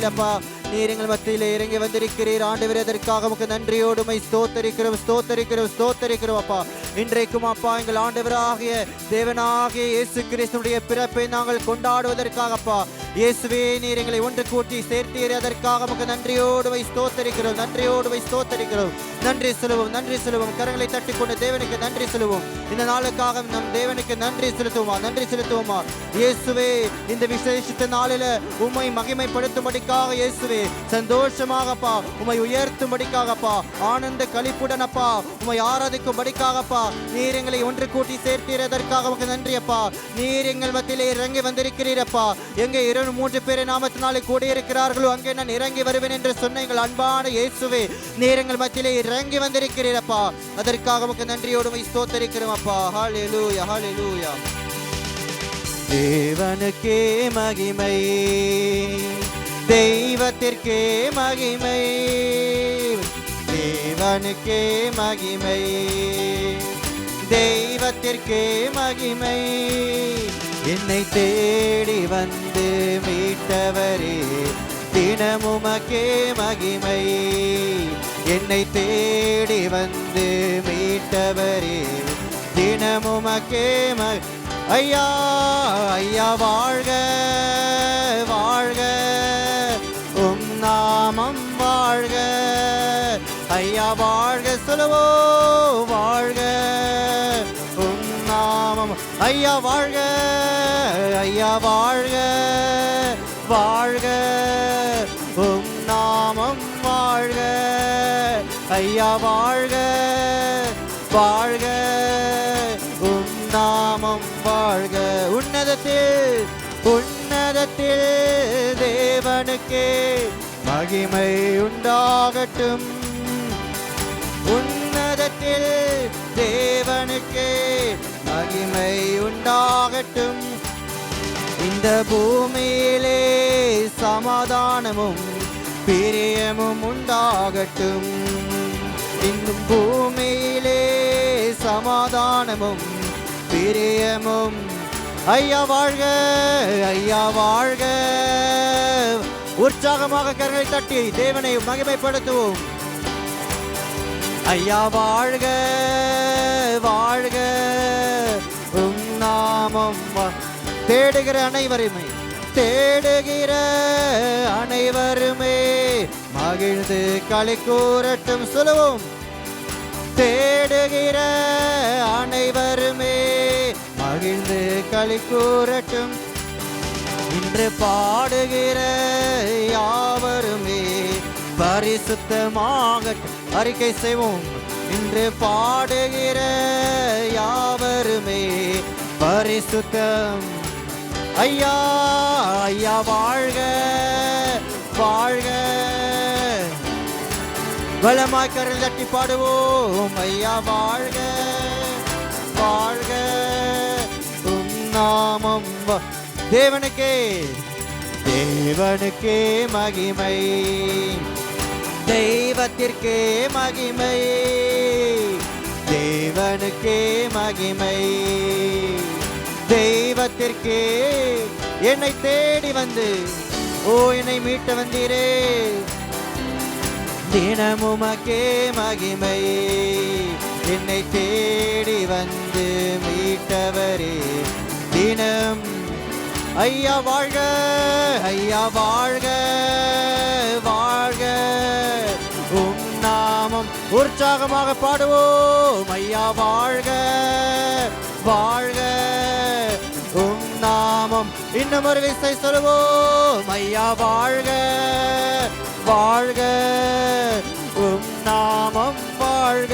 வேளையிலப்பா நீர் எங்கள் மத்தியிலே இறங்கி வந்திருக்கிறீர் ஆண்டவரே. அதற்காக உமக்கு நன்றியோடு உம்மை ஸ்தோத்தரிக்கிறோம் அப்பா. இன்றைக்கும் அப்பா எங்கள் ஆண்டவராகிய தேவனாகிய இயேசு கிறிஸ்துவினுடைய பிறப்பை நாங்கள் கொண்டாடுவதற்காகப்பா இயேசுவே நீர் எங்களை ஒன்று கூட்டி சேர்த்தீர். அதற்காக உமக்கு நன்றியோடு ஸ்தோத்தரிக்கிறோம். நன்றி சொல்லுவோம். கரங்களை தட்டி கொண்டு தேவனுக்கு நன்றி சொல்லுவோம். இந்த நாளுக்காக நம் தேவனுக்கு நன்றி செலுத்துவோமா. இயேசுவே இந்த விசேஷித்த நாளில உம்மை மகிமைப்படுத்தும்படிக்காக இயேசுவே சந்தோஷமாகப்பா உம்மை உயர்த்தும்படிக்காகப்பா ஆனந்த களிப்புடன் அப்பா உம்மை ஆராதிக்கும்படிக்காகப்பா நீர் எங்களை ஒன்று கூட்டி சேர்த்தீர். அதற்காக உமக்கு நன்றி அப்பா. நீர் எங்கள் மத்தியிலே இறங்கி வந்திருக்கிறீரப்பா. எங்கே 2-3 பேரை நாமத்தினாலே கூடியிருக்கிறார்களோ அங்கே நான் இறங்கி வருவேன் என்று சொன்ன எங்கள் அன்பான இயேசுவே நீர் எங்கள் மத்தியிலே இறங்கி வந்திருக்கிறீரப்பா. அதற்காக உமக்கு நன்றியோடு ஸ்தோத்தரிக்கிறோம் அப்பா. ஹல்லேலூயா ஹல்லேலூயா. தேவனுக்கே மகிமை, தெய்வத்திற்கே மகிமை, தேவனுக்கே மகிமை, தெய்வத்திற்கே மகிமை. என்னை தேடி வந்து மீட்டவரே தினமுமக்கே மகிமை. என்னை தேடி வந்து மீட்டவரே தினமுமக்கே ஐயா ஐயா வாழ்க வாழ்க உம் நாமம் வாழ்க. ஐயா வாழ்க சொல்லுவோ வாழ்க உம் நாமம். ஐயா வாழ்க ஐயா வாழ்க வாழ்க உம் நாமம் வாழ்க. ஐயா வாழ்க வாழ்க உம் நாமம் வாழ்க. உன்னதத்தில் தேவனுக்கே மகிமை உண்டாகட்டும். உன்னதத்தில் தேவனுக்கே மகிமை உண்டாகட்டும். இந்த பூமியிலே சமாதானமும் பிரியமும் உண்டாகட்டும். இந்த பூமியிலே சமாதானமும் பிரியமும். ஐயா வாழ்க ஐயா வாழ்க. உற்சாகமாக கரங்களை தட்டி தேவனை மகிமைப்படுத்துவோம். ஐயா வாழ்க வாழ்க உம் நாமம். தேடுகிற அனைவருமே மகிழ்ந்து களி கூறட்டும் சொல்லுவோம். தேடுகிற அனைவருமே மகிழ்ந்து களி கூறட்டும். இன்று பாடுகிற யாவருமே பரிசுத்தமாகட்டும். அறிக்கை செய்வோம். இன்று பாடுகிற யாவருமே பரிசுத்தம். ஐயா ஐயா வாழ்க வாழ்க. வளமாய் கரல் தட்டி பாடுவோம். ஐயா வாழ்க வாழ்க உம் நாமம். தேவனுக்கே மகிமை, தெய்வத்திற்கே மகிமை, தேவனுக்கே மகிமை, தெய்வத்திற்கே. என்னை தேடி வந்து என்னை மீட்ட வந்தீரே தினமுமக்கே மகிமை. என்னை தேடி வந்து மீட்டவரே தினம். ஐயா வாழ்க ஐயா வாழ்க வாழ்க உம் நாமம். உற்சாகமாக பாடுவோம். ஐயா வாழ்க வாழ்க உம் நாமம். இன்னும் ஒரு விசை சொல்லுவோம். ஐயா வாழ்க வாழ்க உம் நாமம் வாழ்க.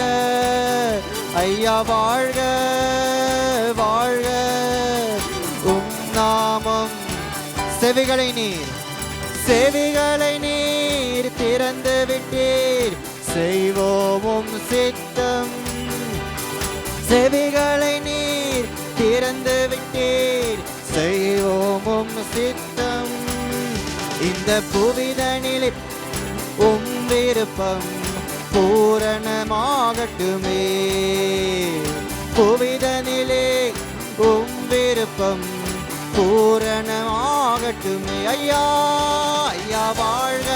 ஐயா வாழ்க வாழ்க உம் நாமம். செவிகளை நீர் திறந்து விட்டீர், செய்வோமும் சித்தம். செவிகளை நீர் திறந்து விட்டீர், செய்வோமும் சித்தம். இந்த புவிதனிலே உம் விருப்பம் பூரணமாகட்டுமே. புவிதனிலே உம் விருப்பம் பூரணமாகட்டுமே. ஐயா ஐயா வாழ்க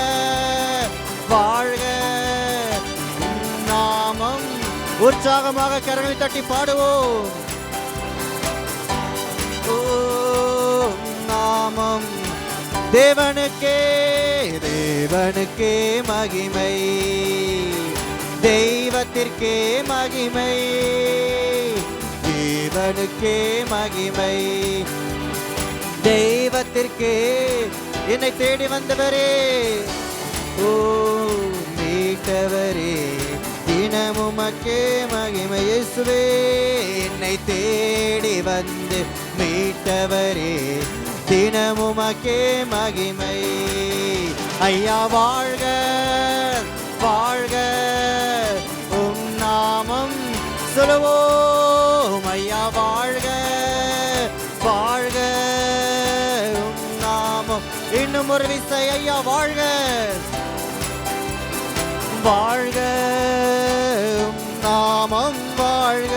வாழ்க நாமம். உற்சாகமாக கரங்களை தட்டி பாடுவோம். நாமம் தேவனுக்கே தேவனுக்கே மகிமை, தெய்வத்திற்கே மகிமை, தேவனுக்கே மகிமை, தெய்வத்திற்கே. என்னை தேடி வந்தவரே, ஓ மீட்டவரே, தினமுமக்கே மகிமை. இயேசுவே என்னை தேடி வந்து மீட்டவரே, தினமுமக்கே மகிமை. ஐயா வாழ்க வாழ்க உம் நாமம் சொல்லுவோம். ஐயா வாழ்க வாழ்க உம் நாமம். இன்னும் ஒரு விசை ஐயா வாழ்க வாழ்க உம் நாமம் வாழ்க.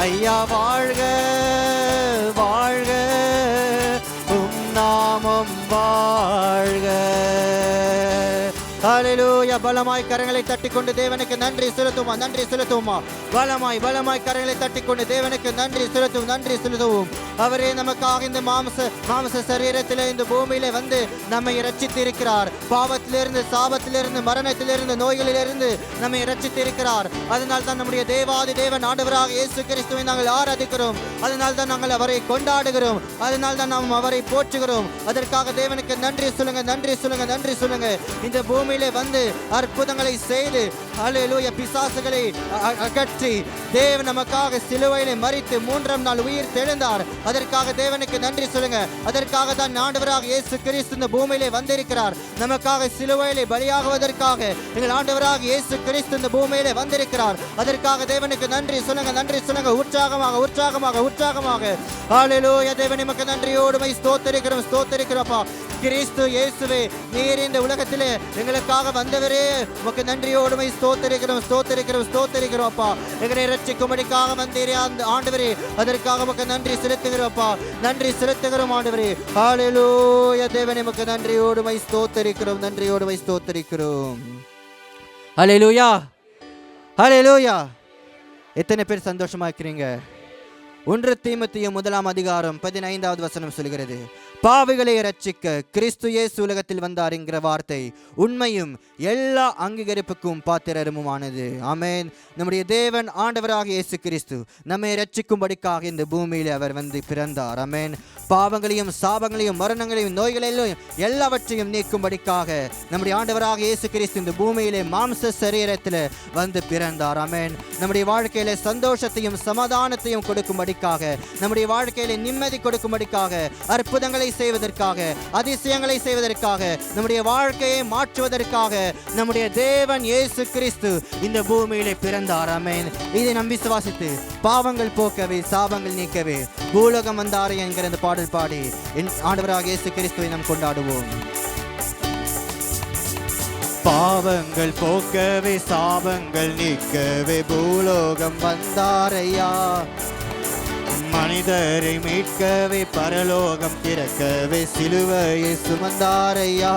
ஐயா வாழ்க வாழ்க உம் நாமம் வாழ்க. ஹல்லேலூயா. பலமாய் கரங்களை தட்டிக்கொண்டு தேவனுக்கு நன்றி செலுத்துவோமா, நன்றி செலுத்துவோமா. பலமாய் பலமாய் கரங்களை தட்டிக்கொண்டு தேவனுக்கு நன்றி செலுத்துவோம், நன்றி செலுத்துவோம். அவரே நமக்காக இந்த மாம்ச சரீரத்திலே இந்த பூமியிலே வந்து நம்மை ரட்சித்து இருக்கிறார். பாவத்திலிருந்து, சாபத்திலிருந்து, மரணத்திலிருந்து, நோய்களிலிருந்து நம்மை ரட்சித்து இருக்கிறார். அதனால் தான் நம்முடைய தேவாதி தேவன் ஆண்டவராக இயேசு கிறிஸ்துவை நாங்கள் ஆராதிக்கிறோம். அதனால் தான் நாங்கள் அவரை கொண்டாடுகிறோம். அதனால் தான் நாம் அவரை போற்றுகிறோம். அதற்காக தேவனுக்கு நன்றி சொல்லுங்க, நன்றி சொல்லுங்க, நன்றி சொல்லுங்க. இந்த பூமியிலே வந்து அற்புதங்களை செய்து ஹல்லேலூயா பிசாசுகளை அகற்றி தேவன் நமக்காக சிலுவையிலே மரித்து 3ஆம் நாள் உயிர் தெழுந்தார். அதற்காக தேவனுக்கு நன்றி சொல்லுங்க. அதற்காக தான் ஆண்டவராக இயேசு கிறிஸ்து இந்த பூமியிலே வந்திருக்கிறார். நமக்காக சிலுவையிலே பலியாகுவதற்காக எங்கள் ஆண்டவராக இயேசு கிறிஸ்து இந்த பூமியிலே வந்திருக்கிறார். அதற்காக தேவனுக்கு நன்றி சொல்லுங்க, நன்றி சொல்லுங்க. உற்சாகமாக உற்சாகமாக உற்சாகமாக ஹல்லேலூயா. தேவன் நமக்கு நன்றியோடு ஸ்தோத்திரிக்கிறோம், ஸ்தோத்திரிக்கிறோம்ப்பா. கிறிஸ்து இயேசுவே நீர் இந்த உலகத்திலே எங்களுக்காக வந்தவரே, உமக்கு நன்றியோடு ஸ்தோத்திரிக்கிறோம், ஸ்தோத்திரிக்கிறோம், ஸ்தோத்திரிக்கிறோம்ப்பா. எங்களை ரட்சிக்கும்படிக்காக வந்தீரே அந்த ஆண்டவரே, அதற்காக உமக்கு நன்றி செலுத்துகிறோம்ப்பா, நன்றி செலுத்துகிறோம் ஆண்டவரே. ஹல்லேலூயா. தேவனே உமக்கு நன்றியோடு ஸ்தோத்திரிக்கிறோம், நன்றியோடு ஸ்தோத்திரிக்கிறோம். ஹல்லேலூயா, ஹல்லேலூயா. எத்தனை பேர் சந்தோஷமா இருக்கிறீங்க? 1 தீமோத்தேயு 1:15 சொல்கிறது, பாவிகளை ரட்சிக்க கிறிஸ்து இயேசு உலகத்தில் வந்தார் என்கிற வார்த்தை உண்மையும் எல்லா அங்கீகரிப்புக்கும் பாத்திரமுமானது. ஆமென். நம்முடைய தேவன் ஆண்டவராக இயேசு கிறிஸ்து நம்மை ரட்சிக்கும்படிக்காக இந்த பூமியில் அவர் வந்து பிறந்தார். ஆமென். பாவங்களையும் சாபங்களையும் மரணங்களையும் நோய்களையும் எல்லாவற்றையும் நீக்கும்படிக்காக நம்முடைய ஆண்டவராக இயேசு கிறிஸ்து இந்த பூமியிலே மாம்ச சரீரத்தில் வந்து பிறந்தார். ஆமென். நம்முடைய வாழ்க்கையில சந்தோஷத்தையும் சமாதானத்தையும் கொடுக்கும்படிக்காக, நம்முடைய வாழ்க்கையில நிம்மதி கொடுக்கும்படிக்காக, அற்புதங்களை செய்வதற்காக, அதிசயங்களை செய்வதற்காக, நம்முடைய வாழ்க்கையை மாற்றுவதற்காக நம்முடைய தேவன் இயேசு கிறிஸ்து இந்த பூமியிலே பிறந்தார். ஆமென். இதை நம்பி விசுவாசித்து பாவங்கள் போக்கவே சாபங்கள் நீக்கவே பூலோகம் வந்தார் என்கிற அந்த பாடல் பாடி ஆண்டவராக இயேசு கிறிஸ்துவை நாம் கொண்டாடுவோம். பாவங்கள் போக்கவே சாபங்கள் நீக்கவே பூலோகம் வந்தாரையா, மனிதரை மீட்கவே பரலோகம் திறக்கவே சிலுவையை சுமந்தாரையா.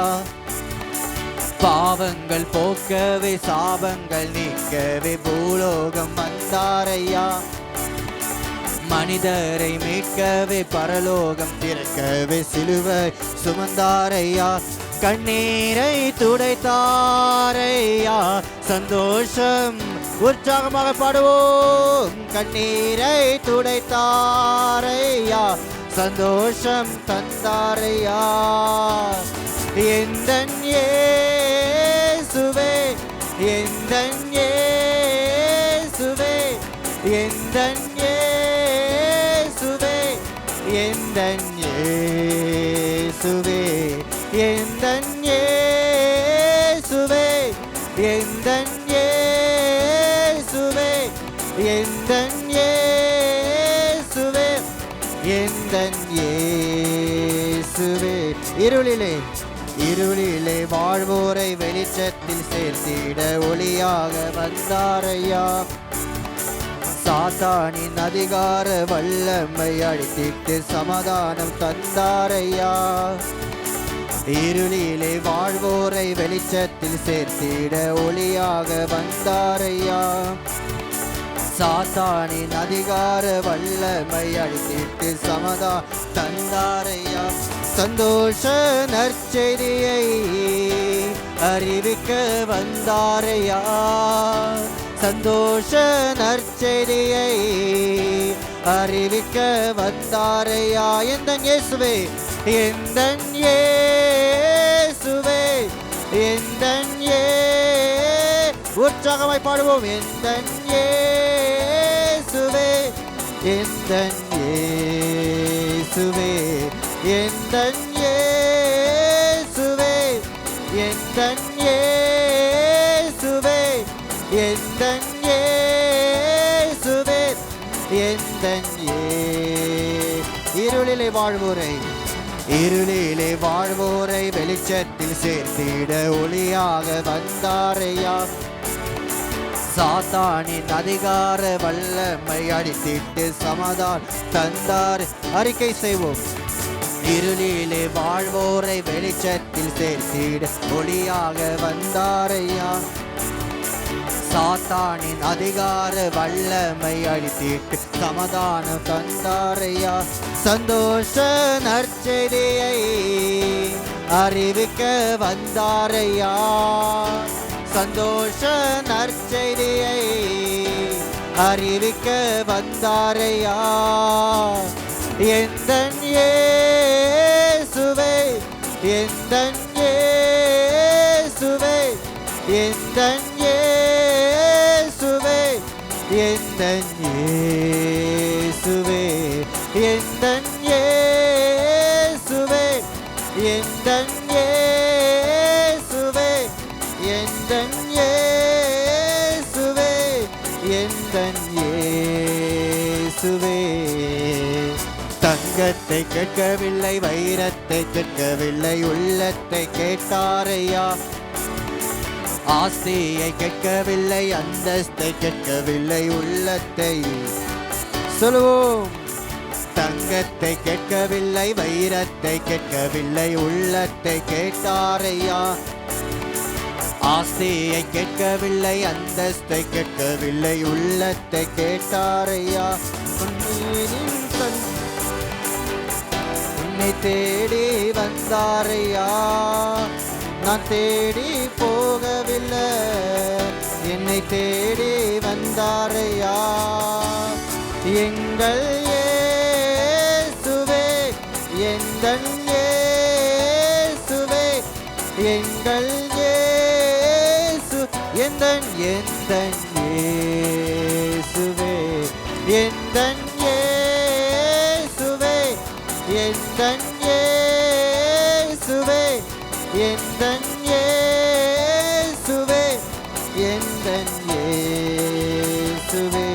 பாவங்கள் போக்கவே சாபங்கள் நீக்கவே பூலோகம் வந்தாரையா, மனிதரை மீட்கவே பரலோகம் திறக்கவே சிலுவை சுமந்தாரையா. கண்ணீரை துடைத்தாரையா, சந்தோஷம் உற்சாகமாக பாடுவோம். கண்ணீரை துடைத்தாரையா, சந்தோஷம் தந்தாரையா. எந்தன் இயேசுவே, எந்தன் இயேசுவே, எந்தன் இயேசுவே, எந்தன் இயேசுவே, எந்தன் இயேசுவே, எந்தன் இயேசுவே, எந்தன் இயேசுவே, எந்தன் இயேசுவே. இருளிலே வாழ்வோரை வெளிச்சத்தில் சேர்த்திட ஒளியாக வந்தாரையா, சாத்தானின் அதிகார வல்லமை அழித்திட்டு சமாதானம் தந்தாரையா. இருளிலே வாழ்வோரை வெளிச்சத்தில் சேர்த்திட ஒளியாக வந்தாரையா. சாத்தானின் அதிகார வல்லமை அழித்திட்டு சமாதானம் தந்தாரையா. சந்தோஷ நற்செய்தியை அறிவிக்க வந்தாரையா. சந்தோஷ நற்செய்தியை அறிவிக்க வந்தாரையா. எந்தன் இயேசுவே, எந்தன் இயேசுவே, எந்தன் உற்சாகமாய் பாடுவோம். எந்தன் இயேசுவே, எந்தன் இயேசுவே, எந்தன் இயேசுவே, எந்தன் இயேசுவே, எந்தன் இயேசுவே, எந்தன் இருளிலே வாழ்வோரை வெளிச்சத்தில் சேர்த்திட ஒளியாக வந்தாரையா. சாத்தானின் அதிகார வல்லமை அடித்திட்டு சமாதானம் தந்தார். அறிக்கை செய்வோம். இருளிலே வாழ்வோரை வெளிச்சத்தில் சேர்த்திட ஒளியாக வந்தாரையா. சாத்தானின் அதிகார வல்லமை அழித்திட்டு சமாதானம் தந்தாரையா. சந்தோஷ நற்செய்தியை அறிவிக்க வந்தாரையா. சந்தோஷ நற்செய்தியை அறிவிக்க வந்தாரையா. எந்தன் இயேசுவே, எந்தன் இயேசுவே, எந்தன் இயேசுவே, எந்தன் இயேசுவே, எந்தன் இயேசுவே, எந்தன் இயேசுவே, எந்தன் இயேசுவே, எந்தன் இயேசுவே. தங்கத்தை கேட்கவில்லை, வைரத்தை கேட்கவில்லை, உள்ளத்தை கேட்டாரையா. ஆஸ்தியை கேட்கவில்லை, அந்தஸ்தை கேட்கவில்லை, உள்ளத்தை சொல்லுவோம். தங்கத்தை கேட்கவில்லை, வைரத்தை கேட்கவில்லை, உள்ளத்தை கேட்டாரையா. ஆஸ்தியை கேட்கவில்லை, அந்தஸ்தை கேட்கவில்லை, உள்ளத்தை கேட்டாரையா. உன்னை தேடி வந்தாரையா. நான் தேடி போகவில்லை, என்னை தேடி வந்தாரையா. எங்கள் இயேசுவே, எந்தன் இயேசுவே, எங்கள் இயேசு, எந்தன் இயேசுவே, எந்தன் இயேசுவே, எந்தன் இயேசுவே, எந்தன் இயேசுவே, எந்தன் இயேசுவே.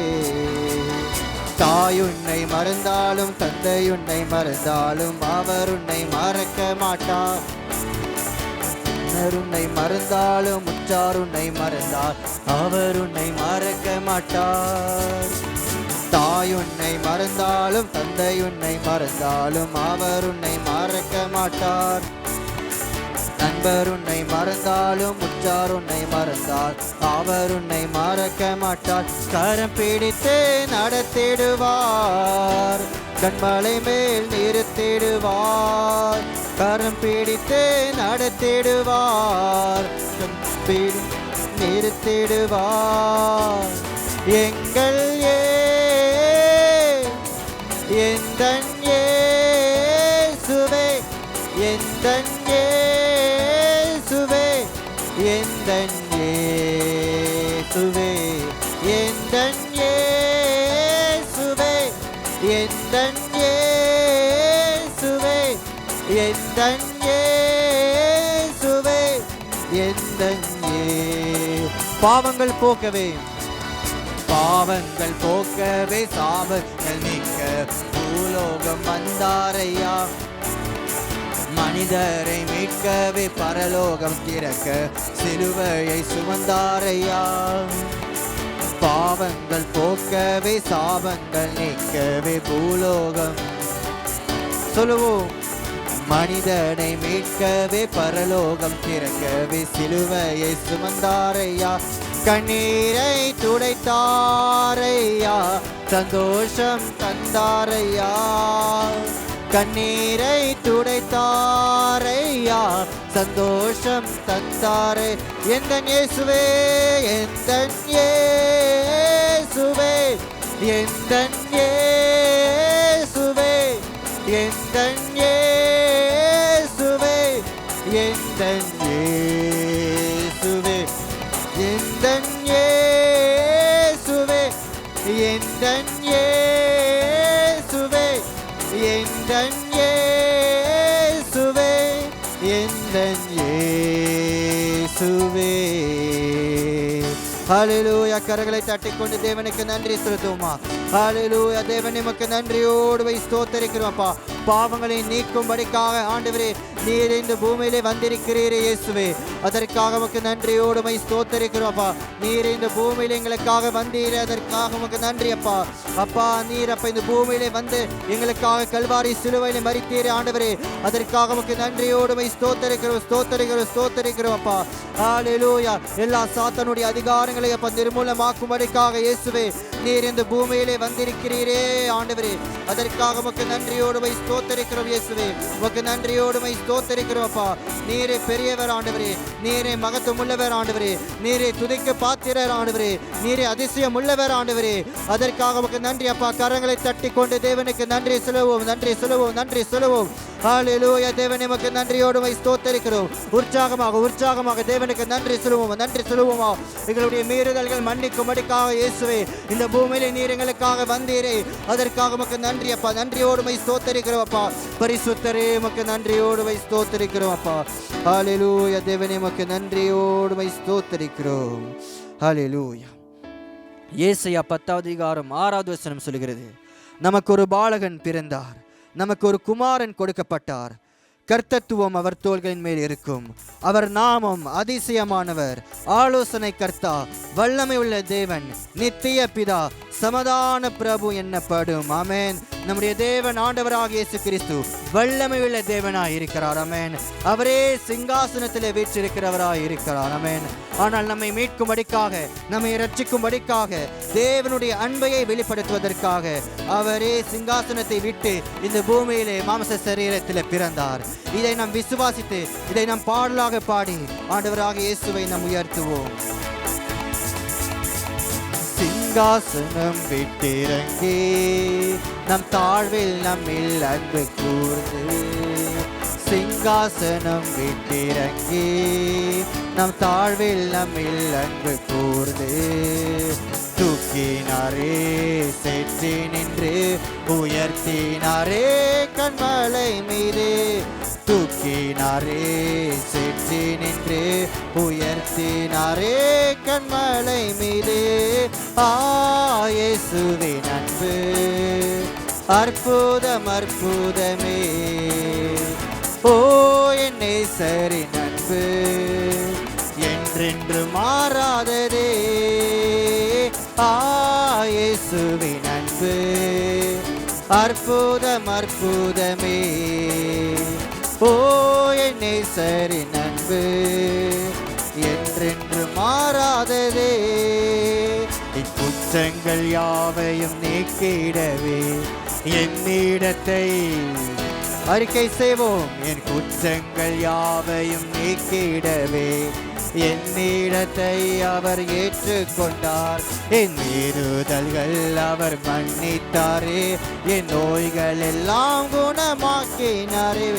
தாய் உன்னை மறந்தாலும் தந்தை உன்னை மறந்தாலும் அவர் உன்னை மறக்க மாட்டார். உன்னை மறந்தாலும் உற்றார் உன்னை மறந்தார் அவர் உன்னை மறக்க மாட்டார். தாய் உன்னை மறந்தாலும் தந்தை உன்னை மறந்தாலும் அவர் உன்னை மறக்க மாட்டார். நண்பர் உன்னை மறந்தாலும் உற்றார் உன்னை மறந்தால் அவர் உன்னை மறக்க மாட்டார். கரம் பிடித்து நடத்திடுவார், கண்மலை மேல் நிறுத்திடுவார். கரம் பிடித்து நடத்திடுவார், நிறுத்திடுவார். எங்கள் எந்தன் இயேசுவே, எந்தன் இயேசுவே, எந்தன் இயேசுவே, எந்தன் இயேசுவே, எந்தன் இயேசுவே, எந்தன் இயேசுவே, எந்தன் பாவங்கள் போக்கவே, பாவங்கள் போக்கவே, சாபங்கள் நீக்க பூலோகம் வந்தாரையா. மனிதரை மீட்கவே பரலோகம் திறக்க சிலுவையை சுமந்தாரையா. பாவங்கள் போக்கவே சாபங்கள் நீக்கவே பூலோகம் சொல்லுவோம். மனிதனை மீட்கவே பரலோகம் திறக்கவே சிலுவையை சுமந்தாரையா. கண்ணீரை துடைத்தாரையா, சந்தோஷம் தந்தாரையா. கண்ணீரை துடைத்தாரையா, சந்தோஷம் தந்தாரே. எந்தன் இயேசுவே, எந்தன் இயேசுவே, எந்தன் இயேசுவே, எந்தன் இயேசுவே, எந்தன் இயேசுவே, எந்தன் இயேசுவே, எந்தன் இயேசுவே, எந்தன் இயேசுவே, எந்தன் இயேசுவே. ஹல்லேலூயா. கரங்களை தட்டிக்கொண்டு தேவனுக்கு நன்றி செலுத்துவோமா. ஹல்லேலூயா. தேவன் நமக்கு நன்றியோடு ஸ்தோத்திரிக்கிறோம்ப்பா. பாவங்களை நீக்கும்படிக்காக ஆண்டவரே நீர் இந்த பூமியிலே வந்திருக்கிறீரே இயேசுவே, அதற்காக உமக்கு நன்றியோடு ஸ்தோத்திரிக்கிறோம்ப்பா. நீர் இந்த பூமியில எங்களுக்காக வந்தீரே, அதற்காக உமக்கு நன்றி அப்பா. அப்பா நீர் அப்ப இந்த பூமியிலே வந்து எங்களுக்காக கல்வாரி சிலுவையில மரித்தீரே ஆண்டவரே, அதற்காக உமக்கு நன்றியோடு ஸ்தோத்திரிக்கிறோம் அப்பா. ஹல்லேலூயா. எல்லா சாத்தானுடைய அதிகாரங்களை அப்ப நிர்மூலமாக்கும்படிக்காக இயேசுவே நீர் இந்த பூமியிலே வந்திருக்கிறீரே ஆண்டவரே, அதற்காக உமக்கு நன்றியோடு ஸ்தோத்திரிக்கிறோம் இயேசுவே. உமக்கு நன்றியோடு ஸ்தோத்திரிக்கிறோம் அப்பா. நீரே பெரியவர் ஆண்டவரே, நீரே மகத்துவம் உள்ளவர் ஆண்டவரே, நீரே துதிக்க பாத்திரர் ஆண்டவரே, நீரே அதிசயம் உள்ளவர் ஆண்டவரே, அதற்காக உமக்கு நன்றி அப்பா. கரங்களை தட்டி கொண்டு தேவனுக்கு நன்றி சொல்லுவோம், நன்றி சொல்லுவோம், நன்றி சொல்லுவோம். ஹல்லேலூயா. தேவனே உமக்கு நன்றியோடு ஸ்தோத்திரிக்கிறோம். உற்சாகமாக தேவனுக்கு நன்றி சொல்லுவோம், நன்றி சொல்லுவோமா. எங்களுடைய மீறுதல்கள் மன்னிக்கும்படிக்காக இயேசுவே இந்த பூமியிலே நீர் எங்களுக்காக வந்தீரே, அதற்காக உமக்கு நன்றி அப்பா. நன்றியோடு ஸ்தோத்திரிக்கிறோம் அப்பா. பரிசுத்தரே உமக்கு நன்றியோடு ஸ்தோத்திரிக்கிறோம் அப்பா. ஹல்லேலூயா. தேவனே உமக்கு நன்றியோடு ஸ்தோத்திரிக்கிறோம். ஹல்லேலூயா. ஏசாயா 10:6 சொல்கிறது, நமக்கு ஒரு பாலகன் பிறந்தார், நமக்கு ஒரு குமாரன் கொடுக்கப்பட்டார், கர்த்தத்துவம் அவர் தோள்களின் மேல் இருக்கும், அவர் நாமம் அதிசயமானவர், ஆலோசனை கர்த்தா, வல்லமை உள்ள தேவன், நித்திய பிதா, சமாதான பிரபு என்னப்படும். ஆமென். நம்முடைய தேவன் ஆண்டவராக இயேசு கிறிஸ்து வல்லமை உள்ள தேவனாய் இருக்கிறார். ஆமென். அவரே சிங்காசனத்தில் வீற்றிருக்கிறவராய் இருக்கிறார். ஆமென். ஆனால் நம்மை மீட்கும்படிக்காக, நம்மை ரட்சிக்கும்படிக்காக, தேவனுடைய அன்பையை வெளிப்படுத்துவதற்காக அவரே சிங்காசனத்தை விட்டு இந்த பூமியிலே மாம்ச சரீரத்தில் பிறந்தார். இதை நாம் விசுவாசித்து, இதை நாம் பாடலாக பாடி ஆண்டவராக இயேசுவை நாம் உயர்த்துவோம். சிங்காசனம் விட்டிறங்கி நம் தாழ்வில் நம்மில் அன்பு கூர்ந்து, சிங்காசனம் விட்டிறங்கி நம் தாழ்வில் நம்மில் அன்பு கூர்ந்து, தூக்கினாரே செற்றி நின்று உயர்த்தினாரே கண்மலை மீது, தூக்கினாரே செற்றி நின்று உயர்த்தினாரே கண்மலை மீது. இயேசுவின் அன்பு அற்புதம் அற்புதமே, ஓ என் நேசரின் அன்பு என்றென்று மாறாததே. இயேசுவின் அன்பு அற்புதம் அற்புதமே, ஓ என் நேசரின் அன்பு என்றென்று மாறாததே. என் குற்றங்கள் யாவையும் நீக்கிடவே என்னிடத்தை அறிக்கை செய்வோம். என் குற்றங்கள் யாவையும் நீக்கிடவே என்னிடத்தை அவர் ஏற்றுக்கொண்டார். என் மீறுதல்கள் அவர் மன்னித்தாரே, என் நோய்கள் எல்லாம் குணமாக்கினாரே.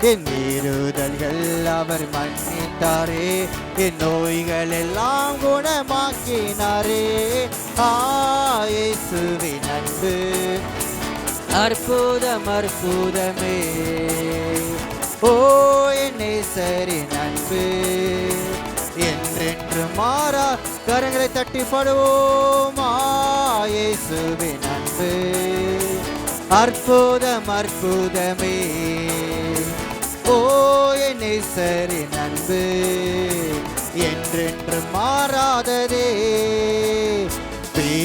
என் மீறுதல்கள் அவர் மன்னித்தாரே, என் நோய்கள் எல்லாம் குணமாக்கினாரே. இயேசுவின் அன்பு அற்புதம் அற்புதமே, ஓ என் நேசரின் அன்பு என்றென்று மாறா. கரங்களை தட்டி பாடுவோம். இயேசுவின் அன்பு அற்புதம் அற்புதமே, ஓ என் நேசரின் அன்பு என்றென்று மாறாததே.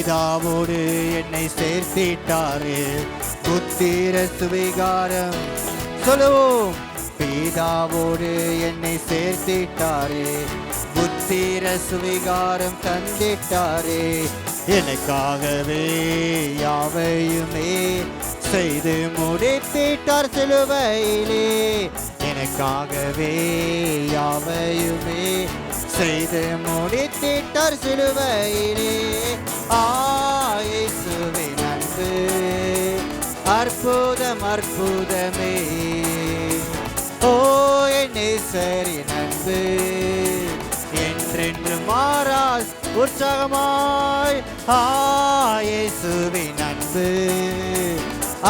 பிதாவோடு என்னை சேர்த்திட்டாரே புத்திர சுவிகாரம் சொல்லுவோம். பிதாவோடு என்னை சேர்த்திட்டாரே புத்திர சுவிகாரம் தந்திட்டாரே எனக்காகவே யாவையுமே செய்து முடித்திட்டார் சிலுவையிலே எனக்காகவே யாவையுமே செய்து முடித்திட்டார் சிலுவையிலே. இயேசுவின் அன்பு அற்புதம் அற்புதமே. ஓ என் நேசரின் அன்பு என்றென்று மாறால் உற்சாகமாய். இயேசுவின் அன்பு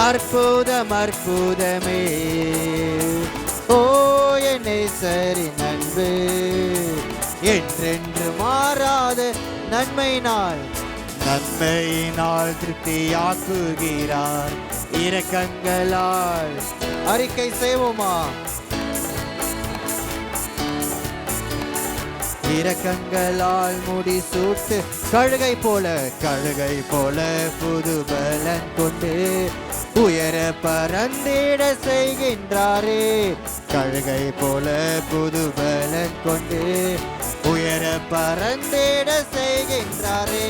அற்புதம் அற்புதமே. ஓ என் நேசரின் அன்பு என்றென்று மாறாத நன்மையினால் திருப்தியாக்குகிறார் இரக்கங்களால். அறிக்கை செய்வோமா? இரக்கங்களால் முடி சூட்டு கழுகை போல புது பலன் கொண்டு உயர பறந்திட செய்கின்றாரே. கழுகை போல புது பலன் கொண்டு உயர பறந்திட செய்கின்றாரே.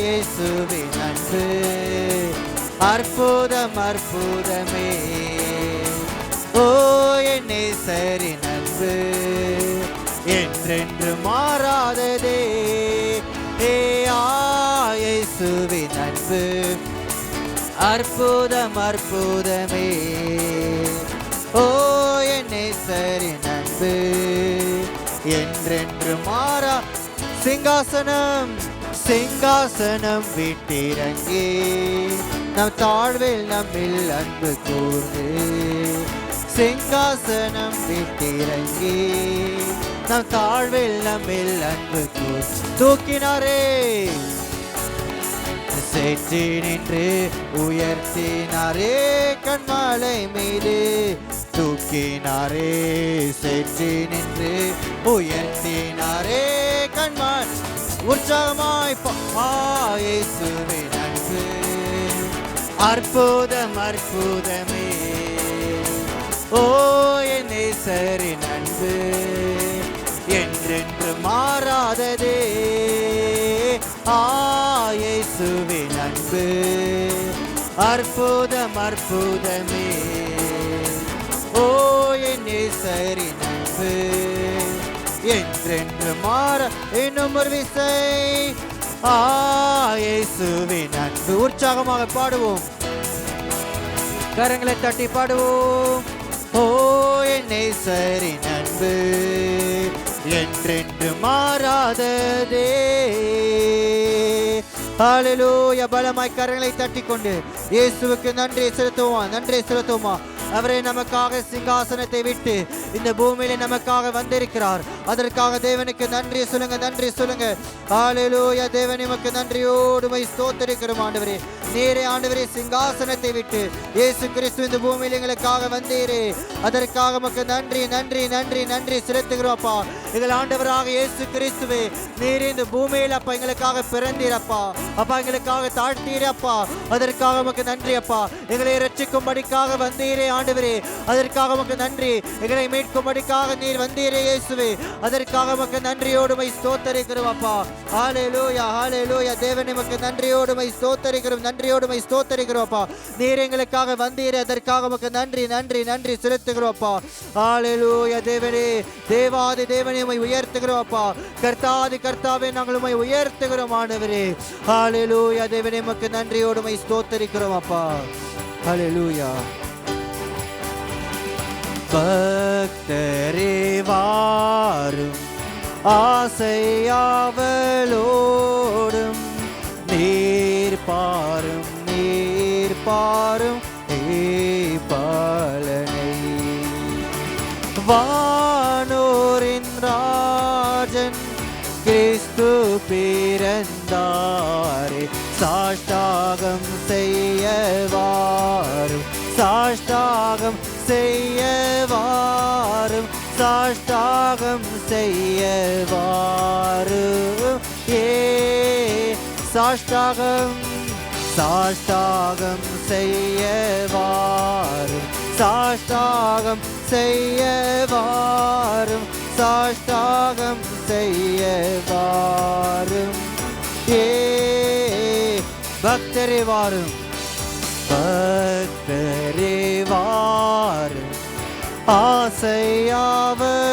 இயேசுவின் அன்பு அற்புதம் அற்புதமே. ஓ என் நேசரின் அன்பு என்றென்று மாறாததே. இயேசுவின் அன்பு அற்புதம் அற்புதமே. ஓ என் நேசரின் அன்பு என்றென்று மாறா. சிங்காசனம் சிங்காசனம் விட்டிறங்கி நம் தாழ்வில் நம்மில் அன்பு கூர்ந்து. சிங்காசனம் விட்டிறங்கி நம் தாழ்வில் நம்மில் அன்பு கூர்ந்து தூக்கினாரே. சேற்றி நின்று உயர்த்தினாரே கண்மலை மீது தூக்கினாரே. சேற்றி நின்று உயர்த்தினாரே கண்மலை உற்சாகமாய். இயேசுவின் அன்பு அற்புதம் அற்புதமே. ஓ என் நேசரின் அன்பு என்றென்று மாறாததே. இயேசுவின் அன்பு அற்புதம் அற்புதமே. ஓ என் நேசரின் அன்பு என்றென்று மாற. இன்னும் ஒரு விசை. இயேசுவின் அன்பு. உற்சாகமாக பாடுவோம், கரங்களை தட்டி பாடுவோம். ஓ என் நேசரின் அன்பு என்றென்று மாறாததே. ஹல்லேலூயா. பலமாய் கரங்களை தட்டி கொண்டு இயேசுவுக்கு நன்றி செலுத்துவோமா. அவரே நமக்காக சிங்காசனத்தை விட்டு இந்த பூமியில நமக்காக வந்திருக்கிறார். அதற்காக தேவனுக்கு நன்றி சொல்லுங்க. ஹல்லேலூயா. தேவன் நமக்கு நன்றியோடு ஸ்தோத்திரிக்கிறோம். ஆண்டவரே நீரே ஆண்டவரே சிங்காசனத்தை விட்டு இயேசு கிறிஸ்து இந்த பூமியில் எங்களுக்காக வந்தீரே. அதற்காக நமக்கு நன்றி செலுத்துகிறோம் அப்பா. எங்கள் ஆண்டவராக இயேசு கிறிஸ்துவே நீரே இந்த பூமியில் அப்பா எங்களுக்காக பிறந்தீரப்பா. எங்களுக்காக தாழ்த்தீரப்பா. அதற்காக நமக்கு நன்றி அப்பா. எங்களை ரட்சிக்கும்படிக்காக வந்தீரே ஆண்டவரே. அதற்காக நமக்கு நன்றி. எங்களை மீட்கும்படிக்காக நீர் வந்தீரே இயேசுவே. அதற்காக நமக்கு நன்றியோடு ஸ்தோத்திரிக்கிறோம் அப்பா. ஹல்லேலூயா. தேவன் நமக்கு நன்றியோடு ஸ்தோத்திரிக்கிறோம் அப்பா. நீர் எங்களுக்காக வந்தீரே. அதற்காக நமக்கு நன்றி செலுத்துகிறோம் அப்பா. ஹல்லேலூயா. தேவனே தேவாதி தேவனே உம்மை உயர்த்துகிறோம் அப்பா. கர்த்தாவே நாங்கள் உம்மை உயர்த்துகிறோம் ஆண்டவரே. ஹல்லேலூயா. தேவனே உமக்கு நன்றியோடு ஸ்தோத்திரிக்கிறோம் அப்பா. ஹல்லேலூயா. பக்தரே வாரும் ஆசையாவலோடும் நீர் பாரும் பாலனை. வானோரின் ராஜன் கிறிஸ்து பிறந்தாரே. சாஷ்டாகம் செய்யவாரும் சாஷ்டாகம் செய்யவாரும் சாஷ்டாகம் சாஷ்டாகம் செய்ய வாரும் சாஷ்டாகம் செய்ய வாரும் சாஷ்டாகம் செய்ய வாரும் பக்தரே வாரும் பக்தரே வாரும்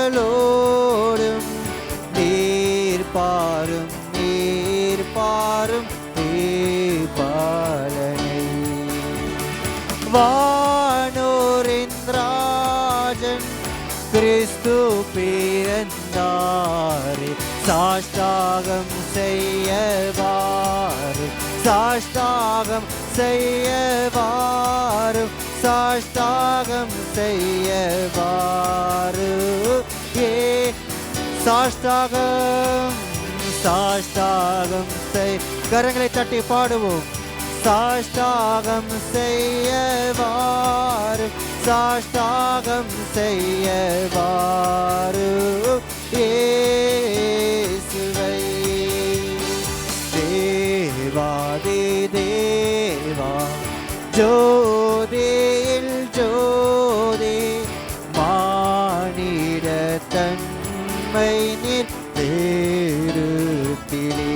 ஆசையாவலோடும் நீர் பாரும் நீர் பாரும் பாலனை வானோரின் ராஜன் கிறிஸ்து பிறந்தாரே சாஷ்டாகம் செய்ய வாரும் சாஷ்டாகம் செய்ய வாரும் சாஷ்டாகம் செய்ய வாரும் சாஷ்டாகம் சாஷ்டாகம் செய் கரங்களை தட்டி பாடுவோம் சாஷ்டாகம் செய்ய வாரும் சாஷ்டாகம் செய்ய வாரும் இயேசுவை தேவாதி தேவா ஜோதியில் ஜோதி மானிட தன்மை நீர் தேருத்திலே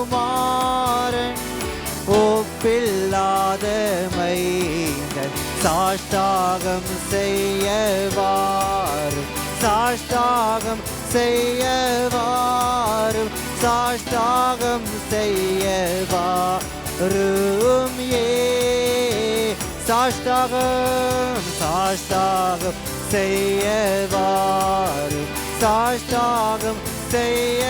தேவகுமாரன் ஒப்பில்லாத மைந்தன் சாஷ்டாகம் செய்ய வாரும் சாஷ்டாகம் செய்ய வாரும் சாஷ்டாகம் செய்ய வாரும் சாஷ்டாகம் சாஷ்டாகம் செய்ய வாரும் சாஷ்டாகம் செய்ய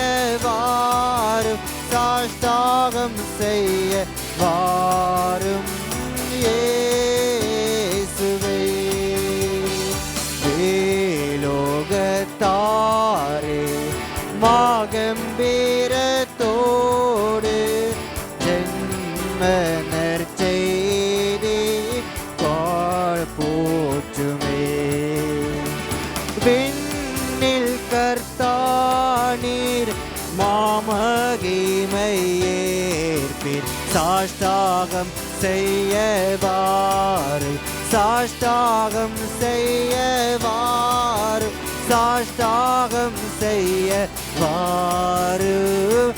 வாரும் சாஷ்டாகம் செய்ய வாரும் இயேசுவே வேலோகத்தாரே மாகம்பீரத்தோடு ஜென்மனர் செய்தி போற்றுமே விண்ணில் கர்த்தானீர் மாமகிமை ஏற்பீர் சாஷ்டாகம் செய்ய வாரும் சாஷ்டாகம் செய்ய வாரும் சாஷ்டாகம் செய்ய வாரும்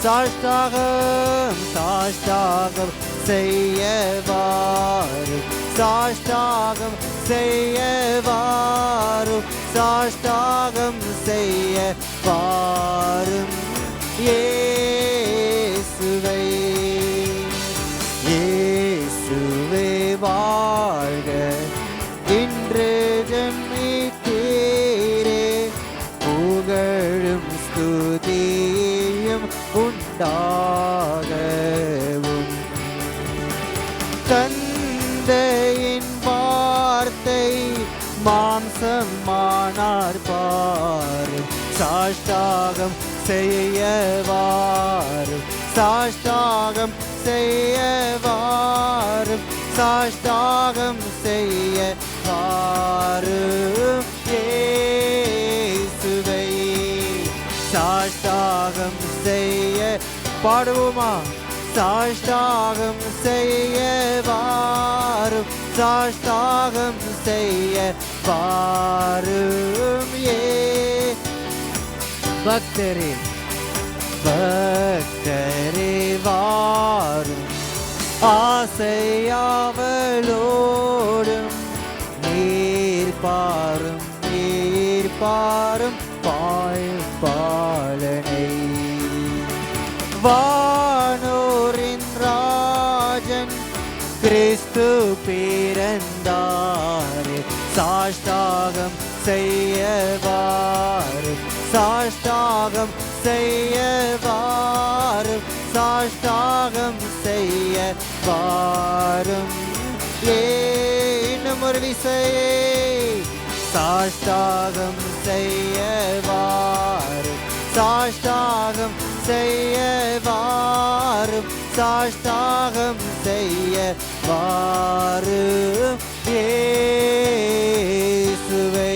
சாஷ்டாகம் சாஷ்டாகம் செய்ய வாரும் சாஷ்டாகம் செய்ய வாரும் சாஷ்டாகம் செய்ய வாரும் இயேசுவை இயேசுவே வாழ்க இன்று ஜென்மித்தீரே புகழும் ஸ்துதியும் உண்டாகவும் தந்தையின் வார்த்தை மாம்சம் மானார் பாரும் சாஷ்டாகம் செய்ய வாரும் சாஷ்டாகம் செய்ய வாரும் சாஷ்டாகம் செய்ய வாரும் இயேசுவை சாஷ்டாகம் செய்ய பாடுவோமா சாஷ்டாகம் செய்ய வாரும் சாஷ்டாகம் செய்ய வாரும் பக்தரே பக்தரே வாரும் ஆசையாவலோடும் நீர் பாரும் பாலனை வானோரின் ராஜன் கிறிஸ்து பிறந்தாரே சாஷ்டாகம் செய்ய வாரும் சாஷ்டாகம் செய்ய வாரும் சாஷ்டாகம் செய்ய வாரும் இன்னும் ஒரு விசையே சாஷ்டாகம் செய்ய வாரும் சாஷ்டாகம் செய்ய வாரும் சாஷ்டாகம் செய்ய வாரும் இயேசுவை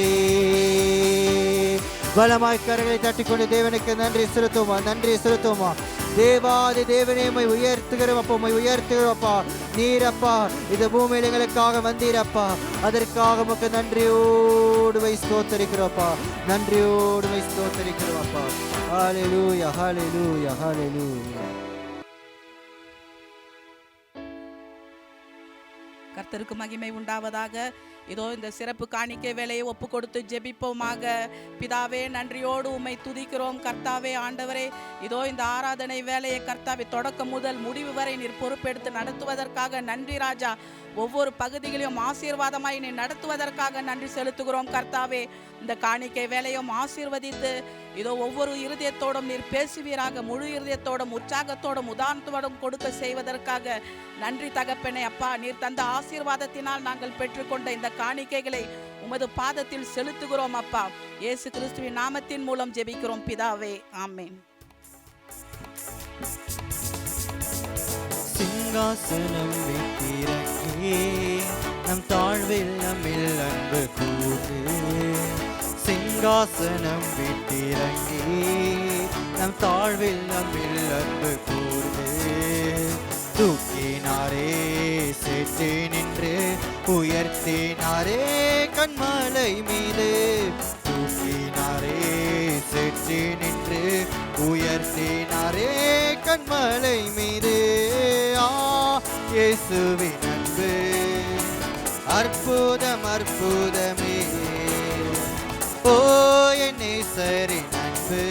பலமாய் கரங்களை தட்டிக்கொண்டு தேவனுக்கு நன்றி செலுத்துவோமா, நன்றி செலுத்துவோமா. தேவாதி தேவனே உம்மை உயர்த்துகிறோம் அப்பா, உம்மை உயர்த்துகிறோம் அப்பா. நீரப்பா இந்த பூமியில் எங்களுக்காக வந்தீரப்பா, அதற்காக உமக்கு நன்றியோடு வை ஸ்தோத்தரிக்கிறோப்பா, நன்றியோடு வை ஸ்தோத்தரிக்கிறோம்ப்பா. ஹல்லேலூயா, ஹல்லேலூயா, ஹல்லேலூயா. கர்த்தருக்கு மகிமை உண்டாவதாக. இதோ இந்த சிறப்பு காணிக்கை வேலையை ஒப்பு கொடுத்து ஜெபிப்போமாக. பிதாவே, நன்றியோடு உம்மை துதிக்கிறோம் கர்த்தாவே. ஆண்டவரே, இதோ இந்த ஆராதனை வேலையை கர்த்தாவே தொடக்கம் முதல் முடிவு வரை நீர் பொறுப்பெடுத்து நடத்துவதற்காக நன்றி ராஜா. ஒவ்வொரு பகுதிகளையும் ஆசீர்வாதமாய் நீ நடத்துவதற்காக நன்றி செலுத்துகிறோம் கர்த்தாவே. இந்த காணிக்கை வேலையும் ஆசீர்வதித்து இதோ ஒவ்வொரு இருதயத்தோடும் நீர் பேசுவீராக. முழு இருதயத்தோடும் உற்சாகத்தோடும் உதாரணத்தோடும் கொடுக்க செய்வதற்காக நன்றி தகப்பனே. அப்பா, நீர் தந்த ஆசீர்வாதத்தினால் நாங்கள் பெற்றுக்கொண்ட இந்த காணிக்கைகளை உமது பாதத்தில் செலுத்துகிறோம் அப்பா. இயேசு கிறிஸ்துவின் நாமத்தின் மூலம் ஜெபிக்கிறோம் பிதாவே, ஆமென். சிங்காசனம் விட்டிறங்கி நம் தாழ்வில் நம்மில் அன்பு கூறு. சிங்காசனம் விட்டிறங்கி நம் தாழ்வில் நம்மில் அன்பு கூறு. தூக்கினாரே சென்று நின்று உயர்த்தினாரே கண்மலை மீது. தூக்கினாரே சென்று நின்று உயர்த்தினாரே கண்மலை மீது. இயேசுவின் அன்பு அற்புதம் அற்புதமே. ஓ என் நேசரின் அன்பு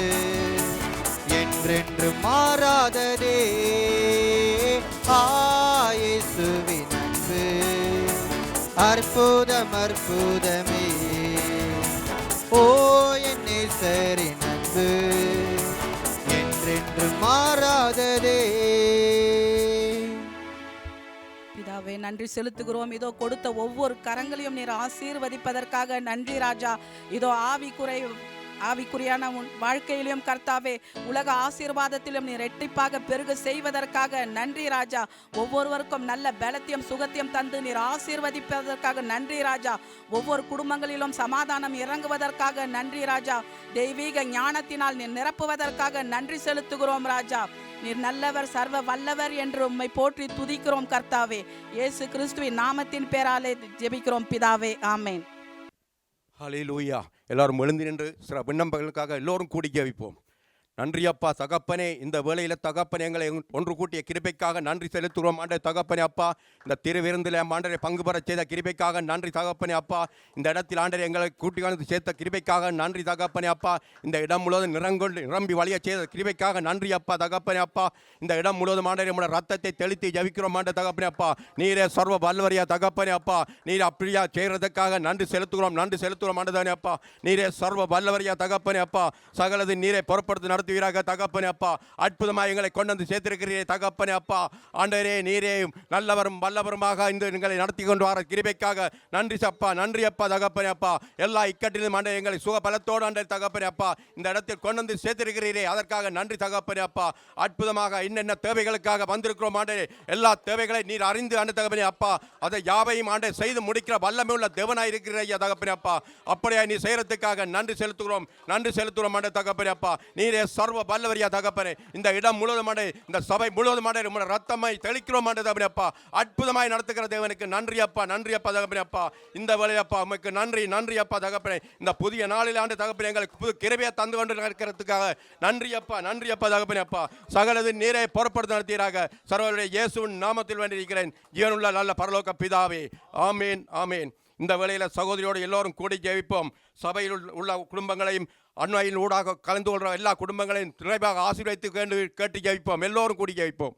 என்றென்று மாறாததே. இயேசுவின் அன்பு அற்புதம் அற்புதமே. ஓ என் நேசரின் அன்பு என்றென்று மாறாததே. பிதாவே, நன்றி செலுத்துகிறோம். இதோ கொடுத்த ஒவ்வொரு கரங்களையும் நீர் ஆசீர்வதிப்பதற்காக நன்றி ராஜா. இதோ ஆவிக்குரியான வாழ்க்கையிலும் கர்த்தாவே, உலக ஆசீர்வாதத்திலும் நீர் இரட்டிப்பாக பெருக செய்வதற்காக நன்றி ராஜா. ஒவ்வொருவருக்கும் நல்ல பலத்தையும் சுகத்தையும் தந்து நீர் ஆசீர்வதிப்பதற்காக நன்றி ராஜா. ஒவ்வொரு குடும்பங்களிலும் சமாதானம் இறங்குவதற்காக நன்றி ராஜா. தெய்வீக ஞானத்தினால் நீர் நிரப்புவதற்காக நன்றி செலுத்துகிறோம் ராஜா. நீர் நல்லவர், சர்வ வல்லவர் என்று உம்மை போற்றி துதிக்கிறோம் கர்த்தாவே. இயேசு கிறிஸ்துவின் நாமத்தின் பேராலே ஜெபிக்கிறோம் பிதாவே, ஆமென். ஹல்லேலூயா. எல்லாரும் எழுந்து நின்று சில விண்ணப்பங்களுக்காக எல்லோரும் கூடி ஜெபிப்போம். நன்றி அப்பா தகப்பனே. இந்த வேளையில் தகப்பனே எங்களை ஒன்று கூட்டிய கிருபைக்காக நன்றி செலுத்துகிறோம் ஆண்டே தகப்பனே அப்பா. இந்த திருவிருந்தில் ஆண்டரை பங்கு பெற செய்த கிருபைக்காக நன்றி தகப்பனே அப்பா. இந்த இடத்தில் ஆண்டரை எங்களை கூட்டி வந்து சேர்த்த கிருபைக்காக நன்றி தகப்பனே அப்பா. இந்த இடம் முழுவதும் நிரம்பி வழிய செய்த கிருபைக்காக நன்றி அப்பா தகப்பனே அப்பா. இந்த இடம் முழுவதும் ஆண்டரை நம்முடைய ரத்தத்தை தெளித்து ஜபிக்கிறோம் ஆண்டே தகப்பனே அப்பா. நீரே சர்வ வல்லவரியா தகப்பனே அப்பா. நீர் அப்படியா செய்கிறதுக்காக நன்றி செலுத்துகிறோம், நன்றி செலுத்துகிறோம் ஆண்டதானே அப்பா. நீரே சர்வ வல்லவரியா தகப்பனே அப்பா. சகலது நீரை பொறுப்படுத்தி நடத்துவீராக தகப்பனே அப்பா. அற்புதமாக எங்களை கொண்டு வந்து சேர்த்திருக்கிறீரே தகப்பனே அப்பா. ஆண்டவரே, நீரே நல்லவரும் வல்லவருமாக இந்த எங்களை நடத்தி கொண்டு வர கிருபைக்காக நன்றி அப்பா, நன்றி அப்பா தகப்பனே அப்பா. எல்லா இக்கட்டிலும் ஆண்டவரே எங்களை சுக பலத்தோடு ஆண்டவரே தகப்பனே அப்பா இந்த இடத்தில் கொண்டு வந்து சேர்த்திருக்கிறீரே, அதற்காக நன்றி தகப்பனே அப்பா. அற்புதமாக இன்னென்ன தேவைகளுக்காக வந்திருக்கிறோம் ஆண்டவரே, எல்லா தேவைகளை நீர் அறிந்து ஆண்டு தகப்பனே அப்பா அதை யாவையும் ஆண்டவரே செய்து முடிக்கிற வல்லமை உள்ள தேவனாய் இருக்கிற தகப்பனே அப்பா. அப்படியே நீ செய்யறதுக்காக நன்றி செலுத்துகிறோம், நன்றி செலுத்துகிறோம் ஆண்டவரே தகப்பனே அப்பா. நீரே சர்வ வல்லவரியா தகப்பனே. இந்த இடம் முழுவதும் இந்த சபை முழுவதும் ரத்தமாய் தெளிக்கிறோம் தகப்பனே அப்பா. அற்புதமாய் நடத்துகிற தேவனுக்கு நன்றி அப்பா, நன்றி அப்பா தகப்பனே அப்பா. இந்த வேளையப்பா உமக்கு நன்றி, நன்றி அப்பா தகப்பனே. இந்த புதிய நாளில் ஆண்டு தகப்பனே எங்களுக்கு புது கிருபையை தந்து கொண்டு நடக்கிறதுக்காக நன்றி அப்பா, நன்றி அப்பா தகப்பனே அப்பா. சகலது நீரை பொறுப்படுத்த நடத்தீராக சர்வருடைய இயேசுவின் நாமத்தில் வேண்டியிருக்கிறேன் ஜீவனுள்ள நல்ல பரலோக பிதாவே, ஆமேன், ஆமேன். இந்த வேளையில் சகோதரியோடு எல்லோரும் கூடி ஜெபிப்போம். சபையில் உள்ள குடும்பங்களையும் அண்மையின் ஊடாக கலந்து கொள்கிற எல்லா குடும்பங்களையும் நிறைவாக ஆசீர்வதித்து கேட்டு ஜெபிப்போம். எல்லோரும் கூடி ஜெபிப்போம்.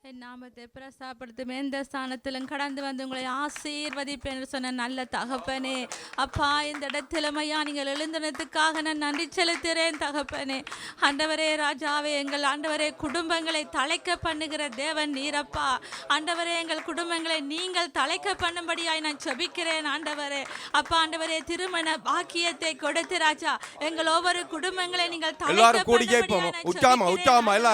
என் நாமத்தை பிரசாப்படுத்தும் எந்த ஸ்தானத்திலும் கடந்து வந்து உங்களை ஆசீர்வதிப்பேன் என்று சொன்ன நல்ல தகப்பனே அப்பா. இந்த இடத்திலுமையா நீங்கள் எழுந்தனத்துக்காக நான் நன்றி செலுத்துகிறேன் தகப்பனே. ஆண்டவரே ராஜாவே, எங்கள் ஆண்டவரே குடும்பங்களை தலைக்க பண்ணுகிற தேவன் நீரப்பா. ஆண்டவரே, எங்கள் குடும்பங்களை நீங்கள் தலைக்க பண்ணும்படியாய் நான் செபிக்கிறேன் ஆண்டவரே அப்பா. ஆண்டவரே, திருமண பாக்கியத்தை கொடுத்து ராஜா எங்கள் ஒவ்வொரு குடும்பங்களை நீங்கள் தலைக்க பண்ணும்படியாய் நான்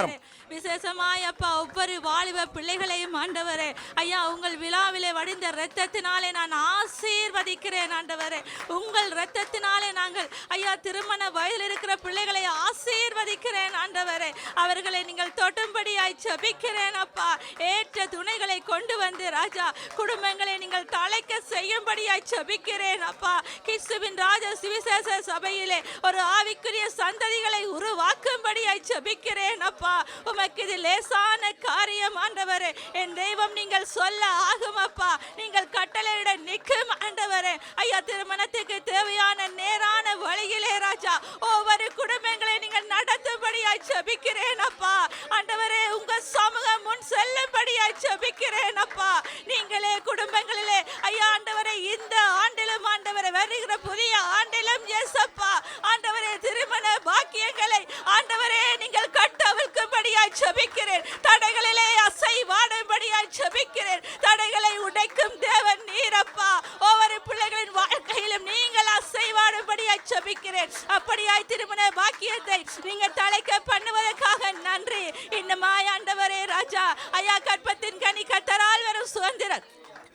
செபிக்கிறேன். விசேஷமாய் அப்பா ஒவ்வொரு வாலிப பிள்ளைகளையும் ஆண்டவரே ஐயா உங்கள் விழாவிலே வடிந்த இரத்தத்தினாலே நான் ஆசீர்வதிக்கிறேன் ஆண்டவரே. உங்கள் இரத்தத்தினாலே நாங்கள் ஐயா திருமண வயதில் இருக்கிற பிள்ளைகளை ஆசீர்வதிக்கிறேன் ஆண்டவரே. அவர்களை நீங்கள் தொட்டும்படியாய் ஜெபிக்கிறேன் அப்பா. ஏற்ற துணைகளை கொண்டு வந்து ராஜா குடும்பங்களை நீங்கள் தழைக்க செய்யும்படியாய் ஜெபிக்கிறேன் அப்பா. கிறிஸ்துவின் ராஜ சுவிசேஷ சபையிலே ஒரு ஆவிக்குரிய சந்ததிகளை உருவாக்கும்படியாய் ஜெபிக்கிறேன் அப்பா. உமக்கு இது லேசான காரியம் ஆண்டவரே. என் தெய்வம் நீங்கள் சொல்ல ஆகும் அப்பா. நீங்கள் கட்டளையிட நிற்கும் ஆண்டவரே. ஐயா திருமணத்துக்கு தேவையான நேரான வழியிலே ராஜா ஒவ்வொரு குடும்பங்களை நீங்கள் நடத்தும்படியாய் ஜெபிக்கிறேன் அப்பா. ஆண்டவரே உங்க சமூகம் முன் செல்லும்படியாய் ஜெபிக்கிறேன் அப்பா. நீங்களே குடும்பங்களிலே ஐயா ஆண்டவரே இந்த ஆண்டிலும் ஆண்டவரே வருகிற புதிய ஆண்டிலும் இயேசப்பா ஆண்டவரே திருமண பாக்கியங்களை ஆண்டவரே நீங்கள் கட்டவிழ்க்கும்படியாய் ஜெபிக்கிறேன். தடைகளிலே அசைவாடும்படியாய் ஜெபிக்கிறேன். தடைகளை உடைக்கும் தேவன் நீரப்பா. ஒவ்வொரு பிள்ளைகளின் வாழ்க்கையிலும் நீங்கள் அசைவாடும்படியாய் ஜெபிக்கிறேன். அப்படியாய் திருமண பாக்கியத்தை நீங்கள் தலைக்க பண்ணுவதற்காக நன்றி. இன்னுமாய் ஆண்டவரே ராஜா ஐயா கற்பத்தின் கனி கர்த்தரால் வரும்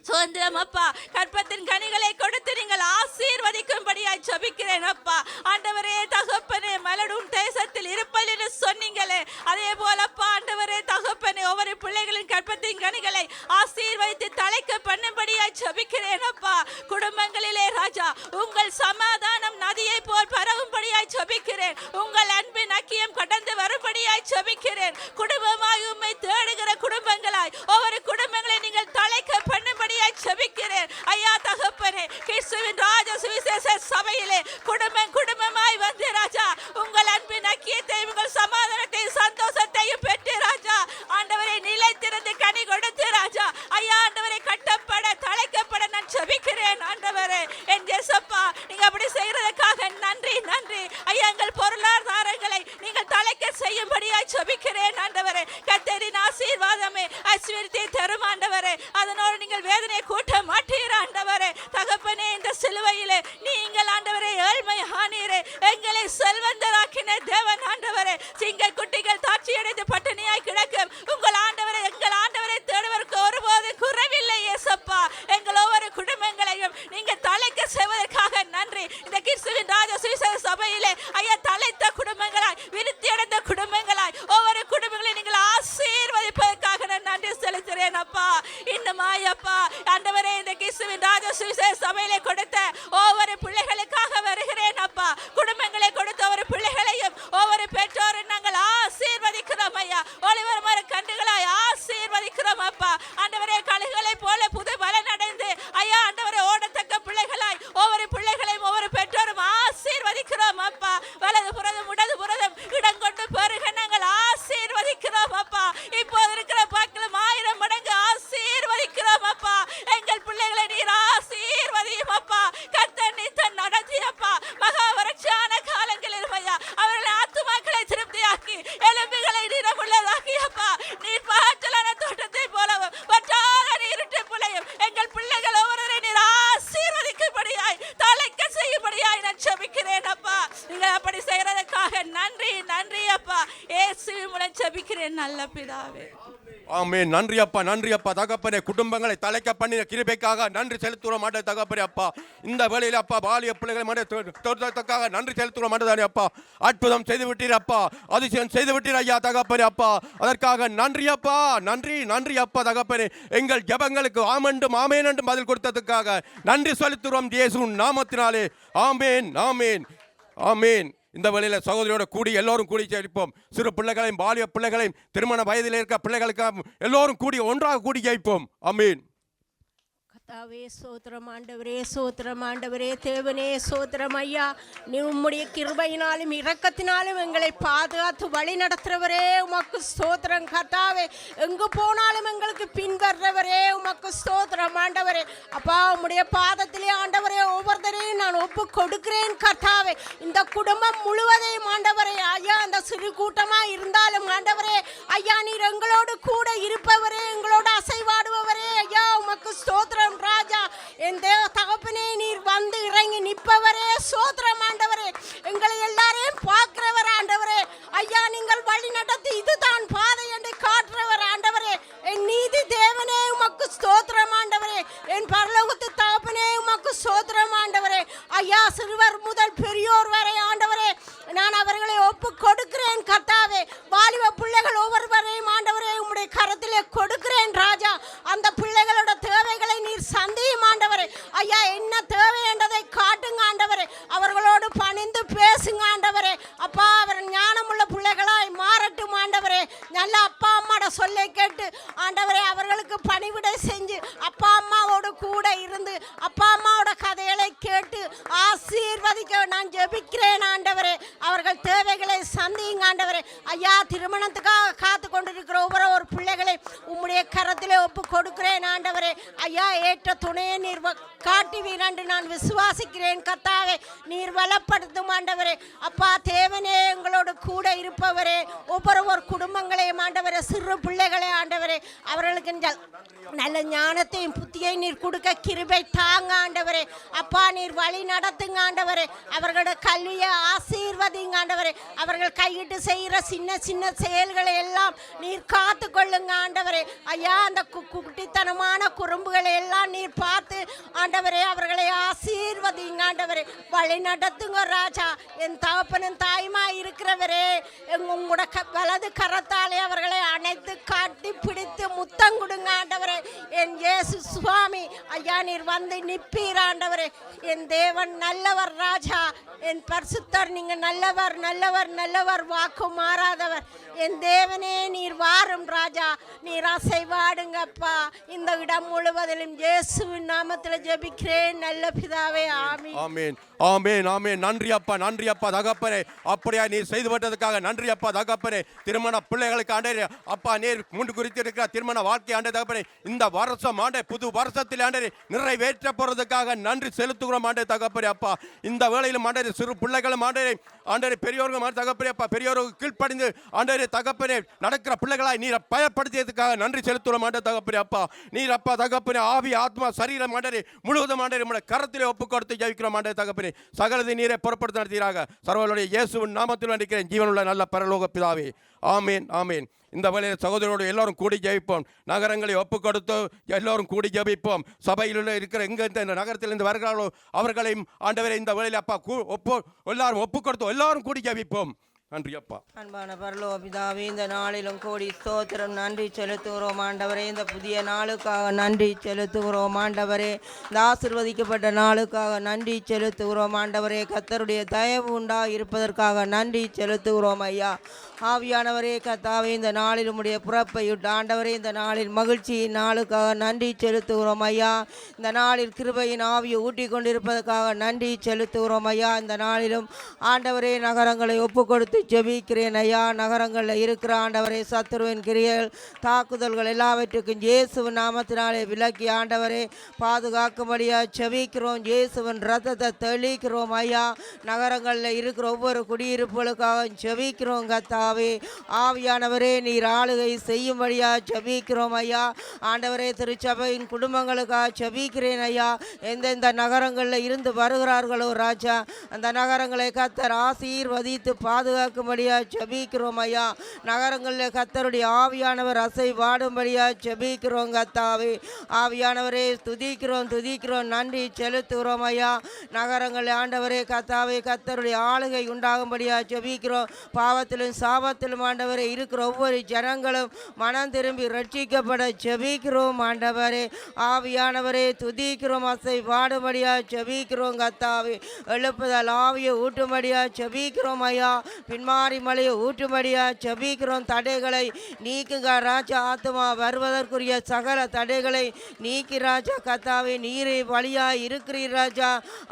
சுதந்திரம் அப்பா. கற்பத்தின் கனிகளை கொடுத்து நீங்கள் ஆசீர்வதிக்கும்படியாய் ஜெபிக்கிறேன் அப்பா. ஆண்டவரே தகப்பனே மலடும் தேசத்தில் இருப்பது என்று சொன்னீங்களே அதே போலப்பா ஆண்டவரே தகப்பனே ஒவ்வொரு பிள்ளைகளின் கற்பத்தின் கனிகளை ஆசீர்வதித்து தலைக்க பண்ணும்படியாய் ஜெபிக்கிறேன் அப்பா. குடும்பங்களிலே ராஜா உங்கள் சமாதானம் நதியை போல் பரவும்படியாய் ஜெபிக்கிறேன். உங்கள் அன்பின் அக்கியம் கடந்து வரும்படியாய் ஜெபிக்கிறேன். குடும்பமாய் உம்மை தேடுகிற குடும்பங்களாய் ஒவ்வொரு குடும்பங்களை நீங்கள் தலைக்க பண்ணும்படியாய் ஜெபிக்கிறேன் ஐயா தகப்பனே. கிறிஸ்துவின் ராஜ சுவிசேஷ சபையிலே குடும்பமாய் வந்து ராஜா உங்கள் அன்பின் அக்கியத்தை உங்கள் சமாதானத்தையும் சந்தோஷத்தையும் பெற்று ராஜா ஆண்டவரை நிலைத்திருந்து கனி கொடுத்து ராஜா ஐயா ஆண்டவரை கட்டப்பட தலைக்கப்பட நான் ஜெபிக்கிறேன் ஆண்டவரே. என் இயேசப்பா நீங்க அப்படி செய்யறதுக்காக நன்றி நன்றி ஐயா. எங்கள் பொருளாதாரங்களை நீங்கள் தலைக்க செய்யும்படியாய் ஜெபிக்கிறேன் ஆண்டவரே. கர்த்தரின் ஆசீர்வாதமே ஐஸ்வர்யத்தை தரும் ஆண்டவரே. அதனோடு நீங்கள் வேதனை கூட்ட மாட்டீர் ஆண்டவரே. தகப்பனே இந்த சிலுவையிலே நீங்கள் ஆண்டவரே ஏழ்மை ஆனீரே எங்களை செல்வந்தராக்கின தேவன் ஆண்டவரே. சிங்க குட்டிகள் தாட்சி அடைந்து பட்டினியாய் கிடக்கும் உங்கள் ஆண்டவரை எங்கள் ஆண்டவரை தேடுவதற்கு ஒருபோதும் குறைவில்லை இயேசப்பா. எங்கள் ஒவ்வொரு குடும்பங்களையும் நீங்க தலைக்க செய்வதற்காக நன்றி. இந்த கிறிஸ்துவின் ராஜ சுவிசேஷ சபையிலே ஐயா தலைத்த குடும்பங்களாய் விருத்தி அடைந்த குடும்பங்களாய் ஒவ்வொரு குடும்பங்களையும் நீங்கள் ஆசீர்வதிப்பதற்காக நான் நன்றி செலுத்துகிறேன் அப்பா. இன்னுமாய் அப்பா ஆண்டவரே இந்த கிறிஸ்துவின் ராஜ சுவிசேஷ சபையிலே கொடுத்த ஒவ்வொரு பிள்ளைகளுக்காக வருகிறேன் அப்பா. குடும்பங்களை கொடுத்த ஒவ்வொரு பிள்ளைகளையும் ஒவ்வொரு பெற்றோரும் நாங்கள் ஆசீர்வதிக்கிறோம் ஐயா. ஒளிவர் மர கண்டுகளாய் ஆசீர்வதிக்கிறோம் அப்பா. ஆண்டவரே கழுகுகளை போல புது பலன் அடைந்து ஐயா ஆண்டவரே ஓடத்தக்க பிள்ளைகளாய் ஒவ்வொரு பிள்ளைகளையும் ஒவ்வொரு பெற்றோரும் ஆசீர்வதிக்கிறோம் அப்பா. வலது புறதும் இடது புறதும் இடம் கொண்டு பெருக நாங்கள் ஆசீர்வதிக்கிறோம் அப்பா. இப்போது இருக்கிற பாக்கிலும் 1000 மடங்கு ஆசீர்வதிக்கிறோம் அப்பா. எங்கள் பிள்ளைகளை நீர் ஆசீர்வதியும் அப்பா. கர்த்தர் நீர் நடத்தி அப்பா மகாவரட்சியான காலங்களில் ஐயா அவர்களை ஆத்துமாக்களை திருப்தியாக்கி எலும்புகளை நிறமுள்ளதாக்கி அப்பா நீர் பாற்றலான தோட்டத்தை போலவும் வற்றாத நீருட்டு பிள்ளையும் எங்கள் பிள்ளைகள் ஒவ்வொருவரை நீர் ஆசீர்வதிக்கும்படியாய் தலைக்க செய்யும்படியாய் நான் ஜெபிக்கிறேன் அப்பா. நீங்கள் அப்படி செய்யறதுக்காக நன்றி நன்றி அப்பா. இயேசுவின் மூலம் ஜெபிக்கிறேன் நல்ல பிதாவே. ஆமென். நன்றி அப்பா நன்றி அப்பா தகப்பனே. குடும்பங்களை தலைக்க பண்ணின கிருபைக்காக நன்றி செலுத்துகிறோம் மாட்டே தகப்பனே அப்பா. இந்த வேளையில் அப்பா பாலிய பிள்ளைகளை மாட்டே தோற்றத்துக்காக நன்றி செலுத்துகிறோம் மாட்டே அப்பா. அற்புதம் செய்து விட்டீர் அப்பா. அதிசயம் செய்து விட்டீர் ஐயா தகப்பனே அப்பா. அதற்காக நன்றி அப்பா நன்றி நன்றி அப்பா தகப்பனே. எங்கள் ஜெபங்களுக்கு ஆமென்றும் ஆமென் என்றும் பதில் கொடுத்ததுக்காக நன்றி செலுத்துகிறோம் இயேசுவின் நாமத்தினாலே. ஆமென் ஆமென் ஆமென். இந்த வேளையில் சகோதரியோட கூடி எல்லோரும் கூடி ஜெயிப்போம். சிறு பிள்ளைகளையும் பாலிய பிள்ளைகளையும் திருமண வயதில் இருக்க பிள்ளைகளுக்கு எல்லோரும் கூடி ஒன்றாக கூடி ஜெயிப்போம். ஆமென். கர்த்தாவே சோத்திரம் ஆண்டவரே சோத்திரம் ஆண்டவரே தேவனே சோத்திரம் ஐயா. நீ உம்முடைய கிருபையினாலும் இரக்கத்தினாலும் எங்களை பாதுகாத்து வழி நடத்துறவரே உமக்கு ஸ்தோத்திரம் கர்த்தாவே. எங்கு போனாலும் எங்களுக்கு பின்வர்றவரே உமக்கு ஸ்தோத்திரம் ஆண்டவரே. அப்பா உம்முடைய பாதத்திலே ஆண்டவரே ஒவ்வொருத்தரையும் நான் ஒப்பு கொடுக்கிறேன் கர்த்தாவே. இந்த குடும்பம் முழுவதையும் ஆண்டவரே ஐயா அந்த சிறு கூட்டமா இருந்தாலும் ஆண்டவரே ஐயா நீர் எங்களோடு கூட இருப்பவரே எங்களோடு அசைவாடுபவரே ஐயா உமக்கு ஸ்தோத்திரம் ராஜா. என் தேவ தகப்பனே நீர் வந்து இறங்கி நிற்பவரே சோத்திரம் ஆண்டவரே. எங்களை எல்லாரையும் பார்க்கிறவர் ஆண்டவரே ஐயா. நீங்கள் வழி நடத்தி இதுதான் பாதை என்று காட்டுறவர் ஆண்டவரே. சிறுவர் முதல் பெரியோர் வரை ஆண்டவரே நான் அவர்களை ஒப்பு கொடுக்கிறேன் கர்த்தாவே. வாலிப பிள்ளைகள் ஒவ்வொருவரையும் ஆண்டவரே உம்முடைய கரத்திலே கொடுக்கிறேன் ராஜா. அந்த பிள்ளைகளோட தேவைகளை நீர் சந்தியும் ஆண்டவரே. ஐயா, என்ன தேவை என்றதை காட்டுங்க ஆண்டவரே. அவர்களோடு பணிந்து பேசுங்க ஆண்டவரே. அப்பா, அவர் ஞானமுள்ள பிள்ளைகளாய் மாறட்டும் ஆண்டவரே. நல்ல அப்பா அம்மாவோட சொல்லை கேட்டு ஆண்டவரே அவர்களுக்கு பணிவிடை செஞ்சு அப்பா அம்மாவோடு கூட இருந்து அப்பா அம்மாவோட கதைகளை கேட்டு ஆசீர்வதிக்க நான் ஜெபிக்கிறேன் ஆண்டவரே. அவர்கள் தேவைகளை சந்தியுங்க ஆண்டவரே. ஐயா, திருமணத்துக்காக காத்து கொண்டிருக்கிற ஒவ்வொரு பிள்ளைகளை உம்முடைய கரத்திலே ஒப்பு கொடுக்கிறேன் ஆண்டவரே. ஐயா, ஏற்ற துணையை நீர் காட்டுவீர் என்று நான் விசுவாசிக்கிறேன் கர்த்தாவே. நீர் வளப்படுத்தும் ஆண்டவரே. அப்பா தேவனே, எங்களோடு கூட இருப்பவரே, ஒவ்வொரு குடும்பங்களையும் ஆண்டவரே, சிறு பிள்ளைகளை ஆண்டவரே, அவர்களுக்கு நல்ல ஞானத்தையும் புத்தியை நீர் கொடுக்க கிருபை தாங்க ஆண்டவரே. அப்பா, நீர் வழி நடத்துங்க ஆண்டவரே. அவர்களோட கல்வியை ஆசீர்வதிங்க ஆண்டவரே. அவர்கள் கையிட்டு செய்கிற சின்ன சின்ன செயல்களை எல்லாம் நீர் காத்து கொள்ளுங்க ஆண்டவரே. ஐயா, அந்த குட்டித்தனமான குறும்புகளை எல்லாம் நீர் பார்த்து ஆண்டவரே அவர்களை ஆசீர்வதிங்க ஆண்டவரே. வழி நடத்துங்க ராஜா. என் தகப்பனும் தாயுமா இருக்கிறவரே, உங்களோட வலது கரத்தாலே அவர்களை அணைத்து காட்டி பிடித்து முத்தம் கொடுங்க ஆண்டவரே. என் இயேசு சுவாமி, ஐயா நீர் வந்து நிப்பீர் ஆண்டவரே. என் தேவன் நல்லவர் ராஜா. என் பரிசுத்தர், நீங்க நல்லவர் நல்லவர் நல்லவர், வாக்கு மாறாதவர். என் தேவனே, நீர் வாரும் ராஜா. நீர் அசைவாடுங்கப்பா. இந்த இடம் முழுவதிலும் இயேசுவின் நாமத்தில் ஜெபிக்கிறேன் நல்ல பிதாவே, ஆமென். ஆமென் ஆமென் ஆமென். நன்றி அப்பா, நன்றி அப்பா தகப்பனே. அப்படியா நீர் செய்து விட்டதுக்காக நன்றி அப்பா தகப்பனே. திருமண பிள்ளைகளுக்கு ஆண்டே அப்பா நீர் முன் குறித்து இருக்கிற திருமண வாழ்க்கை ஆண்டே தகப்பனே, இந்த வருஷம் ஆண்டே புது வருஷத்தில் ஆண்டே நிறைவேற்ற போறதுக்காக நன்றி செலுத்துகிறோம் ஆண்டே தகப்பனே. அப்பா, இந்த வேளையிலும் ஆண்டே சிறு பிள்ளைகளும் ஆண்டே ஆண்டே பெரியோர்கள் தகப்பனே அப்பா, பெரியோருக்கு கீழ்ப்படிந்து ஆண்டே தகப்பனே நடக்கிற பிள்ளைகளாய் நீரை பயன்படுத்தியதுக்காக நன்றி செலுத்துகிறோம் ஆண்டே தகப்பனே. அப்பா, நீர் அப்பா தகப்பனே ஆவி ஆத்மா சரீரம் ஆண்டே முழுவதும் ஆண்டே நம்முடைய கரத்திலே ஒப்பு கொடுத்து ஜெயிக்கிறோம் ஆண்டே தகப்பனே. சகலதை நீரை பொறுப்படுத்த நடத்தீராக சர்வருடைய இயேசுவின் நாமத்தில் வேண்டிக்கிறேன் ஜீவனுள்ள நல்ல பரலோக பிதாவே, ஆமேன் ஆமேன். இந்த வேளையில் சகோதரோடு எல்லாரும் கூடி ஜெயிப்போம். நகரங்களை ஒப்பு கொடுத்து எல்லோரும் கூடி ஜெபிப்போம். சபையில் இருக்கிற எங்க இந்த நகரத்திலிருந்து வருகிறார்களோ அவர்களையும் ஆண்டவரை இந்த வேளையில் அப்பா எல்லாரும் ஒப்பு கொடுத்து எல்லாரும் கூடி ஜெபிப்போம். நன்றி அப்பா. அன்பான பரலோக பிதாவே, இந்த நாளிலும் கோடி ஸ்தோத்திரம் நன்றி செலுத்துகிறோம் ஆண்டவரே. இந்த புதிய நாளுக்காக நன்றி செலுத்துகிறோம் ஆண்டவரே. இந்த ஆசீர்வதிக்கப்பட்ட நாளுக்காக நன்றி செலுத்துகிறோம் ஆண்டவரே. கர்த்தருடைய தயவு இருப்பதற்காக நன்றி செலுத்துகிறோம் ஐயா. ஆவியானவரே கர்த்தாவே, இந்த நாளில் உம்முடைய புறப்பையிட்டு ஆண்டவரே, இந்த நாளில் மகிழ்ச்சியின் நாளுக்காக நன்றி செலுத்துகிறோம் ஐயா. இந்த நாளில் கிருபையின் ஆவியை ஊட்டி கொண்டிருப்பதற்காக நன்றி செலுத்துகிறோம் ஐயா. இந்த நாளிலும் ஆண்டவரே நகரங்களை ஒப்பு கொடுத்து ஜெபிக்கிறேன் ஐயா. நகரங்களில் இருக்கிற ஆண்டவரே சத்துருவின் கிரியைகள் தாக்குதல்கள் எல்லாவற்றுக்கும் இயேசுவின் நாமத்தினாலே விலக்கி ஆண்டவரே பாதுகாக்கும்படியா ஜெபிக்கிறோம். இயேசுவின் ரத்தத்தை தெளிக்கிறோம் ஐயா. நகரங்களில் இருக்கிற ஒவ்வொரு குடியிருப்புகளுக்காக ஜெபிக்கிறோம் கர்த்தா. ஆவியானவரே நீர் ஆளுகை செய்யும்படியா ஜெபிக்கிறோம் ஐயா. ஆண்டவரே திருச்சபையின் குடும்பங்களுக்காக ஜெபிக்கிறேன் ஐயா. எந்தெந்த நகரங்களில் இருந்து வருகிறார்களோ ராஜா, அந்த நகரங்களை கர்த்தர் ஆசீர்வதித்து பாதுகாக்கும்படியா ஜெபிக்கிறோம் ஐயா. நகரங்களில் கர்த்தருடைய ஆவியானவர் அசைவாடும்படியா ஜெபிக்கிறோம் கர்த்தாவே. ஆவியானவரே துதிக்கிறோம் துதிக்கிறோம் நன்றி செலுத்துகிறோம் ஐயா. நகரங்களில் ஆண்டவரே கர்த்தாவே கர்த்தருடைய ஆளுகை உண்டாகும்படியா ஜெபிக்கிறோம். பாவத்திலும் சாபத்திலும் ஆண்டவரே இருக்கிற ஒவ்வொரு ஜனங்களும் மனம் திரும்பி ரட்சிக்கப்பட ஜெபிக்கிறோம் ஆண்டவரே. ஆவியானவரே துதிக்கிறோம், அசை பாடும்படியா ஜெபிக்கிறோம் கர்த்தாவே. எழுப்புதல் ஆவியை ஊட்டும்படியா ஜெபிக்கிறோம் ஐயா. பின்மாறி மலையை ஊட்டும்படியா ஜெபிக்கிறோம். தடைகளை நீக்குங்க ராஜா. ஆத்மா வருவதற்குரிய சகல தடைகளை நீக்கி ராஜா கர்த்தாவே. நீரை வழியா இருக்கிறீர் ராஜா.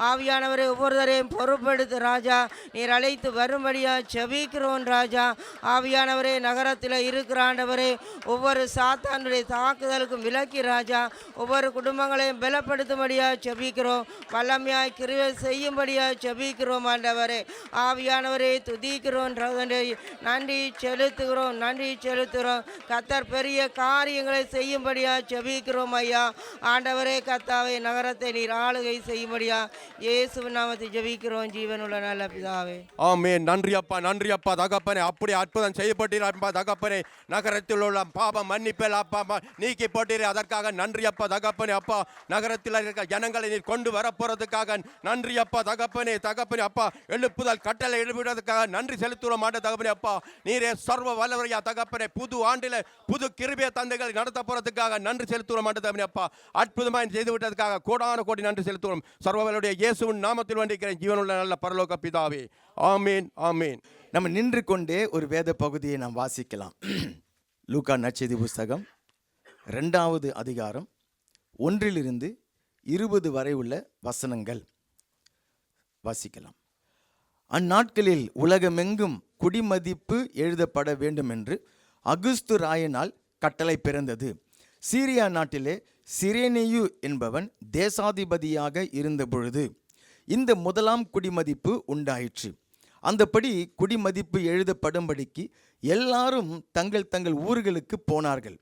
ஆவியானவரை ஒவ்வொருத்தரையும் பொறுப்படுத்து ராஜா. நீர் அழைத்து வரும்படியா ஜெபிக்கிறோம் ராஜா. ஆவியானவரே நகரத்தில் இருக்கிற ஆண்டவரே ஒவ்வொரு சாத்தானுடைய தாக்குதலுக்கும் விலக்கி ராஜா. ஒவ்வொரு குடும்பங்களையும் பலப்படுத்தும்படியா ஜெபிக்கிறோம். வல்லமையாய் கிருபை செய்யும்படியா ஜெபிக்கிறோம் ஆண்டவரே. ஆவியானவரே துதிக்கிறோம் செலுத்துகிறோம் நன்றி செலுத்துகிறோம் நன்றி செலுத்துகிறோம். கர்த்தர் பெரிய காரியங்களை செய்யும்படியா ஜெபிக்கிறோம் ஐயா. ஆண்டவரே கர்த்தாவே நகரத்தை நீர் ஆளுகை செய்யும்படியா இயேசுவின் நாமத்தை ஜெபிக்கிறோம் ஜீவனுள்ள நல்ல பிதாவே. ஆமென். நன்றி அப்பா தகப்பனே, அப்படி அற்புதம் செய்யப்பட்டீர் அப்பா தகப்பனே. நகரத்தில் உள்ள பாவம் மன்னிப்பல் அப்பா நீக்கி போட்டீர், அதற்காக நன்றி அப்பா தகப்பனே. அப்பா நகரத்தில் இருக்க ஜனங்களை நீர் கொண்டு வரப்போறதுக்காக நன்றி அப்பா தகப்பனே. அப்பா எழுப்புதல் கட்டளை எழுப்புவதற்காக நன்றி செலுத்துகிறோம் ஆண்ட தகப்பனே. அப்பா நீரே சர்வ வல்லவரையா தகப்பனே. புது ஆண்டில புது கிருபை தந்தைகளை நடத்த போறதுக்காக நன்றி செலுத்துகிறோம் ஆண்ட தகப்பனே. அப்பா அற்புதமாய் செய்து விட்டதுக்காக கோடான கோடி நன்றி செலுத்துகிறோம். சர்வ வல்லவருடைய இயேசுவின் நாமத்தில் வேண்டிக்கிறேன் ஜீவனுள்ள நல்ல பரலோக பிதாவே. ஆமீன் ஆமீன். நம்ம நின்று கொண்டே ஒரு வேத பகுதியை நாம் வாசிக்கலாம். லூக்கா நற்செய்தி புஸ்தகம் 2வது அதிகாரம் 1 to 20 வரை உள்ள வசனங்கள் வாசிக்கலாம். அந்நாட்களில் உலகமெங்கும் குடிமதிப்பு எழுதப்பட வேண்டும் என்று அகுஸ்து ராயனால் கட்டளை பிறந்தது. சீரியா நாட்டிலே சிரேனியு என்பவன் தேசாதிபதியாக இருந்த பொழுது இந்த முதலாம் குடிமதிப்பு உண்டாயிற்று. அந்தபடி குடிமதிப்பு எழுதப்படும்படிக்கு எல்லாரும் தங்கள் தங்கள் ஊர்களுக்கு போனார்கள்.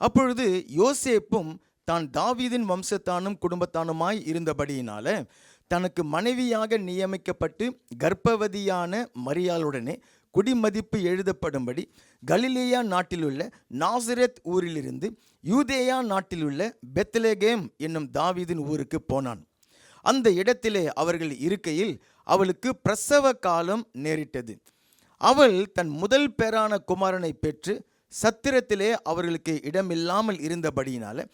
அப்பொழுது யோசேப்பும் தான் தாவீதின் வம்சத்தானும் குடும்பத்தானுமாய் இருந்தபடியினால தனக்கு மனைவியாக நியமிக்கப்பட்டு கர்ப்பவதியான மரியாளுடனே குடிமதிப்பு எழுதப்படும்படி கலிலேயா நாட்டிலுள்ள நாசரேத் ஊரிலிருந்து யூதேயா நாட்டிலுள்ள பெத்லெகேம் என்னும் தாவீதின் ஊருக்கு போனான். அந்த இடத்திலே அவர்கள் இருக்கையில் அவளுக்கு பிரசவ காலம் நேரிட்டது. அவள் தன் முதல் பேரான குமாரனை பெற்று சத்திரத்திலே அவர்களுக்கு இடமில்லாமல் இருந்தபடியினால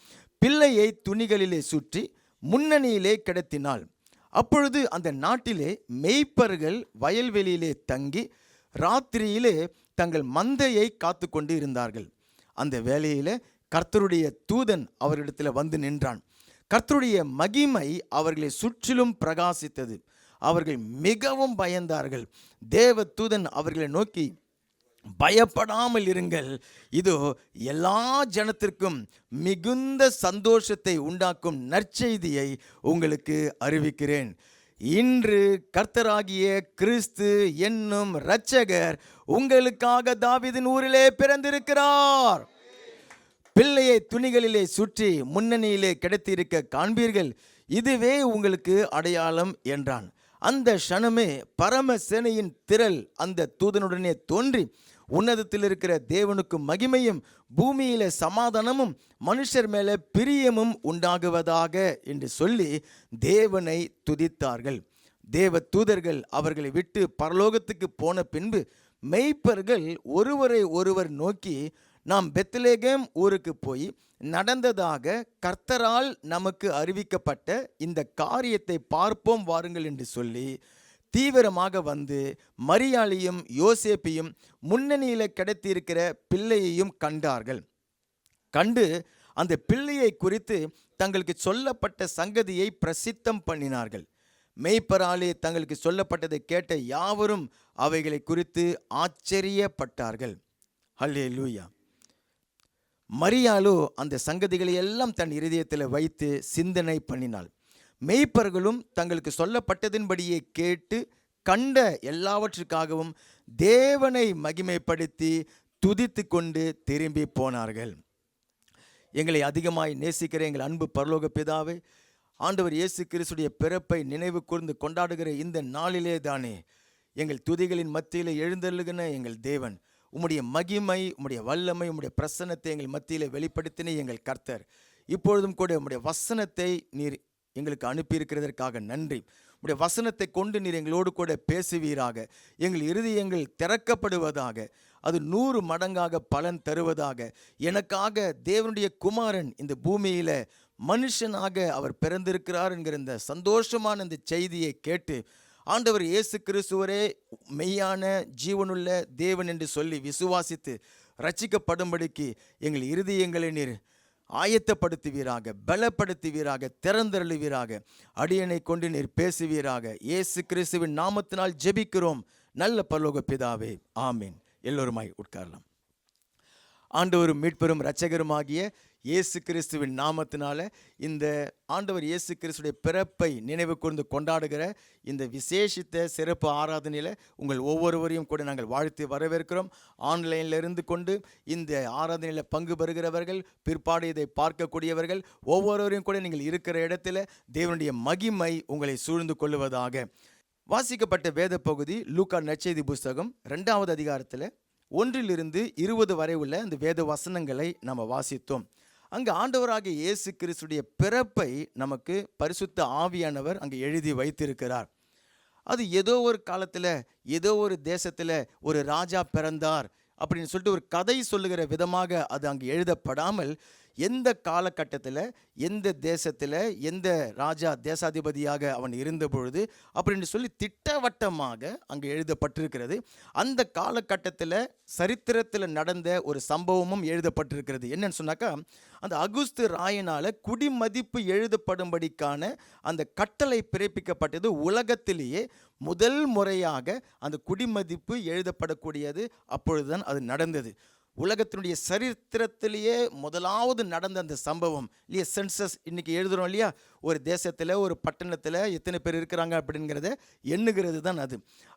பிள்ளையை துணிகளிலே சுற்றி முன்னணியிலே கிடத்தினாள். அப்பொழுது அந்த நாட்டிலே மேய்ப்பர்கள் வயல்வெளியிலே தங்கி ராத்திரியிலே தங்கள் மந்தையை காத்து கொண்டு இருந்தார்கள். அந்த வேளையிலே கர்த்தருடைய தூதன் அவரிடத்தில் வந்து நின்றான். கர்த்தருடைய மகிமை அவர்களை சுற்றிலும் பிரகாசித்தது. அவர்கள் மிகவும் பயந்தார்கள். தேவ தூதன் அவர்களை நோக்கி, பயப்படாமல் இருங்கள், இதோ எல்லா ஜனத்திற்கும் மிகுந்த சந்தோஷத்தை உண்டாக்கும் நற்செய்தியை உங்களுக்கு அறிவிக்கிறேன். இன்று கர்த்தராகிய கிறிஸ்து என்னும் இரட்சகர் உங்களுக்காக தாவீதின் ஊரிலே பிறந்திருக்கிறார். பிள்ளையை துணிகளிலே சுற்றி முன்னணியிலே கிடத்தியிருக்க காண்பீர்கள், இதுவே உங்களுக்கு அடையாளம் என்றான். அந்த க்ஷணமே பரமசேனையின் திரள் அந்த தூதனுடனே தோன்றி, உன்னதத்தில் இருக்கிற தேவனுக்கு மகிமையும் பூமியிலே சமாதானமும் மனுஷர் மேலே பிரியமும் உண்டாகுவதாக என்று சொல்லி தேவனை துதித்தார்கள். தேவ தூதர்கள் அவர்களை விட்டு பரலோகத்துக்கு போன பின்பு மெய்ப்பர்கள் ஒருவரை ஒருவர் நோக்கி, நாம் பெத்லெகேம் ஊருக்கு போய் நடந்ததாக கர்த்தரால் நமக்கு அறிவிக்கப்பட்ட இந்த காரியத்தை பார்ப்போம் வாருங்கள் என்று சொல்லி தீவிரமாக வந்து மரியாளையும் யோசேப்பையும் முன்னணியில் கிடைத்திருக்கிற பிள்ளையையும் கண்டார்கள். கண்டு அந்த பிள்ளையை குறித்து தங்களுக்கு சொல்லப்பட்ட சங்கதியை பிரசித்தம் பண்ணினார்கள். மெய்ப்பராலே தங்களுக்கு சொல்லப்பட்டதை கேட்ட யாவரும் அவைகளை குறித்து ஆச்சரியப்பட்டார்கள். ஹல்லேலூயா. மரியாளோ அந்த சங்கதிகளை எல்லாம் தன் இருதயத்தில் வைத்து சிந்தனை பண்ணினாள். மெய்ப்பர்களும் தங்களுக்கு சொல்லப்பட்டதின்படியே கேட்டு கண்ட எல்லாவற்றுக்காகவும் தேவனை மகிமைப்படுத்தி துதித்து கொண்டு திரும்பி போனார்கள். எங்களை அதிகமாய் நேசிக்கிற எங்கள் அன்பு பரலோக பிதாவே, ஆண்டவர் இயேசு கிறிஸ்துடைய பிறப்பை நினைவு கூர்ந்து கொண்டாடுகிற இந்த நாளிலே தானே எங்கள் துதிகளின் மத்தியில் எழுந்தருளுகிற எங்கள் தேவன், உம்முடைய மகிமை, உம்முடைய வல்லமை, உம்முடைய பிரசன்னத்தை எங்கள் மத்தியில் வெளிப்படுத்தின எங்கள் கர்த்தர், இப்பொழுதும் கூட உம்முடைய வசனத்தை நீர் எங்களுக்கு அனுப்பியிருக்கிறதற்காக நன்றி. உம்முடைய வசனத்தை கொண்டு நீர் எங்களோடு கூட பேசுவீராக. எங்கள் இருதயங்கள் திறக்கப்படுவதாக, அது 100 மடங்காக பலன் தருவதாக. எனக்காக தேவனுடைய குமாரன் இந்த பூமியில் மனுஷனாக அவர் பிறந்திருக்கிறார் என்கிற இந்த சந்தோஷமான இந்த செய்தியை கேட்டு, ஆண்டவர் இயேசு கிறிஸ்துவரே மெய்யான ஜீவனுள்ள தேவன் என்று சொல்லி விசுவாசித்து ரட்சிக்கப்படும்படிக்கு எங்கள் இருதயங்களை நீர் ஆயத்தப்படுத்துவீராக, பலப்படுத்துவீராக, திறந்தருளுவீராக. அடியனை கொண்டு நீர் பேசுவீராக. இயேசு கிறிஸ்துவின் நாமத்தினால் ஜெபிக்கிறோம் நல்ல பரலோக பிதாவே, ஆமீன். எல்லோருமாய் உட்காரலாம். ஆண்டவரும் மீட்பெரும் இரட்சகருமாகிய இயேசு கிறிஸ்துவின் நாமத்தினால இந்த ஆண்டவர் இயேசு கிறிஸ்துடைய பிறப்பை நினைவு கூர்ந்து கொண்டாடுகிற இந்த விசேஷித்த சிறப்பு ஆராதனையில் உங்கள் ஒவ்வொருவரையும் கூட நாங்கள் வாழ்த்து வரவேற்கிறோம். ஆன்லைனில் இருந்து கொண்டு இந்த ஆராதனையில் பங்கு பெறுகிறவர்கள், பிற்பாடு இதை பார்க்கக்கூடியவர்கள் ஒவ்வொருவரையும் கூட நீங்கள் இருக்கிற இடத்துல தேவனுடைய மகிமை உங்களை சூழ்ந்து கொள்ளுவதாக. வாசிக்கப்பட்ட வேத பகுதி லூக்கா நற்செய்தி புஸ்தகம் 2வது அதிகாரத்தில் 1-20 வரை உள்ள இந்த வேத வசனங்களை நம்ம வாசித்தோம். அங்கே ஆண்டவராகிய இயேசு கிறிஸ்துடைய பிறப்பை நமக்கு பரிசுத்த ஆவியானவர் அங்கே எழுதி வைத்திருக்கிறார். அது ஏதோ ஒரு காலத்தில் ஏதோ ஒரு தேசத்தில் ஒரு ராஜா பிறந்தார் அப்படின்னு சொல்லிட்டு ஒரு கதை சொல்லுகிற விதமாக அது அங்கே எழுதப்படாமல், எந்த காலகட்டத்தில் எந்த தேசத்தில் எந்த ராஜா தேசாதிபதியாக அவன் இருந்த பொழுது அப்படின்னு சொல்லி திட்டவட்டமாக அங்கே எழுதப்பட்டிருக்கிறது. அந்த காலகட்டத்தில் சரித்திரத்தில் நடந்த ஒரு சம்பவமும் எழுதப்பட்டிருக்கிறது. என்னன்னு சொன்னாக்கா, அந்த அகுஸ்து ராயனால் குடிமதிப்பு எழுதப்படும்படிக்கான அந்த கட்டளை பிறப்பிக்கப்பட்டது. உலகத்திலேயே முதல் முறையாக அந்த குடிமதிப்பு எழுதப்படக்கூடியது அப்பொழுதுதான் அது நடந்தது. உலகத்தினுடைய சரித்திரத்திலேயே முதலாவது நடந்த அந்த சம்பவம் இல்லையா, சென்சஸ் இன்னைக்கு எழுதுகிறோம் இல்லையா, ஒரு தேசத்தில் ஒரு பட்டணத்தில் எத்தனை பேர் இருக்கிறாங்க அப்படிங்கிறத எண்ணுகிறது தான்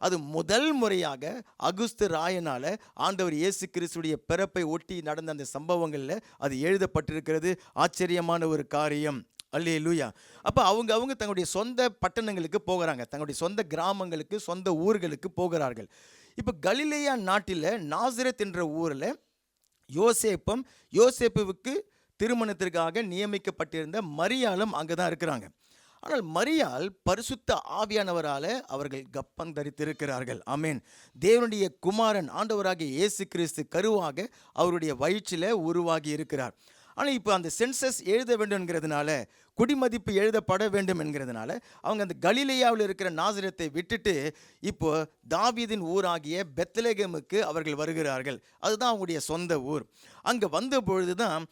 அது முதல் முறையாக அகுஸ்து ராயனால் ஆண்டவர் இயேசு கிறிஸ்துடைய பிறப்பை ஒட்டி நடந்த அந்த சம்பவங்களில் அது எழுதப்பட்டிருக்கிறது. ஆச்சரியமான ஒரு காரியம். அல்லேலூயா. அப்போ அவங்க தங்களுடைய சொந்த பட்டணங்களுக்கு போகிறாங்க, தங்களுடைய சொந்த கிராமங்களுக்கு, சொந்த ஊர்களுக்கு போகிறார்கள். இப்போ கலிலேயா நாட்டில் நாசரேத் என்ற ஊரில் யோசேப்புவுக்கு திருமணத்திற்காக நியமிக்கப்பட்டிருந்த மரியாளும் அங்கே தான் இருக்கிறாங்க. ஆனால் மரியாள் பரிசுத்த ஆவியானவரால் அவர்கள் கப்பம் தரித்திருக்கிறார்கள். ஆமேன். தேவனுடைய குமாரன் ஆண்டவராகிய இயேசு கிறிஸ்து கருவாக அவருடைய வயிற்றில் உருவாகி இருக்கிறார். ஆனால் இப்போ அந்த சென்சஸ் எழுத வேண்டும் என்கிறதுனால, குடிமதிப்பு எழுதப்பட வேண்டும் என்கிறதுனால அவங்க அந்த கலிலேயாவில் இருக்கிற நாசரேத்தை விட்டுட்டு இப்போ தாவீதின் ஊராகிய பெத்லகேமுக்கு அவர்கள் வருகிறார்கள். அதுதான் அவங்களுடைய சொந்த ஊர். அங்கே வந்த பொழுது தான்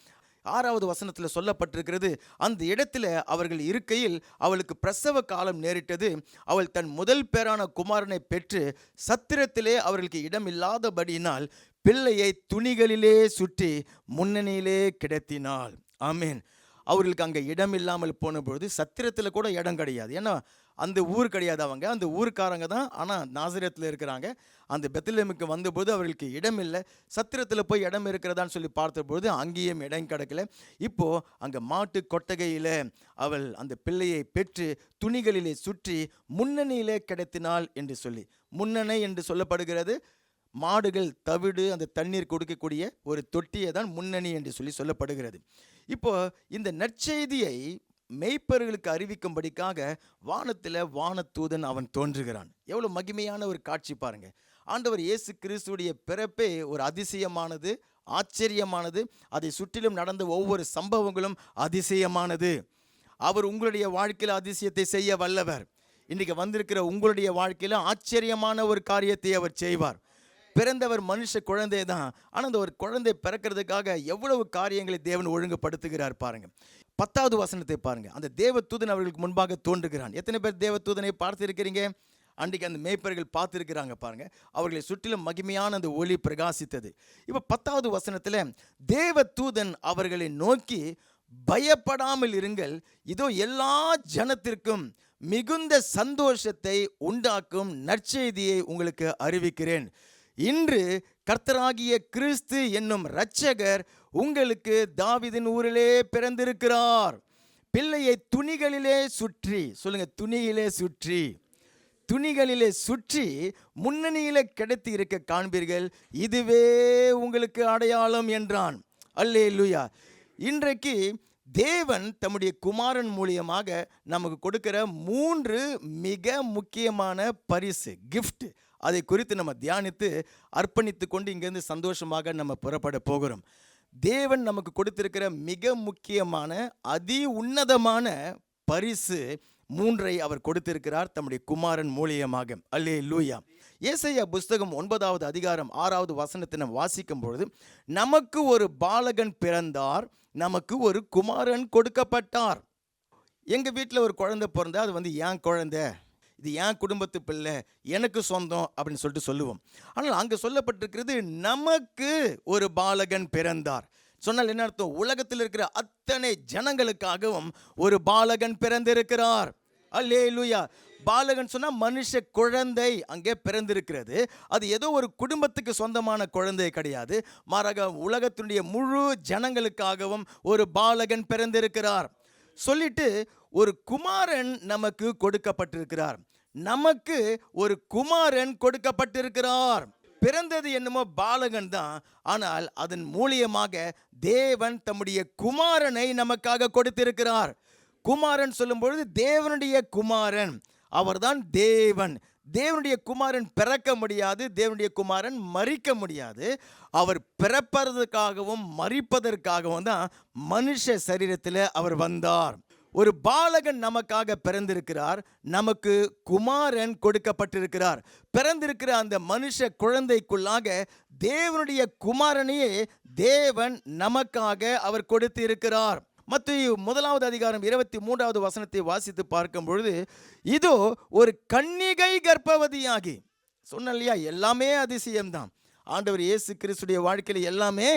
6வது வசனத்தில் சொல்லப்பட்டிருக்கிறது, அந்த இடத்துல அவர்கள் இருக்கையில் அவளுக்கு பிரசவ காலம் நேரிட்டது. அவள் தன் முதல் பேரான குமாரனை பெற்று சத்திரத்திலே அவர்களுக்கு இடம் இல்லாதபடியினால் பிள்ளையை துணிகளிலே சுற்றி முன்னணியிலே கிடத்தினாள். ஆமேன். அவர்களுக்கு அங்கே இடம் இல்லாமல் போன பொழுது சத்திரத்தில் கூட இடம் கிடையாது. ஏன்னா அந்த ஊர் கிடையாது, அவங்க அந்த ஊருக்காரங்க தான். ஆனால் நாசரேத்தில் இருக்கிறாங்க. அந்த பெத்லகேமுக்கு வந்தபோது அவர்களுக்கு இடம் இல்லை. சத்திரத்தில் போய் இடம் இருக்கிறதான்னு சொல்லி பார்த்தபோது அங்கேயும் இடம் கிடைக்கல. இப்போது அங்கே மாட்டு கொட்டகையில் அவள் அந்த பிள்ளையை பெற்று துணிகளிலே சுற்றி முன்னணியிலே கிடத்தினாள் என்று சொல்லி, முன்னணை என்று சொல்லப்படுகிறது. மாடுகள் தவிடு அந்த தண்ணீர் கொடுக்கக்கூடிய ஒரு தொட்டியை தான் முன்னணி என்று சொல்லி சொல்லப்படுகிறது. இப்போ இந்த நற்செய்தியை மெய்ப்பர்களுக்கு அறிவிக்கும்படிக்காக வானத்தில் வானதூதன் அவன் தோன்றுகிறான். எவ்வளோ மகிமையான ஒரு காட்சி பாருங்க. ஆண்டவர் இயேசு கிறிஸ்துடைய பிறப்பே ஒரு அதிசயமானது, ஆச்சரியமானது. அதை சுற்றிலும் நடந்த ஒவ்வொரு சம்பவங்களும் அதிசயமானது. அவர் உங்களுடைய வாழ்க்கையில் அதிசயத்தை செய்ய வல்லவர். இன்றைக்கி வந்திருக்கிற உங்களுடைய வாழ்க்கையில் ஆச்சரியமான ஒரு காரியத்தை அவர் செய்வார். பிறந்தவர் மனுஷ குழந்தை தான். ஆனால் அந்த ஒரு குழந்தை பிறக்கிறதுக்காக எவ்வளவு காரியங்களை தேவன் ஒழுங்குபடுத்துகிறார் பாருங்க. 10வது வசனத்தை பாருங்க. அந்த தேவதூதன் அவர்களுக்கு முன்பாக தோன்றுகிறான். எத்தனை பேர் தேவதூதனை பார்த்திருக்கிறீங்க? அன்றைக்கு அந்த மேய்ப்பர்கள் பார்த்துருக்கிறாங்க பாருங்க. அவர்களை சுற்றிலும் மகிமையான அந்த ஒளி பிரகாசித்தது. இப்போ 10வது வசனத்தில் தேவதூதன் அவர்களை நோக்கி, பயப்படாமல் இருங்கள், இதோ எல்லா ஜனத்திற்கும் மிகுந்த சந்தோஷத்தை உண்டாக்கும் நற்செய்தியை உங்களுக்கு அறிவிக்கிறேன். இன்று கர்த்தராகிய கிறிஸ்து என்னும் இரட்சகர் உங்களுக்கு தாவீதின் ஊரிலே பிறந்திருக்கிறார். பிள்ளையை துணிகளிலே சுற்றி, சொல்லுங்க, துணியிலே சுற்றி, துணிகளிலே சுற்றி முன்னணியிலே கிடத்தி இருக்க காண்பீர்கள், இதுவே உங்களுக்கு அடையாளம் என்றான். அல்லேலூயா. இன்றைக்கு தேவன் தம்முடைய குமாரன் மூலியமாக நமக்கு கொடுக்கிற 3 மிக முக்கியமான பரிசு, கிஃப்ட், அதை குறித்து நம்ம தியானித்து அர்ப்பணித்து கொண்டு இங்கேருந்து சந்தோஷமாக நம்ம புறப்பட போகிறோம். தேவன் நமக்கு கொடுத்திருக்கிற மிக முக்கியமான அதி உன்னதமான பரிசு 3ஐ அவர் கொடுத்திருக்கிறார் தம்முடைய குமாரன் மூலியமாக. அல்லேலூயா. ஏசாயா புஸ்தகம் 9வது அதிகாரம் 6வது வசனத்தை நம்ம வாசிக்கும் பொழுது, நமக்கு ஒரு பாலகன் பிறந்தார், நமக்கு ஒரு குமாரன் கொடுக்கப்பட்டார். எங்கள் வீட்டில் ஒரு குழந்தை பிறந்தா அது என் குழந்தை, இது என் குடும்பத்து பிள்ளை, எனக்கு சொந்தம் அப்படின்னு சொல்லிட்டு சொல்லுவோம். ஆனால் அங்கே சொல்லப்பட்டிருக்கிறது நமக்கு ஒரு பாலகன் பிறந்தார் சொன்னால் என்ன அர்த்தம்? உலகத்தில் இருக்கிற அத்தனை ஜனங்களுக்காகவும் ஒரு பாலகன் பிறந்திருக்கிறார். அல்லேலூயா. பாலகன் சொன்னா மனுஷ குழந்தை அங்கே பிறந்திருக்கிறது. அது ஏதோ ஒரு குடும்பத்துக்கு சொந்தமான குழந்தை கிடையாது, மாறாக உலகத்தினுடைய முழு ஜனங்களுக்காகவும் ஒரு பாலகன் பிறந்திருக்கிறார் சொல்லிட்டு ஒரு குமாரன் நமக்கு கொடுக்கப்பட்டிருக்கிறார். நமக்கு ஒரு குமாரன் கொடுக்கப்பட்டிருக்கிறார். பிறந்தது என்னமோ பாலகன் தான், ஆனால் அதன் மூலியமாக தேவன் தம்முடைய குமாரனை நமக்காக கொடுத்திருக்கிறார். குமாரன் சொல்லும் பொழுது தேவனுடைய குமாரன், அவர்தான் தேவன். தேவனுடைய குமாரன் பிறக்க முடியாது, தேவனுடைய குமாரன் மரிக்க முடியாது. அவர் பிறப்பதற்காகவும் மரிப்பதற்காகவும் தான் மனுஷ சரீரத்தில் அவர் வந்தார். ஒரு பாலகன் நமக்காக பிறந்திருக்கிறார், நமக்கு குமாரன் கொடுக்கப்பட்டிருக்கிறார். பிறந்திருக்கிற அந்த மனுஷ குழந்தைக்குள்ளாக தேவனுடைய குமாரனையே தேவன் நமக்காக அவர் கொடுத்து இருக்கிறார். மத்தேயு 1 வசனத்தை வாசித்து பார்க்கும் பொழுது, இதோ ஒரு கன்னிகை கர்ப்பவதியாகி, சொன்ன இல்லையா, எல்லாமே அதிசயம்தான். ஆண்டவர் இயேசு கிறிஸ்துடைய வாழ்க்கையில் எல்லாமே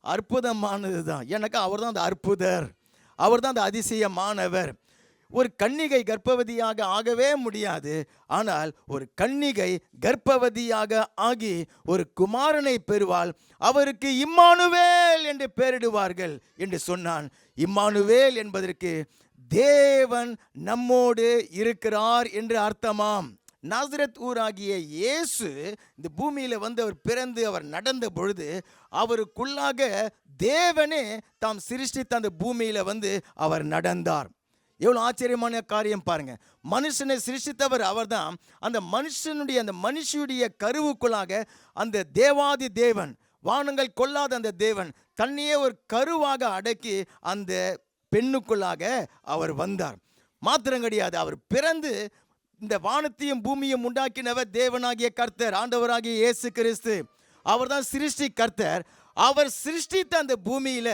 அற்புதமானது தான். எனக்கு அவர் தான் அந்த அற்புதர், அவர் தான் அந்த அதிசயமானவர். ஒரு கன்னிகை கர்ப்பவதியாக ஆகவே முடியாது, ஆனால் ஒரு கன்னிகை கர்ப்பவதியாக ஆகி ஒரு குமாரனை பெறுவாள், அவருக்கு இம்மானுவேல் என்று பெயரிடுவார்கள் என்று சொன்னான். இம்மானுவேல் என்பதற்கு தேவன் நம்மோடு இருக்கிறார் என்று அர்த்தமாம். நாசரேத் ஊராகிய இயேசு இந்த பூமியில் வந்து அவர் பிறந்து அவர் நடந்த பொழுது அவருக்குள்ளாக தேவனே தாம் சிருஷ்டித்த அந்த பூமியில் வந்து அவர் நடந்தார். எவ்வளோ ஆச்சரியமான காரியம் பாருங்க. மனுஷனை சிருஷ்டித்தவர் அவர்தான். அந்த மனுஷியுடைய கருவுக்குள்ளாக அந்த தேவாதி தேவன், வானங்கள் கொள்ளாத அந்த தேவன் தன்னையே ஒரு கருவாக அடக்கி அந்த பெண்ணுக்குள்ளாக அவர் வந்தார். மாத்திரம் கிடையாது, அவர் பிறந்து இந்த வானத்தையும் பூமியும் உண்டாக்கினவர் தேவனாகிய கர்த்தர், ஆண்டவராகிய இயேசு கிறிஸ்து. அவர் தான் சிருஷ்டி கர்த்தர். அவர் சிருஷ்டித்த அந்த பூமியில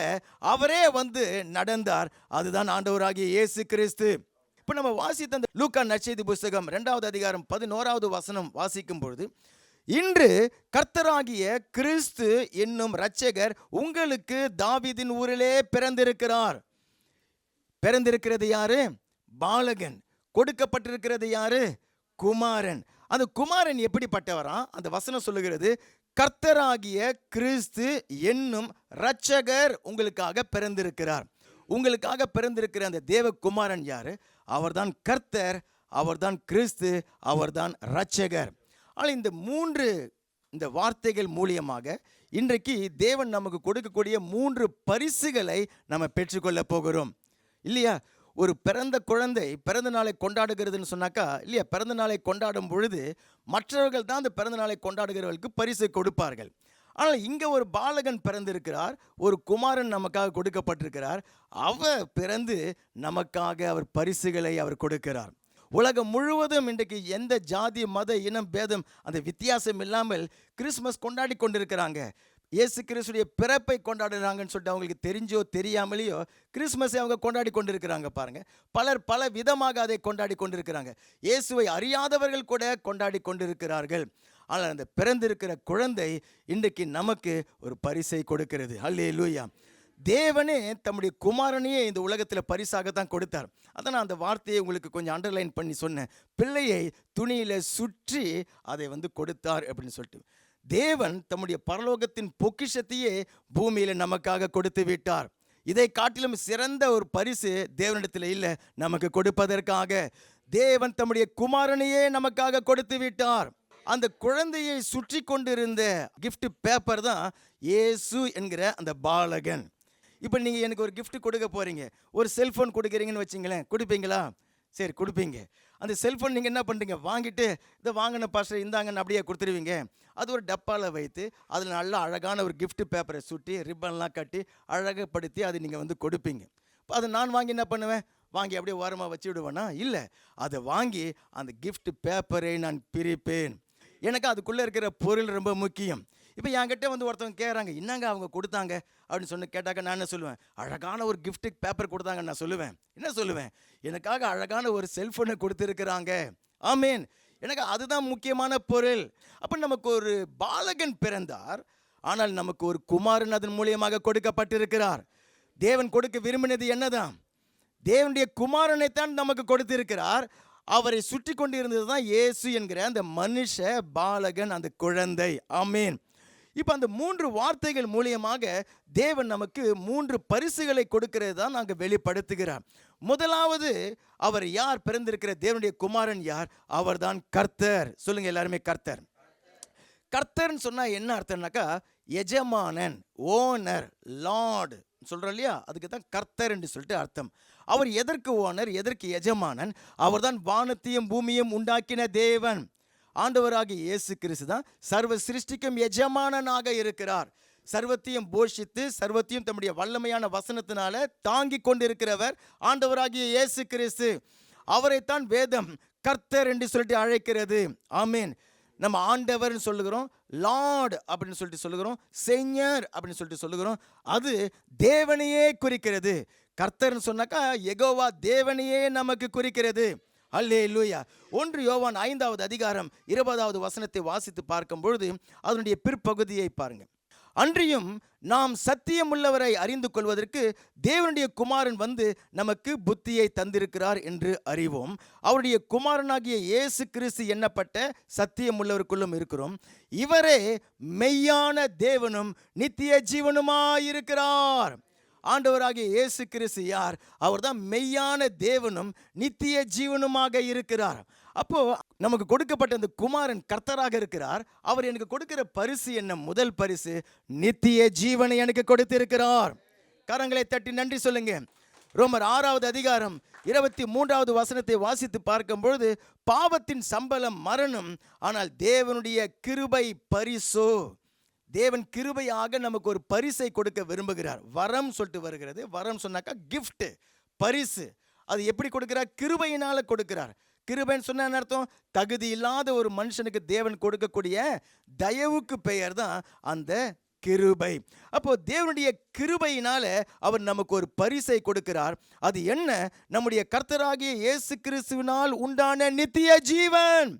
அவரே வந்து நடந்தார். அதுதான் ஆண்டவராகிய இயேசு கிறிஸ்து. இப்போ நம்ம வாசித்த அந்த லூக்கா நற்செய்தி புஸ்தகம் 2 வசனம் வாசிக்கும் பொழுது, இன்று கர்த்தராகிய கிறிஸ்து என்னும் இரட்சகர் உங்களுக்கு தாவீதின் ஊரிலே பிறந்திருக்கிறார். பிறந்திருக்கிறது யாரு? பாலகன். கொடுக்கப்பட்டிருக்கிறது யாரு? குமாரன். அந்த குமாரன் எப்படிப்பட்டவரா? அந்த வசனம் சொல்லுகிறது, கர்த்தராகிய கிறிஸ்து என்னும் இரட்சகர் உங்களுக்காக பிறந்திருக்கிறார். உங்களுக்காக பிறந்திருக்கிற அந்த தேவகுமாரன் யாரு? அவர்தான் கர்த்தர், அவர்தான் கிறிஸ்து, அவர்தான் இரட்சகர். ஆனால் இந்த வார்த்தைகள் மூலியமாக இன்றைக்கு தேவன் நமக்கு கொடுக்கக்கூடிய 3 பரிசுகளை நம்ம பெற்றுக்கொள்ள போகிறோம் இல்லையா? ஒரு பிறந்த குழந்தை பிறந்த நாளை கொண்டாடுகிறதுன்னு சொன்னாக்கா இல்லையா, பிறந்த நாளை கொண்டாடும் பொழுது மற்றவர்கள் தான் அந்த பிறந்த நாளை கொண்டாடுகிறவர்களுக்கு பரிசு கொடுப்பார்கள். ஆனால் இங்கே ஒரு பாலகன் பிறந்திருக்கிறார், ஒரு குமாரன் நமக்காக கொடுக்கப்பட்டிருக்கிறார். அவர் பிறந்து நமக்காக அவர் பரிசுகளை அவர் கொடுக்கிறார். உலகம் முழுவதும் இன்றைக்கு எந்த ஜாதி மத இனம் பேதம் அந்த வித்தியாசம் இல்லாமல் கிறிஸ்மஸ் கொண்டாடி கொண்டிருக்கிறாங்க. இயேசு கிறிஸ்துடைய பிறப்பை கொண்டாடுறாங்கன்னு சொல்லிட்டு அவங்களுக்கு தெரிஞ்சோ தெரியாமலேயோ கிறிஸ்மஸை அவங்க கொண்டாடி கொண்டிருக்கிறாங்க. பாருங்க, பலர் பல விதமாக அதை கொண்டாடி கொண்டிருக்கிறாங்க. இயேசுவை அறியாதவர்கள் கூட கொண்டாடி கொண்டிருக்கிறார்கள். ஆனால் அந்த பிறந்திருக்கிற குழந்தை இன்றைக்கு நமக்கு ஒரு பரிசை கொடுக்கிறது. அல்லேலூயா. தேவனே தம்முடைய குமாரனையே இந்த உலகத்தில் பரிசாகத்தான் கொடுத்தார். அதான் நான் அந்த வார்த்தையை உங்களுக்கு கொஞ்சம் அண்டர்லைன் பண்ணி சொன்னேன். பிள்ளையை துணியில் சுற்றி அதை வந்து கொடுத்தார் அப்படின்னு சொல்லிட்டு. தேவன் தம்முடைய பரலோகத்தின் பொக்கிஷத்தையே பூமியில் நமக்காக கொடுத்து விட்டார். இதை காட்டிலும் சிறந்த ஒரு பரிசு தேவனிடத்தில் இல்லை நமக்கு கொடுப்பதற்காக. தேவன் தம்முடைய குமாரனையே நமக்காக கொடுத்து விட்டார். அந்த குழந்தையை சுற்றி கொண்டிருந்த கிஃப்ட் பேப்பர் தான் இயேசு என்கிற அந்த பாலகன். இப்போ நீங்கள் எனக்கு ஒரு கிஃப்ட் கொடுக்க போகிறீங்க, ஒரு செல்ஃபோன் கொடுக்குறீங்கன்னு வச்சிங்களேன், கொடுப்பீங்களா? சரி, கொடுப்பீங்க. அந்த செல்ஃபோன் நீங்கள் என்ன பண்ணுறீங்க, வாங்கிட்டு இதை வாங்கின பாஸ்டர் இந்தாங்கன்னு அப்படியே கொடுத்துருவீங்க. அது ஒரு டப்பாவில் வைத்து அதில் நல்லா அழகான ஒரு கிஃப்ட் பேப்பரை சுட்டி ரிப்பன்லாம் கட்டி அழகப்படுத்தி அதை நீங்கள் வந்து கொடுப்பீங்க. அதை நான் வாங்கி என்ன பண்ணுவேன், வாங்கி அப்படியே ஓரமாக வச்சு விடுவேனா? இல்லை, அதை வாங்கி அந்த கிஃப்ட் பேப்பரை நான் பிரிப்பேன். எனக்கு அதுக்குள்ளே இருக்கிற பொருள் ரொம்ப முக்கியம். இப்போ என்கிட்ட வந்து ஒருத்தவங்க கேட்குறாங்க, என்னங்க அவங்க கொடுத்தாங்க அப்படின்னு கேட்டாக்க நான் என்ன சொல்லுவேன், அழகான ஒரு கிஃப்ட் பேப்பர் கொடுத்தாங்கன்னு நான் சொல்லுவேன். என்ன சொல்லுவேன், எனக்காக அழகான ஒரு செல்ஃபோனை கொடுத்துருக்குறாங்க ஆமேன். எனக்கு அதுதான் முக்கியமான பொருள். அப்போ நமக்கு ஒரு பாலகன் பிறந்தார், ஆனால் நமக்கு ஒரு குமாரன் அதன் மூலியமாக கொடுக்கப்பட்டிருக்கிறார். தேவன் கொடுக்க விரும்பினது என்னதான்? தேவனுடைய குமாரனைத்தான் நமக்கு கொடுத்திருக்கிறார். அவரை சுற்றி கொண்டு இருந்தது தான் இயேசு என்கிற அந்த மனுஷ பாலகன், அந்த குழந்தை. ஆமேன். இப்போ அந்த 3 வார்த்தைகள் மூலியமாக தேவன் நமக்கு 3 பரிசுகளை கொடுக்கிறது தான் நாங்கள் வெளிப்படுத்துகிறார். முதலாவது, அவர் யார்? பிறந்திருக்கிற தேவனுடைய குமாரன் யார்? அவர்தான் கர்த்தர். சொல்லுங்க எல்லாருமே, கர்த்தர். கர்த்தர்னு சொன்னா என்ன அர்த்தம்னாக்கா, எஜமானன், ஓனர், லார்டு சொல்றோம் இல்லையா, அதுக்கு தான் கர்த்தர் என்று சொல்லிட்டு அர்த்தம். அவர் எதற்கு ஓனர், எதற்கு எஜமானன்? அவர்தான் வானத்தையும் பூமியும் உண்டாக்கின தேவன். ஆண்டவராகிய இயேசு கிறிஸ்து தான் சர்வ சிருஷ்டிக்கும் எஜமானனாக இருக்கிறார். சர்வத்தையும் போஷித்து சர்வத்தையும் தம்முடைய வல்லமையான வசனத்தினால தாங்கி கொண்டிருக்கிறவர் ஆண்டவராகிய இயேசு கிறிஸ்து. அவரைத்தான் வேதம் கர்த்தர் என்று சொல்லிட்டு அழைக்கிறது. ஆமீன். நம்ம ஆண்டவர்னு சொல்லுகிறோம், லார்ட் அப்படின்னு சொல்லிட்டு சொல்லுகிறோம், செஞ்சர் அப்படின்னு சொல்லிட்டு சொல்லுகிறோம். அது தேவனையே குறிக்கிறது. கர்த்தர்னு சொன்னாக்கா யெகோவா தேவனையே நமக்கு குறிக்கிறது. அல்லேலூயா. 1 யோவான் 5வது அதிகாரம் 20வது வசனத்தை வாசித்து பார்க்கும் பொழுது அதனுடைய பிற்பகுதியை பாருங்க. அன்றியும் நாம் சத்தியமுள்ளவரை அறிந்து கொள்வதற்கு தேவனுடைய குமாரன் வந்து நமக்கு புத்தியை தந்திருக்கிறார் என்று அறிவோம். அவருடைய குமாரனாகிய இயேசு கிறிஸ்து எண்ணப்பட்ட சத்தியமுள்ளவருக்குள்ளும் இருக்கிறோம். இவரே மெய்யான தேவனும் நித்திய ஜீவனுமாயிருக்கிறார். ஆண்டவராகிய இயேசு கிறிஸ்து யார்? அவர்தான் மெய்யான தேவனும் நித்திய ஜீவனுமாக இருக்கிறார். அப்போ நமக்கு கொடுக்கப்பட்ட அந்த குமாரன் கர்த்தராக இருக்கிறார். அவர் எனக்கு கொடுக்கிற பரிசு என்ன? முதல் பரிசு, நித்திய ஜீவனை எனக்கு கொடுத்திருக்கிறார். கரங்களை தட்டி நன்றி சொல்லுங்க. ரோமர் 6வது அதிகாரம் 23வது வசனத்தை வாசித்து பார்க்கும் பொழுது, பாவத்தின் சம்பளம் மரணம், ஆனால் தேவனுடைய கிருபை பரிசோ. தேவன் கிருபையாக நமக்கு ஒரு பரிசை கொடுக்க விரும்புகிறார். வரம் சொல்லிட்டு வருகிறது. வரம் சொன்னாக்கா கிஃப்ட், பரிசு. அது எப்படி கொடுக்கிறார்? கிருபையினால கொடுக்கிறார். கிருபைன்னு சொன்ன அர்த்தம், தகுதி இல்லாத ஒரு மனுஷனுக்கு தேவன் கொடுக்கக்கூடிய தயவுக்கு பெயர் தான் அந்த கிருபை. அப்போ தேவனுடைய கிருபையினால அவர் நமக்கு ஒரு பரிசை கொடுக்கிறார். அது என்ன? நம்முடைய கர்த்தராகிய இயேசு கிறிஸ்துவினால் உண்டான நித்திய ஜீவன்.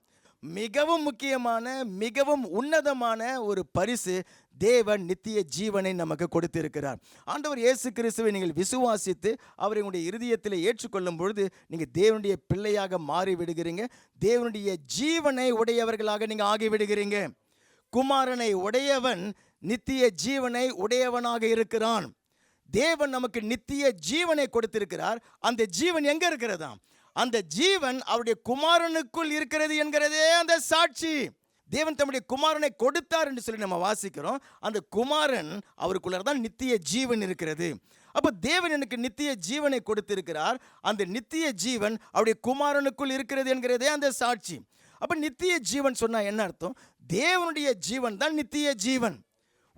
மிகவும் முக்கியமான, மிகவும் உன்னதமான ஒரு பரிசு. தேவன் நித்திய ஜீவனை நமக்கு கொடுத்திருக்கிறார். ஆண்டவர் இயேசு கிறிஸ்துவை நீங்கள் விசுவாசித்து அவரை உங்களுடைய இருதயத்தில் ஏற்றுக்கொள்ளும் பொழுது நீங்கள் தேவனுடைய பிள்ளையாக மாறி விடுகிறீங்க. தேவனுடைய ஜீவனை உடையவர்களாக நீங்கள் ஆகிவிடுகிறீங்க. குமாரனை உடையவன் நித்திய ஜீவனை உடையவனாக இருக்கிறான். தேவன் நமக்கு நித்திய ஜீவனை கொடுத்திருக்கிறார். அந்த ஜீவன் எங்க இருக்கிறதா? அந்த ஜீவன் அவருடைய குமாரனுக்குள் இருக்கிறது என்கிறதே அந்த சாட்சி. தேவன் தம்முடைய குமாரனை கொடுத்தார் என்று சொல்லி நம்ம வாசிக்கிறோம். அந்த குமாரன் அவருக்குள்ள தான் நித்திய ஜீவன் இருக்கிறது. அப்போ தேவன் எனக்கு நித்திய ஜீவனை கொடுத்திருக்கிறார். அந்த நித்திய ஜீவன் அவருடைய குமாரனுக்குள் இருக்கிறது என்கிறதே அந்த சாட்சி. அப்போ நித்திய ஜீவன் சொன்னா என்ன அர்த்தம்? தேவனுடைய ஜீவன் தான் நித்திய ஜீவன்.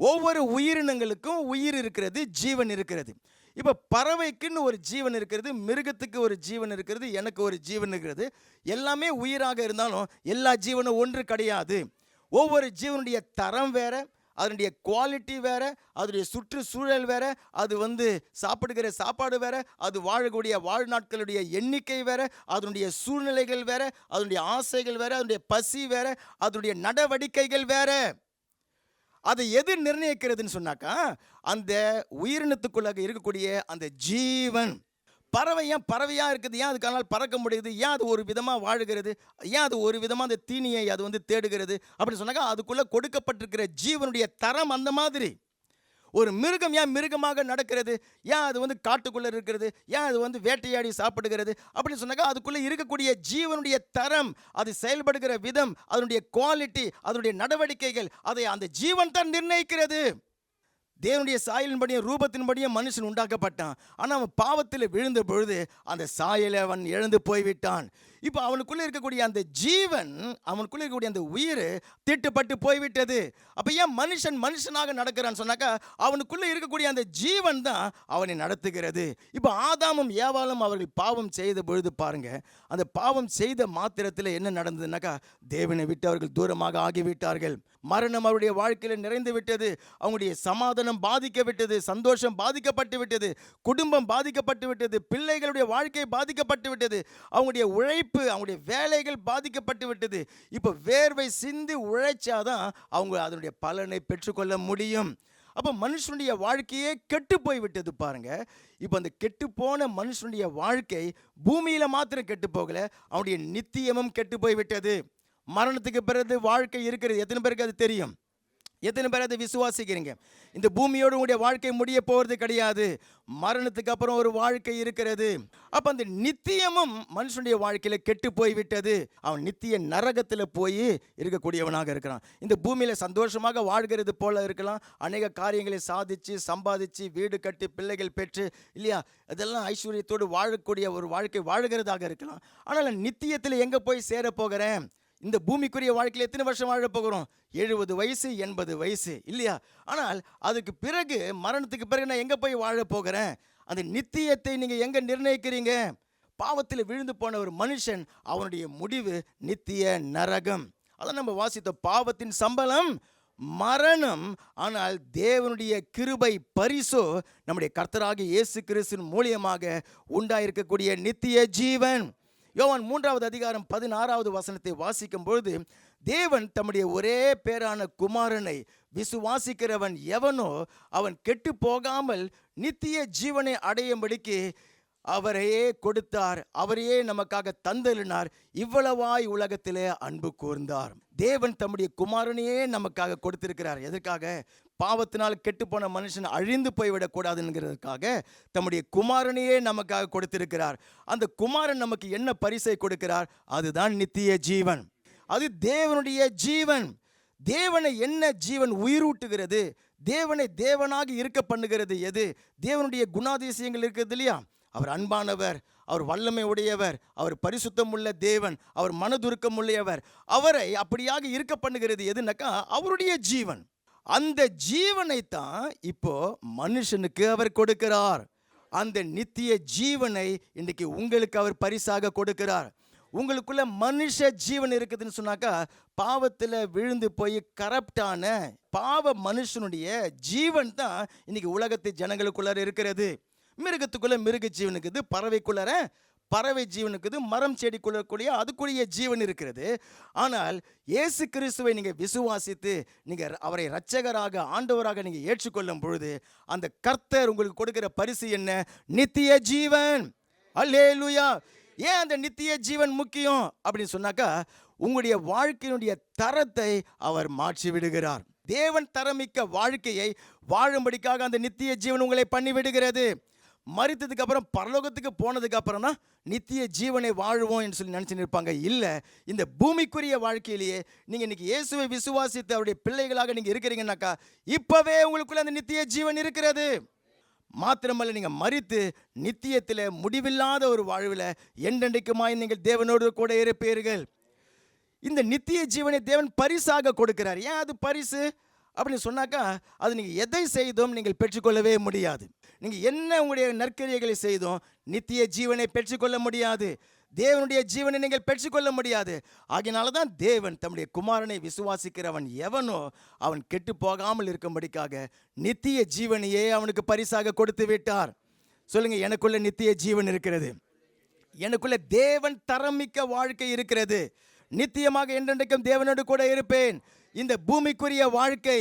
ஒவ்வொரு உயிரினங்களுக்கும் உயிர் இருக்கிறது, ஜீவன் இருக்கிறது. இப்போ பறவைக்குன்னு ஒரு ஜீவன் இருக்கிறது, மிருகத்துக்கு ஒரு ஜீவன் இருக்கிறது, எனக்கு ஒரு ஜீவன் இருக்கிறது. எல்லாமே உயிராக இருந்தாலும் எல்லா ஜீவனும் ஒன்று கிடையாது. ஒவ்வொரு ஜீவனுடைய தரம் வேற, அதனுடைய குவாலிட்டி வேற, அதனுடைய சுற்றுச்சூழல் வேற, அது சாப்பிடுகிற சாப்பாடு வேற, அது வாழக்கூடிய வாழ்நாட்களுடைய எண்ணிக்கை வேற, அதனுடைய சூழ்நிலைகள் வேற, அதனுடைய ஆசைகள் வேற, அதனுடைய பசி வேற, அதனுடைய நடவடிக்கைகள் வேற. அதை எது நிர்ணயிக்கிறதுன்னு சொன்னாக்கா அந்த உயிரினத்துக்குள்ளாக இருக்கக்கூடிய அந்த ஜீவன். பறவை ஏன் பறவையாக இருக்குது? ஏன் அதுக்கானால் பறக்க முடியுது? ஏன் அது ஒரு விதமாக வாழுகிறது? ஏன் அது ஒரு விதமாக அந்த தீனியை அது தேடுகிறது அப்படின்னு சொன்னாக்கா அதுக்குள்ளே கொடுக்கப்பட்டிருக்கிற ஜீவனுடைய தரம் அந்த மாதிரி. ஒரு மிருகம் ஏன் மிருகமாக நடக்கிறது? ஏன் அது காட்டுக்குள்ளே இருக்கிறது? ஏன் அது வேட்டையாடி சாப்பிடுகிறது அப்படின்னு சொன்னாக்கா அதுக்குள்ளே இருக்கக்கூடிய ஜீவனுடைய தரம், அது செயல்படுகிற விதம், அதனுடைய குவாலிட்டி, அதனுடைய நடவடிக்கைகள், அதை அந்த ஜீவன் தான் நிர்ணயிக்கிறது. தேவனுடைய சாயலின்படியும் ரூபத்தின்படியும் மனுஷன் உண்டாக்கப்பட்டான். ஆனால் அவன் பாவத்தில் விழுந்த பொழுது அந்த சாயலை அவன் இழந்து போய்விட்டான். இப்போ அவனுக்குள்ளே இருக்கக்கூடிய அந்த ஜீவன், அவனுக்குள்ளே இருக்கக்கூடிய அந்த உயிர் தீட்டுப்பட்டு போய்விட்டது. அப்போ ஏன் மனுஷனாக நடக்கிறான்னு சொன்னாக்கா அவனுக்குள்ளே இருக்கக்கூடிய அந்த ஜீவன் தான் அவனை நடத்துகிறது. இப்போ ஆதாமும் ஏவாளும் அவர்கள் பாவம் செய்த பொழுது பாருங்க, அந்த பாவம் செய்த மாத்திரத்தில் என்ன நடந்ததுனாக்கா தேவனை விட்டு அவர்கள் தூரமாக ஆகிவிட்டார்கள். மரணம் அவருடைய வாழ்க்கையில் நிறைந்து விட்டது. அவங்களுடைய சமாதானம் பாதிக்கப்பட்டது, சந்தோஷம் பாதிக்கப்பட்டு விட்டது, குடும்பம் பாதிக்கப்பட்டு விட்டது, பிள்ளைகளுடைய வாழ்க்கை பாதிக்கப்பட்டு விட்டது, அவங்களுடைய உழைப்பு உழைப்பு, அவங்களுடைய வேலைகள் பாதிக்கப்பட்டு விட்டது. இப்போ வேர்வை சிந்தி உழைச்சாதான் அவங்க அதனுடைய பலனை பெற்றுக்கொள்ள முடியும். அப்போ மனுஷனுடைய வாழ்க்கையே கெட்டு போய் விட்டது பாருங்க. இப்போ அந்த கெட்டு போன மனுஷனுடைய வாழ்க்கை பூமியில மாத்திரம் கெட்டு போகல, அவனுடைய நித்தியமும் கெட்டு போய் விட்டது. மரணத்துக்கு பிறகு வாழ்க்கை இருக்கிறது. எத்தனை பேருக்கு அது தெரியும்? எத்தனை பேர் அதை விசுவாசிக்கிறீங்க? இந்த பூமியோடு உங்களுடைய வாழ்க்கை முடிய போகிறது கிடையாது. மரணத்துக்கு அப்புறம் ஒரு வாழ்க்கை இருக்கிறது. அப்போ அந்த நித்தியமும் மனுஷனுடைய வாழ்க்கையில் கெட்டு போய்விட்டது. அவன் நித்திய நரகத்தில் போய் இருக்கக்கூடியவனாக இருக்கிறான். இந்த பூமியில் சந்தோஷமாக வாழ்கிறது போல இருக்கலாம், அநேக காரியங்களை சாதிச்சு சம்பாதிச்சு வீடு கட்டி பிள்ளைகள் பெற்று இல்லையா, இதெல்லாம் ஐஸ்வர்யத்தோடு வாழக்கூடிய ஒரு வாழ்க்கை வாழ்கிறதாக இருக்கலாம். ஆனால் நித்தியத்தில் எங்கே போய் சேர போகிறேன்? இந்த பூமிக்குரிய வாழ்க்கையில் எத்தனை வருஷம் வாழ போகிறோம்? 70 வயசு 80 வயசு இல்லையா? ஆனால் அதுக்கு பிறகு மரணத்துக்கு பிறகு நான் எங்கே போய் வாழ போகிறேன்? அந்த நித்தியத்தை நீங்கள் எங்கே நிர்ணயிக்கிறீங்க? பாவத்தில் விழுந்து போன ஒரு மனுஷன், அவனுடைய முடிவு நித்திய நரகம். அதான் நம்ம வாசித்தோம், பாவத்தின் சம்பளம் மரணம், ஆனால் தேவனுடைய கிருபை பரிசோ நம்முடைய கர்த்தராகிய இயேசு கிறிஸ்துவின் மூலியமாக உண்டாயிருக்கக்கூடிய நித்திய ஜீவன். யோவான் 3வது அதிகாரம் 16வது வசனத்தை வாசிக்கும் பொழுது, தேவன் தம்முடைய ஒரே பேரான குமாரனை விசுவாசிக்கிறவன் எவனோ அவன் கெட்டு போகாமல் நித்திய ஜீவனை அடையும்படிக்கு அவரையே கொடுத்தார், அவரையே நமக்காக தந்தளினார், இவ்வளவாய் உலகத்திலே அன்பு கூர்ந்தார். தேவன் தம்முடைய குமாரனையே நமக்காக கொடுத்திருக்கிறார். எதற்காக? பாவத்தினால் கெட்டுப்போன மனுஷன் அழிந்து போய்விடக்கூடாதுங்கிறதுக்காக தம்முடைய குமாரனையே நமக்காக கொடுத்திருக்கிறார். அந்த குமாரன் நமக்கு என்ன பரிசை கொடுக்கிறார்? அதுதான் நித்திய ஜீவன். அது தேவனுடைய ஜீவன். தேவனை என்ன ஜீவன் உயிரூட்டுகிறது? தேவனை தேவனாக இருக்க பண்ணுகிறது எது? தேவனுடைய குணாதிசயங்கள் இருக்கிறது இல்லையா? அவர் அன்பானவர், அவர் வல்லமை உடையவர், அவர் பரிசுத்தம் உள்ள தேவன், அவர் மனதுருக்கம் உள்ளவர். அவரை அப்படியாக இருக்க பண்ணுகிறது எதுனாக்கா அவருடைய ஜீவன். அந்த ஜீவனைத்தான் இப்போ மனுஷனுக்கு அவர் கொடுக்கிறார். அந்த நித்திய ஜீவனை இன்றைக்கு உங்களுக்கு அவர் பரிசாக கொடுக்கிறார். உங்களுக்குள்ள மனுஷ ஜீவன் இருக்குதுன்னு சொன்னாக்கா, பாவத்தில் விழுந்து போய் கரப்டான பாவ மனுஷனுடைய ஜீவன் தான் இன்னைக்கு உலகத்து ஜனங்களுக்குள்ளார இருக்கிறது. மிருகத்துக்குள்ள மிருக ஜீவன் இருக்குது, பறவைக்குள்ளார பறவை ஜீவனுக்குது, மரம் செடிக்குள்ளக்கூடிய அதுக்குரிய ஜீவன் இருக்கிறது. ஆனால் இயேசு கிறிஸ்துவை நீங்கள் விசுவாசித்து நீங்கள் அவரை இரட்சகராக ஆண்டவராக நீங்கள் ஏற்றுக்கொள்ளும் பொழுது அந்த கர்த்தர் உங்களுக்கு கொடுக்கிற பரிசு என்ன? நித்திய ஜீவன். அல்லேலூயா. ஏன் அந்த நித்திய ஜீவன் முக்கியம் அப்படின்னு சொன்னாக்கா, உங்களுடைய வாழ்க்கையினுடைய தரத்தை அவர் மாற்றி விடுகிறார். தேவன் தரமிக்க வாழ்க்கையை வாழும்படிக்காக அந்த நித்திய ஜீவன் உங்களை பண்ணி விடுகிறது. மரித்ததுக்கு அப்புறம் பரலோகத்துக்கு போனதுக்கு அப்புறம் தான் நித்திய ஜீவனை வாழுவோம் என்று சொல்லி நினச்சின்னு இருப்பாங்க. இல்லை, இந்த பூமிக்குரிய வாழ்க்கையிலேயே நீங்கள் இன்னைக்கு இயேசுவை விசுவாசித்து அவருடைய பிள்ளைகளாக நீங்கள் இருக்கிறீங்கன்னாக்கா இப்போவே உங்களுக்குள்ள அந்த நித்திய ஜீவன் இருக்கிறது. மாத்திரமல்ல, நீங்கள் மரித்து நித்தியத்தில் முடிவில்லாத ஒரு வாழ்வில் என்றென்றைக்குமாய் நீங்கள் தேவனோடு கூட இருப்பீர்கள். இந்த நித்திய ஜீவனை தேவன் பரிசாக கொடுக்கிறார். ஏன் அது பரிசு அப்படின்னு சொன்னாக்கா, அது நீங்கள் எதை செய்தோம் நீங்கள் பெற்றுக்கொள்ளவே முடியாது. நீங்கள் என்ன உங்களுடைய நற்கிரியைகளை செய்தோம் நித்திய ஜீவனை பெற்றுக்கொள்ள முடியாது. தேவனுடைய ஜீவனை நீங்கள் பெற்றுக்கொள்ள முடியாது. ஆகையினால தான் தேவன் தம்முடைய குமாரனை விசுவாசிக்கிறவன் எவனோ அவன் கெட்டு போகாமல் இருக்கும்படிக்காக நித்திய ஜீவனையே அவனுக்கு பரிசாக கொடுத்து விட்டார். சொல்லுங்க, எனக்குள்ள நித்திய ஜீவன் இருக்கிறது. எனக்குள்ள தேவன் தரமிக்க வாழ்க்கை இருக்கிறது. நித்தியமாக என்றென்றைக்கும் தேவனோடு கூட இருப்பேன். இந்த பூமிக்குரிய வாழ்க்கை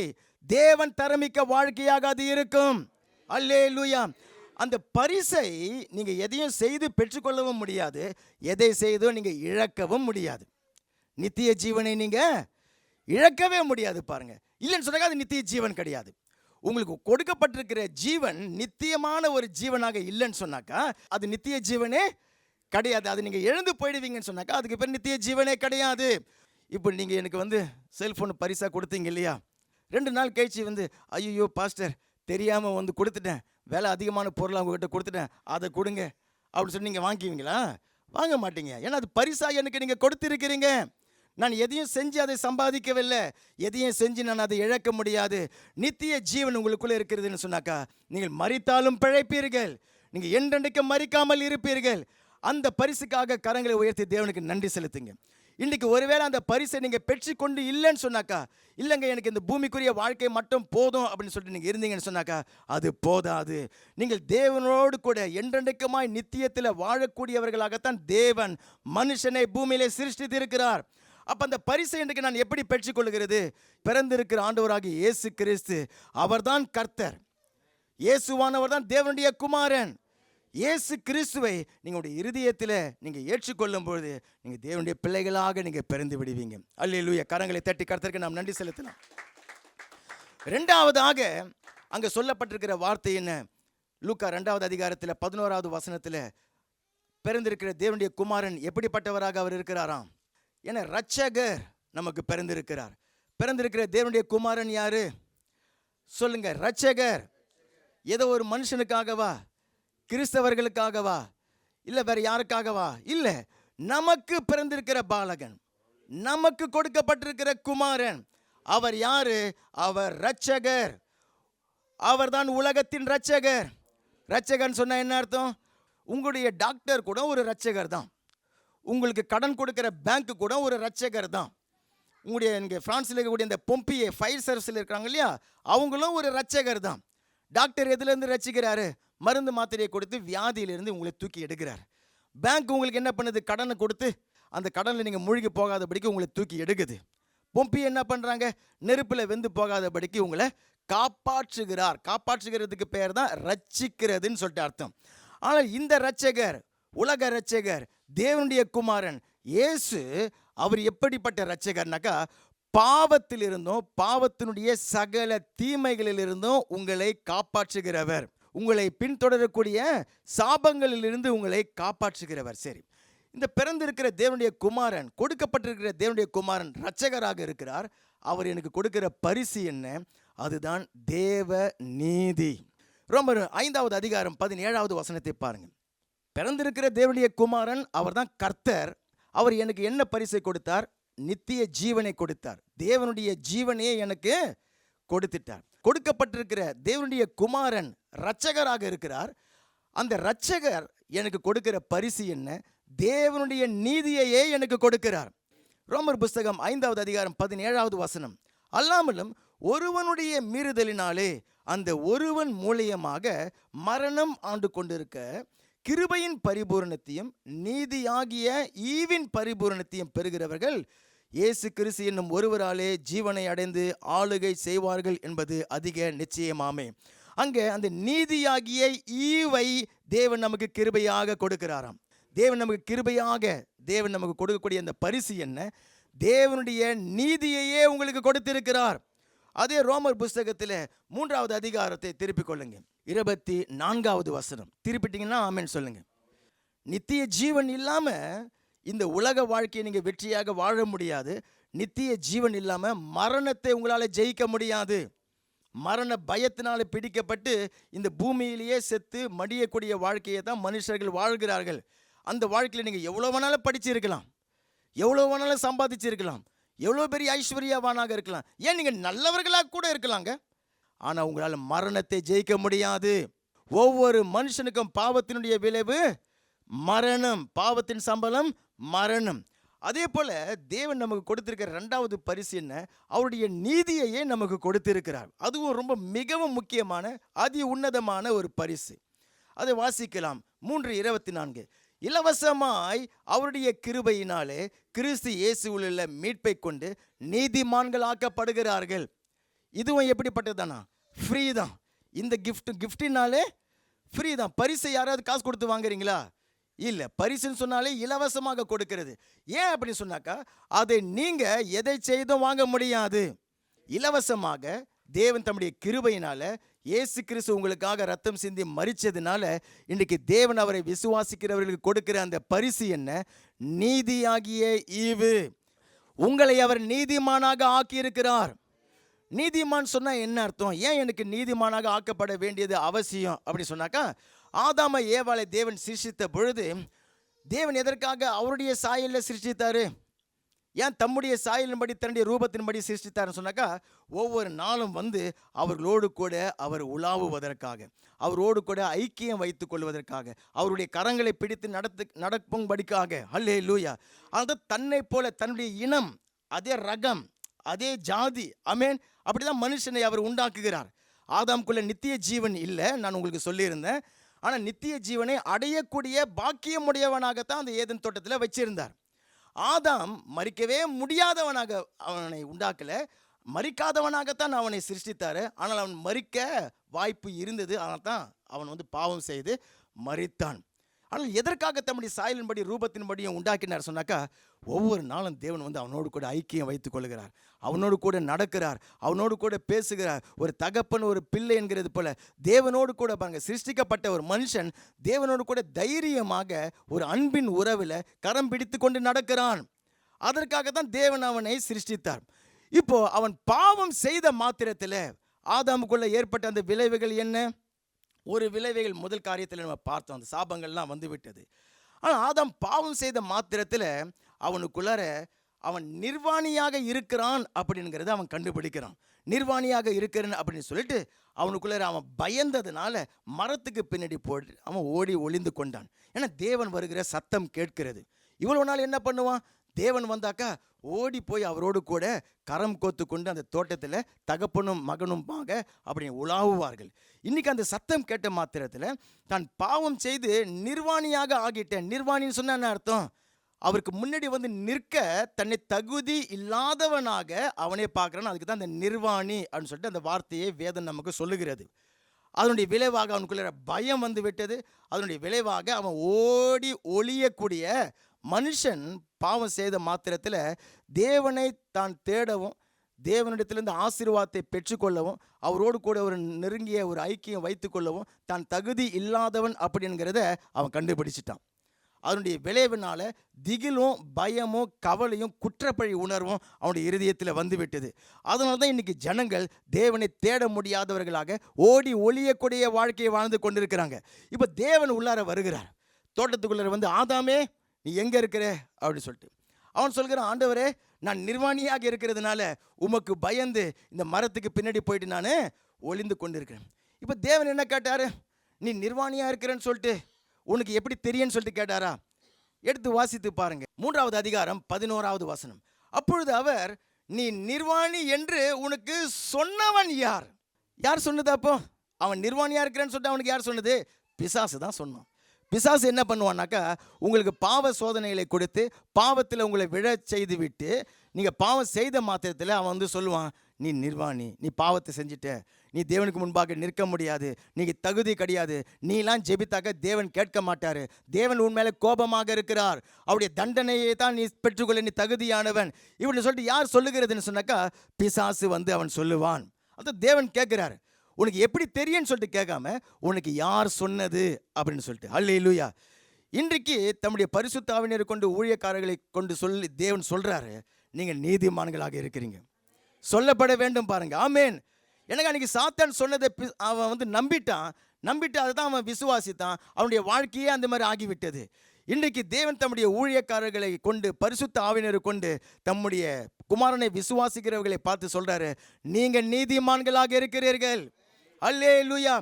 தேவன் தரமிக்க வாழ்க்கையாக அது இருக்கும். அல்லேலூயா. அந்த பரிசை நீங்க எதையும் செய்து பெற்றுக்கொள்ளவும் முடியாது, எதை செய்தோ நீங்க இழக்கவும் முடியாது. நித்திய ஜீவனை நீங்க இழக்கவே முடியாது. பாருங்க, இல்லைன்னு சொன்னாக்க அது நித்திய ஜீவன் கிடையாது. உங்களுக்கு கொடுக்கப்பட்டிருக்கிற ஜீவன் நித்தியமான ஒரு ஜீவனாக இல்லைன்னு சொன்னாக்கா அது நித்திய ஜீவனே கிடையாது. அது நீங்கள் எழுந்து போயிடுவீங்கன்னு சொன்னாக்கா அதுக்கு பேர் நித்திய ஜீவனே கிடையாது. இப்போ நீங்கள் எனக்கு செல்ஃபோன் பரிசாக கொடுத்தீங்க இல்லையா, 2 நாள் கழிச்சு ஐயோ பாஸ்டர் தெரியாமல் கொடுத்துட்டேன், விலை அதிகமான பொருளை உங்ககிட்ட கொடுத்துட்டேன், அதை கொடுங்க அப்படின்னு சொல்லி நீங்கள் வாங்கிக்குவீங்களா? வாங்க மாட்டீங்க. ஏன்னா அது பரிசாக எனக்கு நீங்கள் கொடுத்துருக்கிறீங்க. நான் எதையும் செஞ்சு அதை சம்பாதிக்கவில்லை, எதையும் செஞ்சு நான் அதை இழக்க முடியாது. நித்திய ஜீவன் உங்களுக்குள்ளே இருக்கிறதுன்னு சொன்னாக்கா நீங்கள் மரித்தாலும் பிழைப்பீர்கள், நீங்கள் என்றென்றைக்கு மரிக்காமல் இருப்பீர்கள். அந்த பரிசுக்காக கரங்களை உயர்த்தி தேவனுக்கு நன்றி செலுத்துங்க. இன்றைக்கி ஒருவேளை அந்த பரிசை நீங்கள் பெற்றுக்கொண்டு இல்லைன்னு சொன்னாக்கா, இல்லைங்க எனக்கு இந்த பூமிக்குரிய வாழ்க்கை மட்டும் போதும் அப்படின்னு சொல்லிட்டு நீங்கள் இருந்தீங்கன்னு சொன்னாக்கா அது போதாது. நீங்கள் தேவனோடு கூட என்றென்றைக்குமாய் நித்தியத்தில் வாழக்கூடியவர்களாகத்தான் தேவன் மனுஷனை பூமியிலே சிருஷ்டித்திருக்கிறார். அப்போ அந்த பரிசை இன்றைக்கு நான் எப்படி பெற்றுக்கொள்கிறது? பிறந்திருக்கிற ஆண்டவராகிய இயேசு கிறிஸ்து அவர்தான் கர்த்தர். இயேசுவானவர் தான் தேவனுடைய குமாரன். இயேசு கிறிஸ்துவை நீங்களுடைய இருதயத்தில் நீங்கள் ஏற்றுக்கொள்ளும் பொழுது நீங்கள் தேவனுடைய பிள்ளைகளாக நீங்கள் பிறந்து விடுவீங்க. அல்லேலூயா. கரங்களை தட்டி கர்த்தருக்கு நாம் நன்றி செலுத்தலாம். ரெண்டாவதாக அங்கே சொல்லப்பட்டிருக்கிற வார்த்தை என்ன? லூக்கா 2வது அதிகாரத்தில் 11வது வசனத்தில் பிறந்திருக்கிற தேவனுடைய குமாரன் எப்படிப்பட்டவராக அவர் இருக்கிறாராம்? ஏன்னா இரட்சகர் நமக்கு பிறந்திருக்கிறார். பிறந்திருக்கிற தேவனுடைய குமாரன் யாரு சொல்லுங்க? இரட்சகர். ஏதோ ஒரு மனுஷனுக்காகவா? கிறிஸ்தவர்களுக்காகவா? இல்லை வேற யாருக்காகவா? இல்லை, நமக்கு பிறந்திருக்கிற பாலகன், நமக்கு கொடுக்கப்பட்டிருக்கிற குமாரன். அவர் யாரு? அவர் இரட்சகர். அவர் தான் உலகத்தின் இரட்சகர். இரட்சகர்னு சொன்னால் என்ன அர்த்தம்? உங்களுடைய டாக்டர் கூட ஒரு இரட்சகர் தான். உங்களுக்கு கடன் கொடுக்கிற பேங்க்கு கூட ஒரு இரட்சகர் தான். உங்களுடைய இங்கே ஃப்ரான்ஸில் இருக்கக்கூடிய இந்த பொம்பியே ஃபயர் சர்வீஸில் இருக்கிறாங்க இல்லையா, அவங்களும் ஒரு இரட்சகர் தான். டாக்டர் எதுலேருந்து ரட்சிக்கிறாரு? மருந்து மாத்திரையை கொடுத்து வியாதியிலிருந்து உங்களை தூக்கி எடுக்கிறார். பேங்க் உங்களுக்கு என்ன பண்ணுது? கடனை கொடுத்து அந்த கடனில் நீங்கள் மூழ்கி போகாதபடிக்கு உங்களை தூக்கி எடுக்குது. பொம்பி என்ன பண்ணுறாங்க? நெருப்பில் வெந்து போகாதபடிக்கு உங்களை காப்பாற்றுகிறார். காப்பாற்றுகிறதுக்கு பேர் தான் ரட்சிக்கிறதுன்னு சொல்லிட்டு அர்த்தம். ஆனால் இந்த இரட்சகர், உலக இரட்சகர், தேவனுடைய குமாரன் இயேசு, அவர் எப்படிப்பட்ட இரட்சகர்னாக்கா, பாவத்திலிருந்தும் பாவத்தினுடைய சகல தீமைகளிலிருந்தும் உங்களை காப்பாற்றுகிறவர். உங்களை பின்தொடரக்கூடிய சாபங்களிலிருந்து உங்களை காப்பாற்றுகிறவர். சரி, இந்த பிறந்திருக்கிற தேவனுடைய குமாரன், கொடுக்கப்பட்டிருக்கிற தேவனுடைய குமாரன் இரட்சகராக இருக்கிறார். அவர் எனக்கு கொடுக்கிற பரிசு என்ன? அதுதான் தேவ நீதி. ரோமர் 5வது அதிகாரம் 17வது வசனத்தை பாருங்க. பிறந்திருக்கிற தேவனுடைய குமாரன் அவர் தான் கர்த்தர். அவர் எனக்கு என்ன பரிசை கொடுத்தார்? நித்திய ஜீவனை கொடுத்தார். தேவனுடைய ஜீவனையே எனக்கு கொடுத்துட்டார். கொடுக்கப்பட்டிருக்கிற தேவனுடைய குமாரன் இரட்சகராக இருக்கிறார். அந்த இரட்சகர் எனக்கு கொடுக்கிற பரிசு என்ன? தேவனுடைய நீதியையே எனக்கு கொடுக்கிறார். ரோமர் புஸ்தகம் 5வது அதிகாரம் 17வது வசனம். அல்லாமலும் ஒருவனுடைய மீறுதலினாலே அந்த ஒருவன் மூலியமாக மரணம் ஆண்டு கொண்டிருக்க கிருபையின் பரிபூரணத்தையும் நீதியாகிய ஈவின் பரிபூரணத்தையும் பெறுகிறவர்கள் இயேசு கிறிஸ்து என்னும் ஒருவராலே ஜீவனை அடைந்து ஆளுகை செய்வார்கள் என்பது அதிக நிச்சயமாமே. அங்கே அந்த நீதியாகிய ஈவை தேவன் நமக்கு கிருபையாக கொடுக்கிறாராம். தேவன் நமக்கு கிருபையாக தேவன் நமக்கு கொடுக்கக்கூடிய அந்த பரிசு என்ன? தேவனுடைய நீதியையே உங்களுக்கு கொடுத்திருக்கிறார். அதே ரோமர் புஸ்தகத்தில் 3வது அதிகாரத்தை திருப்பிக் கொள்ளுங்க. 24வது வசனம் திருப்பிட்டீங்கன்னா ஆமென் சொல்லுங்க. நித்திய ஜீவன் இல்லாமல் இந்த உலக வாழ்க்கையை நீங்கள் வெற்றியாக வாழ முடியாது. நித்திய ஜீவன் இல்லாமல் மரணத்தை உங்களால் ஜெயிக்க முடியாது. மரண பயத்தினால பிடிக்கப்பட்டு இந்த பூமியிலேயே செத்து மடியக்கூடிய வாழ்க்கையை தான் மனுஷர்கள் வாழ்கிறார்கள். அந்த வாழ்க்கையில் நீங்கள் எவ்வளோ வேணாலும் படிச்சிருக்கலாம், எவ்வளோ வேணாலும் சம்பாதிச்சிருக்கலாம், எவ்வளோ பெரிய ஐஸ்வர்யவானாக இருக்கலாம், ஏன் நீங்கள் நல்லவர்களாக கூட இருக்கலாங்க. ஆனால் உங்களால் மரணத்தை ஜெயிக்க முடியாது. ஒவ்வொரு மனுஷனுக்கும் பாவத்தினுடைய விளைவு மரணம், பாவத்தின் சம்பளம் மரணம். அதே போல் தேவன் நமக்கு கொடுத்திருக்கிற 2வது பரிசு என்ன? அவருடைய நீதியையே நமக்கு கொடுத்திருக்கிறார். அதுவும் ரொம்ப மிகவும் முக்கியமான அதி உன்னதமான ஒரு பரிசு. அதை வாசிக்கலாம். 3:24. இலவசமாய் அவருடைய கிருபையினாலே கிறிஸ்து இயேசுவில் உள்ள மீட்பை கொண்டு நீதிமான்கள் ஆக்கப்படுகிறார்கள். இதுவும் எப்படிப்பட்டதானா? ஃப்ரீ தான். இந்த கிஃப்டினாலே ஃப்ரீ தான். பரிசை யாராவது காசு கொடுத்து வாங்குறீங்களா? இல்லை. பரிசுன்னு சொன்னாலே இலவசமாக கொடுக்கிறது. ஏன் அப்படின்னு சொன்னாக்கா, அதை நீங்கள் எதை செய்தும் வாங்க முடியாது. இலவசமாக தேவன் தம்முடைய கிருபையினால இயேசு கிறிஸ்து உங்களுக்காக ரத்தம் சிந்தி மரிச்சதுனால இன்றைக்கு தேவன் அவரை விசுவாசிக்கிறவர்களுக்கு கொடுக்கிற அந்த பரிசு என்ன? நீதியாகிய ஈவு. உங்களை அவர் நீதிமானாக ஆக்கியிருக்கிறார். நீதிமான் சொன்னால் என்ன அர்த்தம்? ஏன் எனக்கு நீதிமானாக ஆக்கப்பட வேண்டியது அவசியம் அப்படி சொன்னாக்கா, ஆதாம ஏவாளை தேவன் சிருஷ்டித்த பொழுது தேவன் எதற்காக அவருடைய சாயலில் சிருஷ்டித்தாரு? ஏன் தம்முடைய சாயலின்படி தன்னுடைய ரூபத்தின்படி சிருஷ்டித்தார்னு சொன்னாக்கா, ஒவ்வொரு நாளும் வந்து அவர்களோடு கூட அவர் உலாவுவதற்காக, அவரோடு கூட ஐக்கியம் வைத்துக் கொள்வதற்காக, அவருடைய கரங்களை பிடித்து நடக்கும்படிக்காக. ஹல்லேலூயா. அதாவது தன்னை போல தன்னுடைய இனம், அதே ரகம், அதே ஜாதி, ஆமென், அப்படிதான் மனுஷனை அவர் உண்டாக்குகிறார். ஆதாமுக்குள்ள நித்திய ஜீவன் இல்லை, நான் உங்களுக்கு சொல்லியிருந்தேன். ஆனால் நித்திய ஜீவனை அடையக்கூடிய பாக்கியமுடையவனாகத்தான் அந்த ஏதேன் தோட்டத்தில் வச்சிருந்தார். ஆதாம் மரிக்கவே முடியாதவனாக அவனை உண்டாக்கல, மரிக்காதவனாகத்தான் அவனை சிருஷ்டித்தார். ஆனால் அவன் மரிக்க வாய்ப்பு இருந்தது, ஆனால் தான் அவன் வந்து பாவம் செய்து மரித்தான். ஆனால் எதற்காக தம்முடைய சாயலின்படி ரூபத்தின்படியும் உண்டாக்கினார் சொன்னாக்கா, ஒவ்வொரு நாளும் தேவன் வந்து அவனோடு கூட ஐக்கியம் வைத்துக் கொள்கிறார், அவனோடு கூட நடக்கிறார், அவனோடு கூட பேசுகிறார். ஒரு தகப்பன் ஒரு பிள்ளை என்கிறது போல தேவனோடு கூட பாருங்க, சிருஷ்டிக்கப்பட்ட ஒரு மனுஷன் தேவனோடு கூட தைரியமாக ஒரு அன்பின் உறவில் கரம் பிடித்து கொண்டு நடக்கிறான். அதற்காக தான் தேவன் அவனை சிருஷ்டித்தார். இப்போ அவன் பாவம் செய்த மாத்திரத்தில் ஆதாமுக்குள்ள ஏற்பட்ட அந்த விளைவுகள் என்ன? ஒரு விளைவுகள் முதல் காரியத்தில் நம்ம பார்த்தோம், அந்த சாபங்கள்லாம் வந்து விட்டது. ஆனால் ஆதாம் பாவம் செய்த மாத்திரத்தில் அவனுக்குள்ளார அவன் நிர்வாணியாக இருக்கிறான் அப்படிங்கிறத அவன் கண்டுபிடிக்கிறான். நிர்வாணியாக இருக்கிறான் அப்படின்னு சொல்லிட்டு அவனுக்குள்ளார அவன் பயந்ததுனால மரத்துக்கு பின்னாடி போட்டு அவன் ஓடி ஒளிந்து கொண்டான். ஏன்னா தேவன் வருகிற சத்தம் கேட்கிறது. இவ்வளோ நாள் என்ன பண்ணுவான்? தேவன் வந்தாக்கா ஓடி போய் அவரோடு கூட கரம் கோத்து கொண்டு அந்த தோட்டத்தில் தகப்பனும் மகனுமாக அப்படி உலாவுவார்கள். இன்றைக்கி அந்த சத்தம் கேட்ட மாத்திரத்தில் தான் பாவம் செய்து நிர்வாணியாக ஆகிட்டேன். நிர்வாணின்னு சொன்ன என்ன அர்த்தம்? அவருக்கு முன்னாடி வந்து நிற்க தன்னை தகுதி இல்லாதவனாக அவனே பார்க்குறான். அதுக்கு தான் அந்த நிர்வாணி அப்படின்னு சொல்லிட்டு அந்த வார்த்தையை வேதம் நமக்கு சொல்லுகிறது. அதனுடைய விளைவாக அவனுக்குள்ள பயம் வந்து விட்டது. அதனுடைய விளைவாக அவன் ஓடி ஒளியக்கூடிய மனுஷன் பாவம் செய்த மாத்திரத்தில் தேவனை தான் தேடவும், தேவனிடத்திலிருந்து ஆசீர்வாதத்தை பெற்றுக்கொள்ளவும், அவரோடு கூட ஒரு நெருங்கிய ஒரு ஐக்கியம் வைத்து கொள்ளவும் தான் தகுதி இல்லாதவன் அப்படிங்கிறத அவன் கண்டுபிடிச்சிட்டான். அதனுடைய விளைவினால திகிலும் பயமும் கவலையும் குற்றப்பழி உணர்வும் அவனுடைய இருதயத்தில் வந்துவிட்டது. அதனால தான் இன்றைக்கி ஜனங்கள் தேவனை தேட முடியாதவர்களாக ஓடி ஒளியக்கூடிய வாழ்க்கையை வாழ்ந்து கொண்டிருக்கிறாங்க. இப்போ தேவன் உள்ளார வருகிறார். தோட்டத்துக்குள்ளார வந்து, ஆதாமே நீ எங்கே இருக்கிற அப்படின்னு சொல்லிட்டு அவன் சொல்கிறான், ஆண்டவரே நான் நிர்வாணியாக இருக்கிறதுனால உமக்கு பயந்து இந்த மரத்துக்கு பின்னாடி போயிட்டு நான் ஒளிந்து கொண்டிருக்கிறேன். இப்போ தேவன் என்ன கேட்டார்? நீ நிர்வாணியாக இருக்கிறேன்னு சொல்லிட்டு உனக்கு எப்படி தெரியும்னு சொல்லிட்டு கேட்டாரா? எடுத்து வாசித்து பாருங்க, 3வது அதிகாரம் 11வது வசனம். அப்பொழுது அவர், நீ நிர்வாணி என்று உனக்கு சொன்னவன் யார்? யார் சொன்னது? அப்போ அவன் நிர்வாணியாக இருக்கிறேன்னு சொல்லிட்டு அவனுக்கு யார் சொன்னது? பிசாசு தான் சொன்னான். பிசாசு என்ன பண்ணுவான்னாக்கா, உங்களுக்கு பாவ சோதனைகளை கொடுத்து பாவத்தில் உங்களை விழச் செய்து விட்டு நீங்கள் பாவம் செய்த மாத்திரத்தில் அவன் வந்து சொல்லுவான், நீ நிர்வாணி, நீ பாவத்தை செஞ்சுட்ட, நீ தேவனுக்கு முன்பாக நிற்க முடியாது, நீங்கள் தகுதி கிடையாது, நீலாம் ஜெபித்தாக்க தேவன் கேட்க மாட்டார், தேவன் உன் மேலே கோபமாக இருக்கிறார், அவருடைய தண்டனையை தான் நீ பெற்றுக்கொள்ள நீ தகுதியானவன் இப்படின்னு சொல்லிட்டு யார் சொல்லுகிறதுன்னு சொன்னாக்கா பிசாசு வந்து அவன் சொல்லுவான். அது தேவன் கேட்குறாரு, உனக்கு எப்படி தெரியும்னு சொல்லிட்டு கேட்காம உனக்கு யார் சொன்னது அப்படின்னு சொல்லிட்டு. அல்லேலூயா. இன்றைக்கு தம்முடைய பரிசுத்த ஆவியினரை கொண்டு ஊழியக்காரர்களை கொண்டு சொல்லி தேவன் சொல்கிறாரு, நீங்கள் நீதிமான்களாக இருக்கிறீங்க, சொல்லப்பட வேண்டும் பாருங்க. ஆமேன். எனக்கு அன்றைக்கி சாத்தான் சொன்னதை அவன் வந்து நம்பிட்டு அதை தான் அவன் விசுவாசித்தான். அவனுடைய வாழ்க்கையே அந்த மாதிரி ஆகிவிட்டது. இன்றைக்கு தேவன் தம்முடைய ஊழியக்காரர்களை கொண்டு பரிசுத்த ஆவியினரை கொண்டு தம்முடைய குமாரனை விசுவாசிக்கிறவர்களை பார்த்து சொல்கிறாரு, நீங்கள் நீதிமான்களாக இருக்கிறீர்கள். அல்லேலூயா.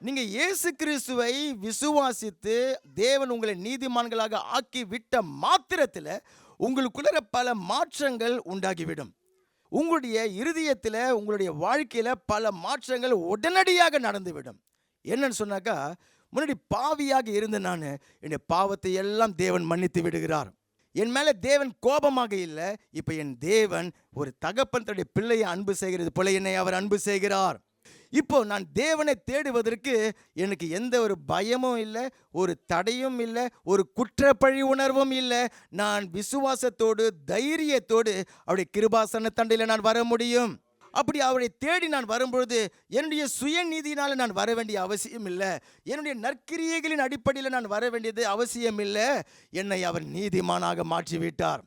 நீங்கள் இயேசு கிறிஸ்துவை விசுவாசித்து தேவன் உங்களை நீதிமான்களாக ஆக்கி விட்ட மாத்திரத்தில் உங்களுக்குள்ள பல மாற்றங்கள் உண்டாகிவிடும். உங்களுடைய இருதயத்தில் உங்களுடைய வாழ்க்கையில் பல மாற்றங்கள் உடனடியாக நடந்துவிடும். என்னன்னு சொன்னாக்கா, முன்னாடி பாவியாக இருந்த நான் என்னுடைய பாவத்தை எல்லாம் தேவன் மன்னித்து விடுகிறார். என் மேலே தேவன் கோபமாக இல்லை. இப்போ என் தேவன் ஒரு தகப்பன் தன்னுடைய பிள்ளையை அன்பு செய்கிறது போல என்னை அவர் அன்பு செய்கிறார். இப்போ நான் தேவனை தேடுவதற்கு எனக்கு எந்த ஒரு பயமும் இல்லை, ஒரு தடையும் இல்லை, ஒரு குற்றப்பழி உணர்வும் இல்லை. நான் விசுவாசத்தோடு தைரியத்தோடு அவருடைய கிருபாசன தண்டையில் நான் வர முடியும். அப்படி அவரை தேடி நான் வரும்பொழுது என்னுடைய சுயநீதினால் நான் வர வேண்டிய அவசியம் இல்லை, என்னுடைய நற்கிரியைகளின் அடிப்படையில் நான் வர வேண்டியது அவசியம் இல்லை. என்னை அவர் நீதிமானாக மாற்றிவிட்டார்.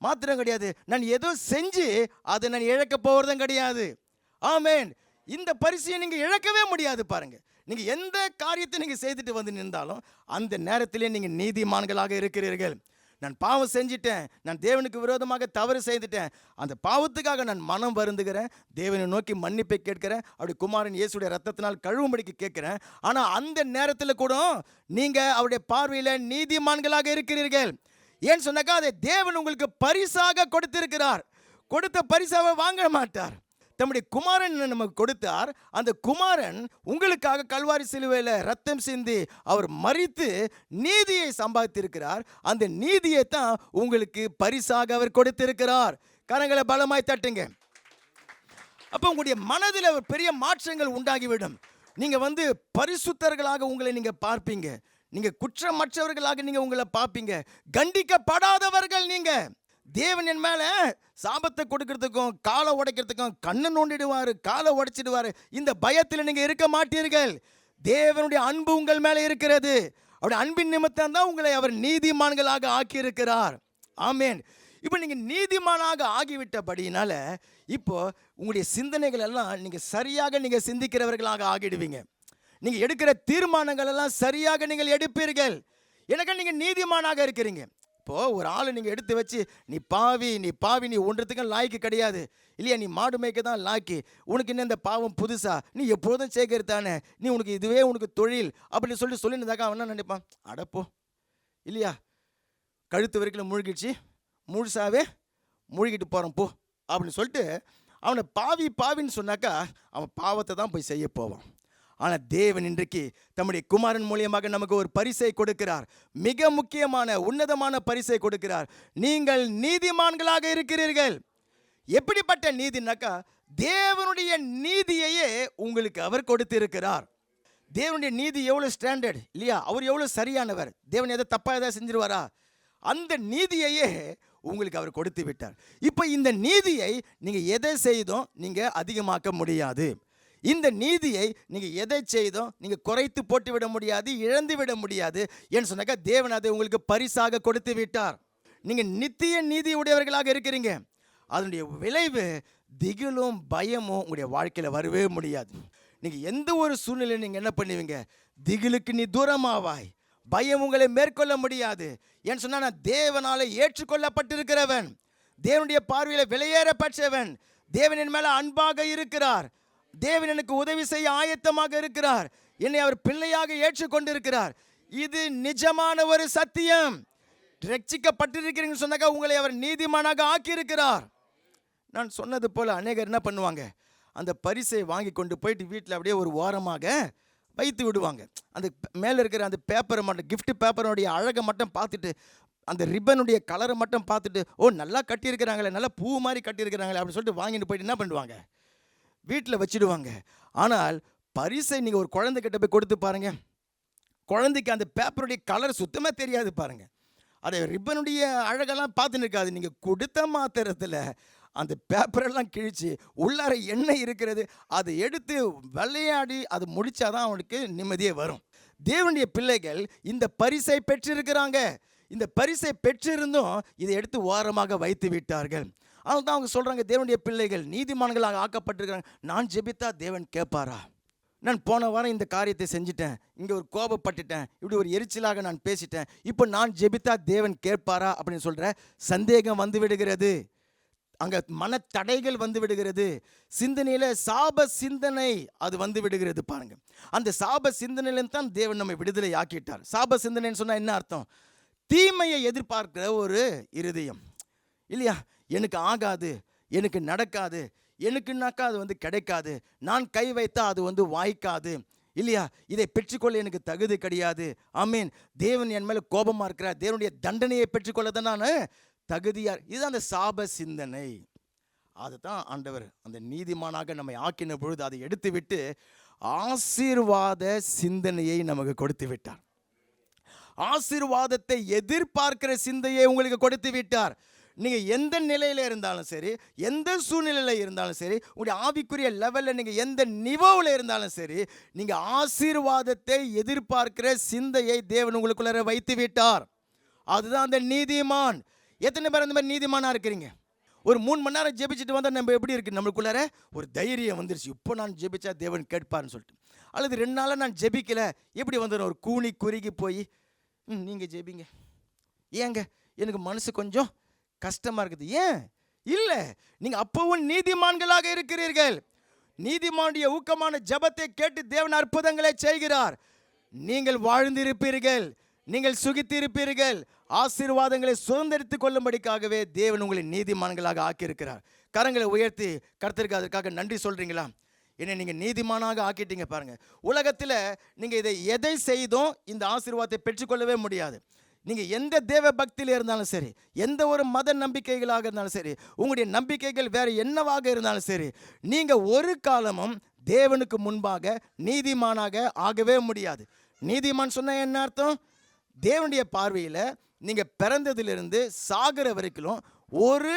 மாத்திரம் கிடையாது, நான் ஏதோ செஞ்சு அதை நான் இழக்க போகிறதும் கிடையாது. ஆமேன். இந்த பரிசையை நீங்கள் இழக்கவே முடியாது. பாருங்க, நீங்கள் எந்த காரியத்தை நீங்கள் செய்துட்டு வந்து நின்றாலும் அந்த நேரத்திலே நீங்கள் நீதிமான்களாக இருக்கிறீர்கள். நான் பாவம் செஞ்சிட்டேன், நான் தேவனுக்கு விரோதமாக தவறு செய்துட்டேன், அந்த பாவத்துக்காக நான் மனம் வருந்துகிறேன், தேவனை நோக்கி மன்னிப்பை கேட்கிறேன், அப்படி குமாரன் இயேசுடைய ரத்தத்தினால் கழுவும்படிக்கு கேட்கிறேன். ஆனால் அந்த நேரத்தில் கூட நீங்கள் அவருடைய பார்வையில் நீதிமான்களாக இருக்கிறீர்கள். ஏன்னு சொன்னாக்கா அதை தேவன் உங்களுக்கு பரிசாக கொடுத்திருக்கிறார். கொடுத்த பரிசாவை வாங்க மாட்டார். தம்முடைய குமாரன் நமக்கு கொடுத்தார். அந்த குமாரன் உங்களுக்காக கல்வாரி சிலுவையில் ரத்தம் சிந்தி அவர் மரித்து நீதியை சம்பாதித்திருக்கிறார். அந்த நீதியை தான் உங்களுக்கு பரிசாக அவர் கொடுத்திருக்கிறார். கரங்களை பலமாய் தட்டுங்க. அப்போ உங்களுடைய மனதில் ஒரு பெரிய மாற்றங்கள் உண்டாகிவிடும். நீங்கள் பரிசுத்தர்களாக உங்களை நீங்கள் பார்ப்பீங்க. நீங்கள் குற்றமற்றவர்களாக நீங்கள் உங்களை பார்ப்பீங்க. கண்டிக்கப்படாதவர்கள் நீங்கள். தேவன் என் மேலே சாபத்தை கொடுக்கறதுக்கும் காலை உடைக்கிறதுக்கும் கண்ணை நோண்டிடுவார், காலை உடைச்சிடுவார், இந்த பயத்தில் நீங்கள் இருக்க மாட்டீர்கள். தேவனுடைய அன்பு உங்கள் மேலே இருக்கிறது. அவருடைய அன்பின் நிமித்தம் தான் உங்களை அவர் நீதிமான்களாக ஆக்கியிருக்கிறார். ஆமேன். இப்போ நீங்கள் நீதிமானாக ஆகிவிட்டபடினால இப்போ உங்களுடைய சிந்தனைகள் எல்லாம் நீங்கள் சரியாக நீங்கள் சிந்திக்கிறவர்களாக ஆகிடுவீங்க. நீங்கள் எடுக்கிற தீர்மானங்கள் எல்லாம் சரியாக நீங்கள் எடுப்பீர்கள். எனக்கு நீங்கள் நீதிமானாக இருக்கிறீங்க. இப்போது ஒரு ஆளை நீங்கள் எடுத்து வச்சு நீ பாவி நீ ஒன்றத்துக்கும் லாய்க்கு கிடையாது இல்லையா, நீ மாடு மேய்க்க தான் லாய்க்கு, உனக்கு என்ன இந்த பாவம் புதுசா, நீ எப்பொழுதும் சேர்க்கறது தானே, நீ உனக்கு இதுவே உனக்கு தொழில் அப்படின்னு சொல்லியிருந்தாக்கா அவன் என்ன நினைப்பான், அடப்போ இல்லையா, கழுத்து வரைக்கும் முழுகிடுச்சு, முழுசாவே முழுகிட்டு போகிறான் போ அப்படின்னு சொல்லிட்டு அவனை பாவின்னு சொன்னாக்கா அவன் பாவத்தை தான் போய் செய்ய போவான். ஆனால் தேவன் இன்றைக்கு தம்முடைய குமாரன் மூலியமாக நமக்கு ஒரு பரிசை கொடுக்கிறார். மிக முக்கியமான உன்னதமான பரிசை கொடுக்கிறார். நீங்கள் நீதிமான்களாக இருக்கிறீர்கள். எப்படிப்பட்ட நீதினாக்கா தேவனுடைய நீதியையே உங்களுக்கு அவர் கொடுத்திருக்கிறார். தேவனுடைய நீதி எவ்வளோ ஸ்டாண்டர்ட் இல்லையா, அவர் எவ்வளோ சரியானவர், தேவன் எதை தப்பாக எதாவது செஞ்சிருவாரா, அந்த நீதியையே உங்களுக்கு அவர் கொடுத்து விட்டார். இப்போ இந்த நீதியை நீங்கள் எதை செய்தும் நீங்கள் அதிகமாக்க முடியாது. இந்த நீதியை நீங்கள் எதை செய்தும் நீங்கள் குறைத்து போட்டு விட முடியாது, இழந்து விட முடியாது. ஏன்னு சொன்னாக்கா தேவன் அதை உங்களுக்கு பரிசாக கொடுத்து விட்டார். நீங்கள் நித்திய நீதி உடையவர்களாக இருக்கிறீங்க. அதனுடைய விளைவு திகிலும் பயமும் உங்களுடைய வாழ்க்கையில் வரவே முடியாது. நீங்கள் எந்த ஒரு சூழ்நிலையும் நீங்கள் என்ன பண்ணுவீங்க, திகிலுக்கு நீ தூரமாவாய், பயம் உங்களை மேற்கொள்ள முடியாது. ஏன்னு சொன்னால் நான் தேவனால் ஏற்றுக்கொள்ளப்பட்டிருக்கிறவன், தேவனுடைய பார்வையில் விலையேறப்பட்டவன், தேவன் என் மேலே அன்பாக இருக்கிறார், தேவன் எனக்கு உதவி செய்ய ஆயத்தமாக இருக்கிறார், என்னை அவர் பிள்ளையாக ஏற்றுக்கொண்டிருக்கிறார். இது நிஜமான ஒரு சத்தியம். ரட்சிக்கப்பட்டிருக்கிறீங்கன்னு சொன்னாக்கா உங்களை அவர் நீதிமானாக ஆக்கியிருக்கிறார். நான் சொன்னது போல் அநேகர் என்ன பண்ணுவாங்க, அந்த பரிசை வாங்கி கொண்டு போயிட்டு வீட்டில் அப்படியே ஒரு ஓரமாக வைத்து விடுவாங்க. அந்த மேலே இருக்கிற அந்த பேப்பரை மட்டும், கிஃப்ட் பேப்பருடைய அழகை மட்டும் பார்த்துட்டு, அந்த ரிப்பனுடைய கலரை மட்டும் பார்த்துட்டு, ஓ நல்லா கட்டியிருக்கிறாங்களே, நல்லா பூ மாதிரி கட்டியிருக்கிறாங்களே அப்படின்னு சொல்லிட்டு வாங்கிட்டு போயிட்டு என்ன பண்ணுவாங்க, வீட்டில் வச்சுடுவாங்க. ஆனால் பரிசை நீங்கள் ஒரு குழந்தைகிட்ட போய் கொடுத்து பாருங்கள், குழந்தைக்கு அந்த பேப்பருடைய கலர் சுத்தமாக தெரியாது பாருங்கள். அதை ரிப்பனுடைய அழகெல்லாம் பார்த்துன்னு இருக்காது. நீங்கள் கொடுத்த மாத்திரத்தில் அந்த பேப்பரெல்லாம் கிழிச்சு உள்ளார எண்ணெய் இருக்கிறது, அதை எடுத்து விளையாடி அது முடித்தாதான் அவனுக்கு நிம்மதியே வரும். தேவனுடைய பிள்ளைகள் இந்த பரிசை பெற்றிருக்கிறாங்க. இந்த பரிசை பெற்றிருந்தும் இதை எடுத்து ஓரமாக வைத்து விட்டார்கள். அதனால தான் அவங்க சொல்கிறாங்க, தேவனுடைய பிள்ளைகள் நீதிமான்களாக ஆக்கப்பட்டிருக்கிறாங்க. நான் ஜெபித்தா தேவன் கேட்பாரா, நான் போன வாரம் இந்த காரியத்தை செஞ்சிட்டேன், இங்கே ஒரு கோபப்பட்டுட்டேன், இப்படி ஒரு எரிச்சலாக நான் பேசிட்டேன், இப்போ நான் ஜெபித்தா தேவன் கேட்பாரா அப்படின்னு சொல்கிற சந்தேகம் வந்து விடுகிறது. அங்கே மனத்தடைகள் வந்து விடுகிறது. சிந்தனையில் சாப சிந்தனை அது வந்து விடுகிறது. பாருங்கள், அந்த சாப சிந்தனையிலேருந்து தான் தேவன் நம்மை விடுதலை ஆக்கிட்டார். சாப சிந்தனைன்னு சொன்னால் என்ன அர்த்தம், தீமையை எதிர்பார்க்கிற ஒரு இருதயம் இல்லையா, எனக்கு ஆகாது, எனக்கு நடக்காது, எனக்குனாக்கா அது கிடைக்காது, நான் கை வைத்தா அது வாய்க்காது இல்லையா, இதை பெற்றுக்கொள்ள எனக்கு தகுதி கிடையாது, ஆமீன், தேவன் என் மேலே கோபமாக இருக்கிறார், தேவனுடைய தண்டனையை பெற்றுக்கொள்ள தான் நான் தகுதியார். இதுதான் அந்த சாப சிந்தனை. அதுதான் ஆண்டவர் அந்த நீதிமானாக நம்மை ஆக்கின பொழுது அதை எடுத்து விட்டு ஆசீர்வாத சிந்தனையை நமக்கு கொடுத்து விட்டார். ஆசீர்வாதத்தை எதிர்பார்க்கிற சிந்தையை உங்களுக்கு கொடுத்து விட்டார். நீங்கள் எந்த நிலையில் இருந்தாலும் சரி, எந்த சூழ்நிலையில் இருந்தாலும் சரி, உங்களுடைய ஆவிக்குரிய லெவலில் நீங்கள் எந்த நிவோவில் இருந்தாலும் சரி, நீங்கள் ஆசீர்வாதத்தை எதிர்பார்க்கிற சிந்தையை தேவன் உங்களுக்குள்ளார வைத்து விட்டார். அதுதான் அந்த நீதிமான். எத்தனை பேர் அந்த மாதிரி நீதிமானாக இருக்கிறீங்க? ஒரு 3 மணி நேரம் ஜெபிச்சுட்டு வந்தால் நம்ம எப்படி இருக்குது, நம்மளுக்குள்ளார ஒரு தைரியம் வந்துருச்சு, இப்போ நான் ஜெபிச்சா தேவன் கேட்பார்னு சொல்லிட்டு. அல்லது 2 நாளாக நான் ஜெபிக்கலை, எப்படி வந்துடும், ஒரு கூனி குறுகி போய் நீங்கள் ஜெபிங்க, ஏங்க எனக்கு மனசு கொஞ்சம் கஷ்டமாக இருக்குது. ஏன் இல்லை, நீங்கள் அப்பவும் நீதிமான்களாக இருக்கிறீர்கள். நீதிமானுடைய ஊக்கமான ஜெபத்தை கேட்டு தேவன் அற்புதங்களை செய்கிறார். நீங்கள் வாழ்ந்திருப்பீர்கள், நீங்கள் சுகித்திருப்பீர்கள். ஆசீர்வாதங்களை சுதந்திரித்துக் கொள்ளும்படிக்காகவே தேவன் உங்களை நீதிமான்களாக ஆக்கியிருக்கிறார். கரங்களை உயர்த்தி கர்த்தருக்கு அதற்காக நன்றி சொல்கிறீங்களா? என்னை நீங்கள் நீதிமானாக ஆக்கிட்டீங்க. பாருங்கள், உலகத்தில் நீங்கள் எதை செய்தும் இந்த ஆசீர்வாதத்தை பெற்றுக்கொள்ளவே முடியாது. நீங்கள் எந்த தேவ பக்தியில் இருந்தாலும் சரி, எந்த ஒரு மத நம்பிக்கைகளாக இருந்தாலும் சரி, உங்களுடைய நம்பிக்கைகள் வேறு என்னவாக இருந்தாலும் சரி, நீங்கள் ஒரு காலமும் தேவனுக்கு முன்பாக நீதிமானாக ஆகவே முடியாது. நீதிமான் சொன்ன என்ன அர்த்தம்? தேவனுடைய பார்வையில் நீங்கள் பிறந்ததிலிருந்து சாகிற வரைக்கும் ஒரு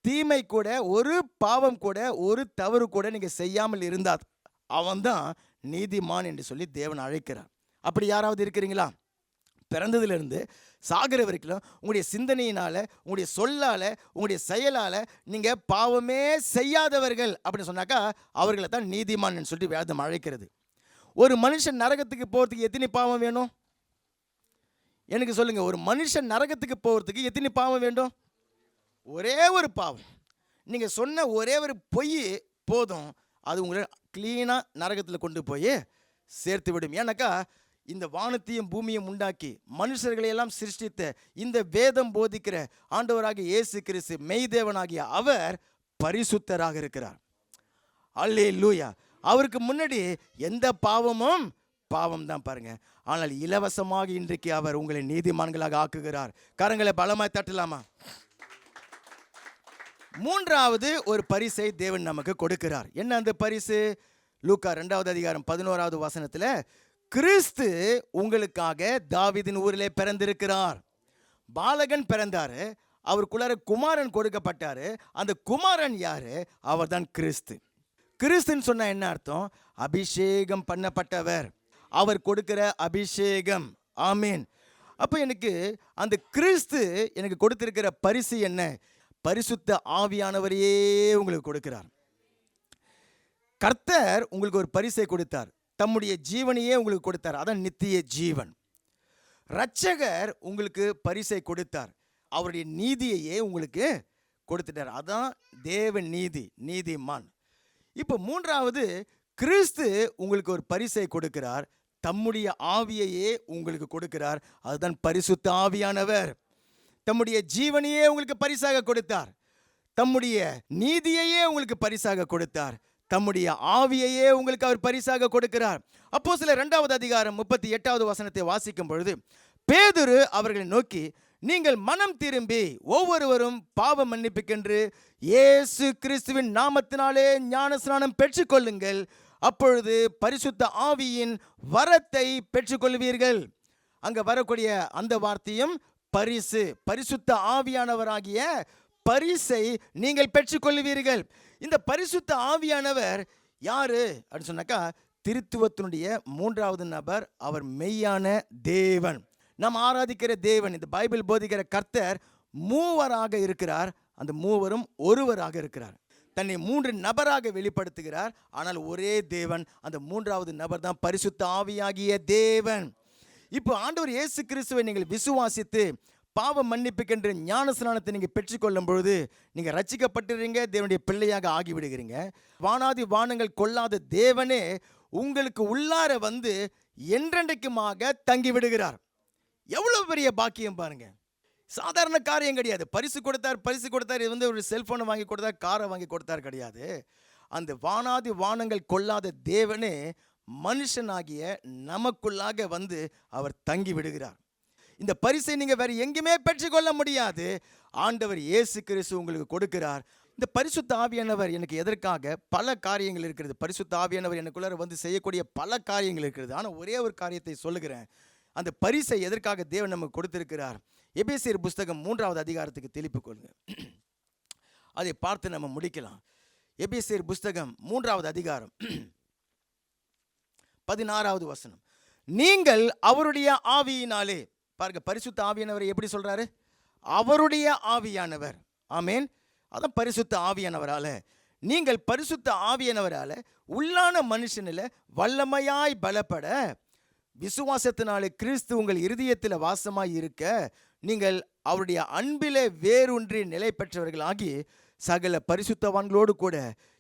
தீமை கூட, ஒரு பாவம் கூட, ஒரு தவறு கூட நீங்கள் செய்யாமல் இருந்தால் அவன்தான் நீதிமான் என்று சொல்லி தேவன் அழைக்கிறார். அப்படி யாராவது இருக்கிறீங்களா? பிறந்ததிலிருந்து சாகிற வரைக்கும் உங்களுடைய சிந்தனையினால், உங்களுடைய சொல்லால், உங்களுடைய செயலால் நீங்கள் பாவமே செய்யாதவர்கள் அப்படின்னு சொன்னாக்கா அவர்களை தான் நீதிமான் சொல்லிட்டு வேதம் அழைக்கிறது. ஒரு மனுஷன் நரகத்துக்கு போகிறதுக்கு எத்தனை பாவம் வேணும்? எனக்கு சொல்லுங்கள், ஒரு மனுஷன் நரகத்துக்கு போகிறதுக்கு எத்தனை பாவம் வேண்டும்? ஒரே ஒரு பாவம். நீங்கள் சொன்ன ஒரே ஒரு பொய் போதும், அது உங்களை க்ளீனாக நரகத்தில் கொண்டு போய் சேர்த்து விடும். ஏன்னாக்கா இந்த வானத்தையும் பூமியும் உண்டாக்கி மனுஷர்களையெல்லாம் சிருஷ்டித்த இந்த வேதம் போதிக்கிற ஆண்டவராகிய இயேசு கிறிஸ்து மெய்தேவனாகிய அவர் பரிசுத்தராக இருக்கிறார். அல்லேலூயா. அவருக்கு முன்னாடி எந்த பாவமும் பாவம் தான் பாருங்க. ஆனால் இலவசமாக இன்றைக்கு அவர் உங்களை நீதிமான்களாக ஆக்குகிறார். கரங்களை பலமாய் தட்டலாமா? மூன்றாவது ஒரு பரிசை தேவன் நமக்கு கொடுக்கிறார். என்ன அந்த பரிசு? லூக்கா 2வது அதிகாரம் 11வது வசனத்தில், கிறிஸ்து உங்களுக்காக தாவீதின் ஊரிலே பிறந்திருக்கிறார். பாலகன் பிறந்தாரு, அவருக்குள்ளார குமாரன் கொடுக்கப்பட்டாரு. அந்த குமாரன் யாரு? அவர் தான் கிறிஸ்து. கிறிஸ்துன்னு சொன்ன என்ன அர்த்தம்? அபிஷேகம் பண்ணப்பட்டவர், அவர் கொடுக்கிற அபிஷேகம். ஆமீன். அப்போ எனக்கு அந்த கிறிஸ்து எனக்கு கொடுத்திருக்கிற பரிசு என்ன? பரிசுத்த ஆவியானவரையே உங்களுக்கு கொடுக்கிறார். கர்த்தர் உங்களுக்கு ஒரு பரிசை கொடுத்தார், தம்முடைய ஜீவனையே உங்களுக்கு கொடுத்தார். அதான் நித்திய ஜீவன். இரட்சகர் உங்களுக்கு பரிசை கொடுத்தார், அவருடைய நீதியையே உங்களுக்கு கொடுத்துட்டார். அதான் தேவ நீதி, நீதிமான். இப்போ மூன்றாவது, கிறிஸ்து உங்களுக்கு ஒரு பரிசை கொடுக்கிறார், தம்முடைய ஆவியையே உங்களுக்கு கொடுக்கிறார். அதுதான் பரிசுத்த ஆவியானவர். தம்முடைய ஜீவனையே உங்களுக்கு பரிசாக கொடுத்தார், தம்முடைய நீதியையே உங்களுக்கு பரிசாக கொடுத்தார், தம்முடைய ஆவியையே உங்களுக்கு அவர் பரிசாக கொடுக்கிறார். அப்போஸ்தலர் 2வது அதிகாரம் 38வது வசனத்தை வாசிக்கும் பொழுது, பேதுரு அவர்களை நோக்கி, நீங்கள் மனம் திரும்பி ஒவ்வொருவரும் பாவ மன்னிப்புக்கென்று இயேசு கிறிஸ்துவின் நாமத்தினாலே ஞானஸ்நானம் பெற்றுக்கொள்ளுங்கள், அப்பொழுது பரிசுத்த ஆவியின் வரத்தை பெற்றுக்கொள்வீர்கள். அங்க வரக்கூடிய அந்த வார்த்தையும் பரிசு, பரிசுத்த ஆவியானவராகிய பரிசை நீங்கள் பெற்றுக்கொள்வீர்கள். இந்த பரிசுத்த ஆவியானவர் யாரு அப்படின்னு சொன்னாக்கா, திருத்துவத்தினுடைய மூன்றாவது நபர். அவர் மெய்யான தேவன், நாம் ஆராதிக்கிற தேவன். இந்த பைபிள் போதிக்கிற கர்த்தர் மூவராக இருக்கிறார், அந்த மூவரும் ஒருவராக இருக்கிறார். தன்னை 3 நபராக வெளிப்படுத்துகிறார், ஆனால் ஒரே தேவன். அந்த மூன்றாவது நபர் தான் பரிசுத்த ஆவியாகிய தேவன். இப்போ ஆண்டவர் இயேசு கிறிஸ்துவை நீங்கள் விசுவாசித்து பாவ மன்னிப்புக்கென்று ஞானஸ்நானத்தை நீங்கள் பெற்றுக்கொள்ளும் பொழுது நீங்கள் ரட்சிக்கப்பட்டுறீங்க, தேவனுடைய பிள்ளையாக ஆகிவிடுகிறீங்க. வானாதி வானங்கள் கொள்ளாத தேவனே உங்களுக்கு உள்ளார வந்து என்றென்றைக்குமாக தங்கிவிடுகிறார். எவ்வளவு பெரிய பாக்கியம் பாருங்க. சாதாரண காரியம் கிடையாது. பரிசு கொடுத்தார். இது ஒரு செல்போனை வாங்கி கொடுத்தார், காரை வாங்கி கொடுத்தார் கிடையாது. அந்த வானாதி வானங்கள் கொள்ளாத தேவனே மனுஷனாகிய நமக்குள்ளாக வந்து அவர் தங்கி விடுகிறார். இந்த பரிசை நீங்கள் வேறு எங்கேயுமே பெற்றுக்கொள்ள முடியாது. ஆண்டவர் இயேசு கிறிஸ்து உங்களுக்கு கொடுக்கிறார். இந்த பரிசுத்த ஆவியானவர் எனக்கு எதற்காக? பல காரியங்கள் இருக்கிறது. பரிசுத்த ஆவியானவர் எனக்குள்ளார வந்து செய்யக்கூடிய பல காரியங்கள் இருக்கிறது. ஆனால் ஒரே ஒரு காரியத்தை சொல்லுகிறேன். அந்த பரிசை எதற்காக தேவன் நமக்கு கொடுத்திருக்கிறார்? எபேசியர் புஸ்தகம் 3வது அதிகாரத்துக்கு திருப்பிக் கொள்ளுங்க, அதை பார்த்து நம்ம முடிக்கலாம். எபேசியர் புஸ்தகம் 3வது அதிகாரம் 16வது வசனம், நீங்கள் அவருடைய ஆவியினாலே, பாருங்க, பரிசுத்த ஆவியானவர் எப்படி சொல்றாரு? அவருடைய ஆவியானவர். ஆமேன். அதான் பரிசுத்த ஆவியானவரால, நீங்கள் பரிசுத்த ஆவியானவரால உள்ளான மனுஷனில் வல்லமையாய் பலப்பட விசுவாசத்தினாலே கிறிஸ்து உங்கள் இருதயத்தில் வாசமாய் இருக்க நீங்கள் அவருடைய அன்பிலே வேரூன்றி நிலை பெற்றவர்களாகி சகல பரிசுத்தவான்களோடு கூட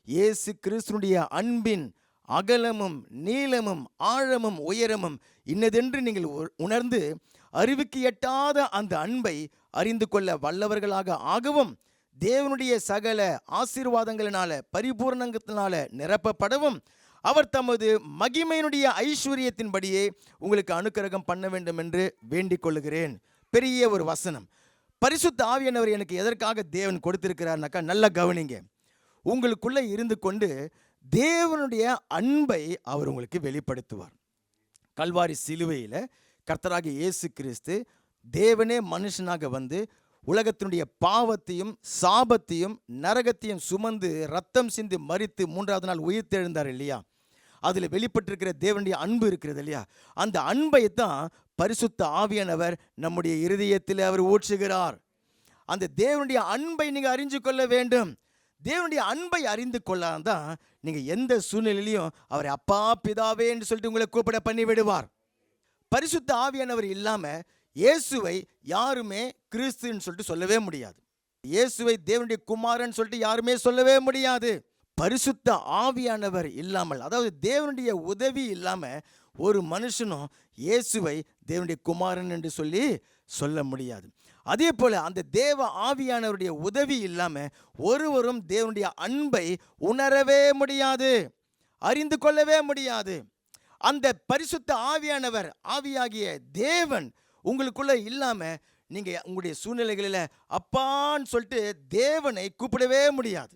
இயேசு கிறிஸ்துனுடைய அன்பின் அகலமும் நீளமும் ஆழமும் உயரமும் இன்னதென்று நீங்கள் உணர்ந்து அறிவுக்கு எட்டாத அந்த அன்பை அறிந்து கொள்ள வல்லவர்களாக ஆகவும் தேவனுடைய சகல ஆசீர்வாதங்களினால பரிபூர்ணத்தினால நிரப்பப்படவும் அவர் தமது மகிமையினுடைய ஐஸ்வர்யத்தின்படியே உங்களுக்கு அனுக்கிரகம் பண்ண வேண்டும் என்று வேண்டிக் கொள்ளுகிறேன். பெரிய ஒரு வசனம். பரிசுத்த ஆவியானவர் எனக்கு எதற்காக தேவன் கொடுத்திருக்கிறார்னாக்கா, நல்லா கவனிங்க. உங்களுக்குள்ள இருந்து கொண்டு தேவனுடைய அன்பை அவர் உங்களுக்கு வெளிப்படுத்துவார். கல்வாரி சிலுவையில் கர்த்தராகிய இயேசு கிறிஸ்து தேவனே மனுஷனாக வந்து உலகத்தினுடைய பாவத்தையும் சாபத்தையும் நரகத்தையும் சுமந்து ரத்தம் சிந்தி மரித்து 3ஆவது நாள் உயிர்த்தெழுந்தார் இல்லையா? அதில் வெளிப்பட்டிருக்கிற தேவனுடைய அன்பு இருக்கிறது இல்லையா? அந்த அன்பை தான் பரிசுத்த ஆவியானவர் நம்முடைய இருதயத்தில் அவர் ஊற்றுகிறார். அந்த தேவனுடைய அன்பை நீங்கள் அறிந்து கொள்ள வேண்டும். தேவனுடைய அன்பை அறிந்து கொள்ளாதான் நீங்கள் எந்த சூழ்நிலையிலையும் அவரை அப்பா பிதாவே என்று சொல்லிட்டு உங்களை கூப்பிட பண்ணி விடுவார். பரிசுத்த ஆவியானவர் இல்லாமல் இயேசுவை யாருமே கிறிஸ்துன்னு சொல்லிட்டு சொல்லவே முடியாது. இயேசுவை தேவனுடைய குமாரன் சொல்லிட்டு யாருமே சொல்லவே முடியாது. பரிசுத்த ஆவியானவர் இல்லாமல், அதாவது தேவனுடைய உதவி இல்லாமல் ஒரு மனுஷனும் இயேசுவை தேவனுடைய குமாரன் என்று சொல்லி சொல்ல முடியாது. அதே போல அந்த தேவ ஆவியானவருடைய உதவி இல்லாமல் ஒருவரும் தேவனுடைய அன்பை உணரவே முடியாது, அறிந்து கொள்ளவே முடியாது. அந்த பரிசுத்த ஆவியானவர் ஆவியாகிய தேவன் உங்களுக்குள்ள இல்லாமல் நீங்கள் உங்களுடைய சூழ்நிலைகளில் அப்பான்னு சொல்லிட்டு தேவனை கூப்பிடவே முடியாது.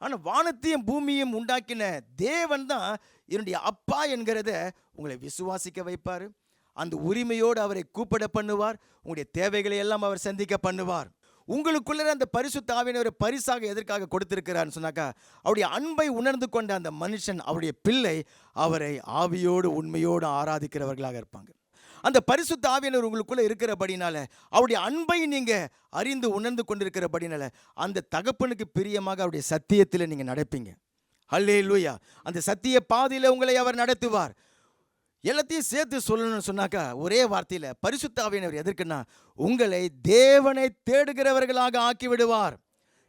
ஆனால் வானத்தையும் பூமியும் உண்டாக்கின தேவன் தான் என்னுடைய அப்பா என்கிறத உங்களை விசுவாசிக்க வைப்பார். அந்த உரிமையோடு அவரை கூப்பிட பண்ணுவார். உங்களுடைய தேவைகளை எல்லாம் அவர் சந்திக்க பண்ணுவார். உங்களுக்குள்ளே அந்த பரிசுத்த ஆவியானவரை பரிசாக எதற்காக கொடுத்திருக்கிறார்னு சொன்னாக்கா, அவருடைய அன்பை உணர்ந்து கொண்ட அந்த மனுஷன், அவருடைய பிள்ளை, அவரை ஆவியோடு உண்மையோடு ஆராதிக்கிறவர்களாக இருப்பாங்க. அந்த பரிசுத்த ஆவியானவர் உங்களுக்குள்ளே இருக்கிறபடினால, அவருடைய அன்பை நீங்கள் அறிந்து உணர்ந்து கொண்டிருக்கிறபடினால அந்த தகப்பனுக்கு பிரியமாக அவருடைய சத்தியத்தில் நீங்கள் நடப்பீங்க. ஹல்லேலூயா. அந்த சத்திய பாதையில் உங்களை அவர் நடத்துவார். எல்லாத்தையும் சேர்த்து சொல்லணும்னு சொன்னாக்கா ஒரே வார்த்தையில் பரிசுத்த ஆவியானவர் எதற்குன்னா, உங்களை தேவனை தேடுகிறவர்களாக ஆக்கிவிடுவார்,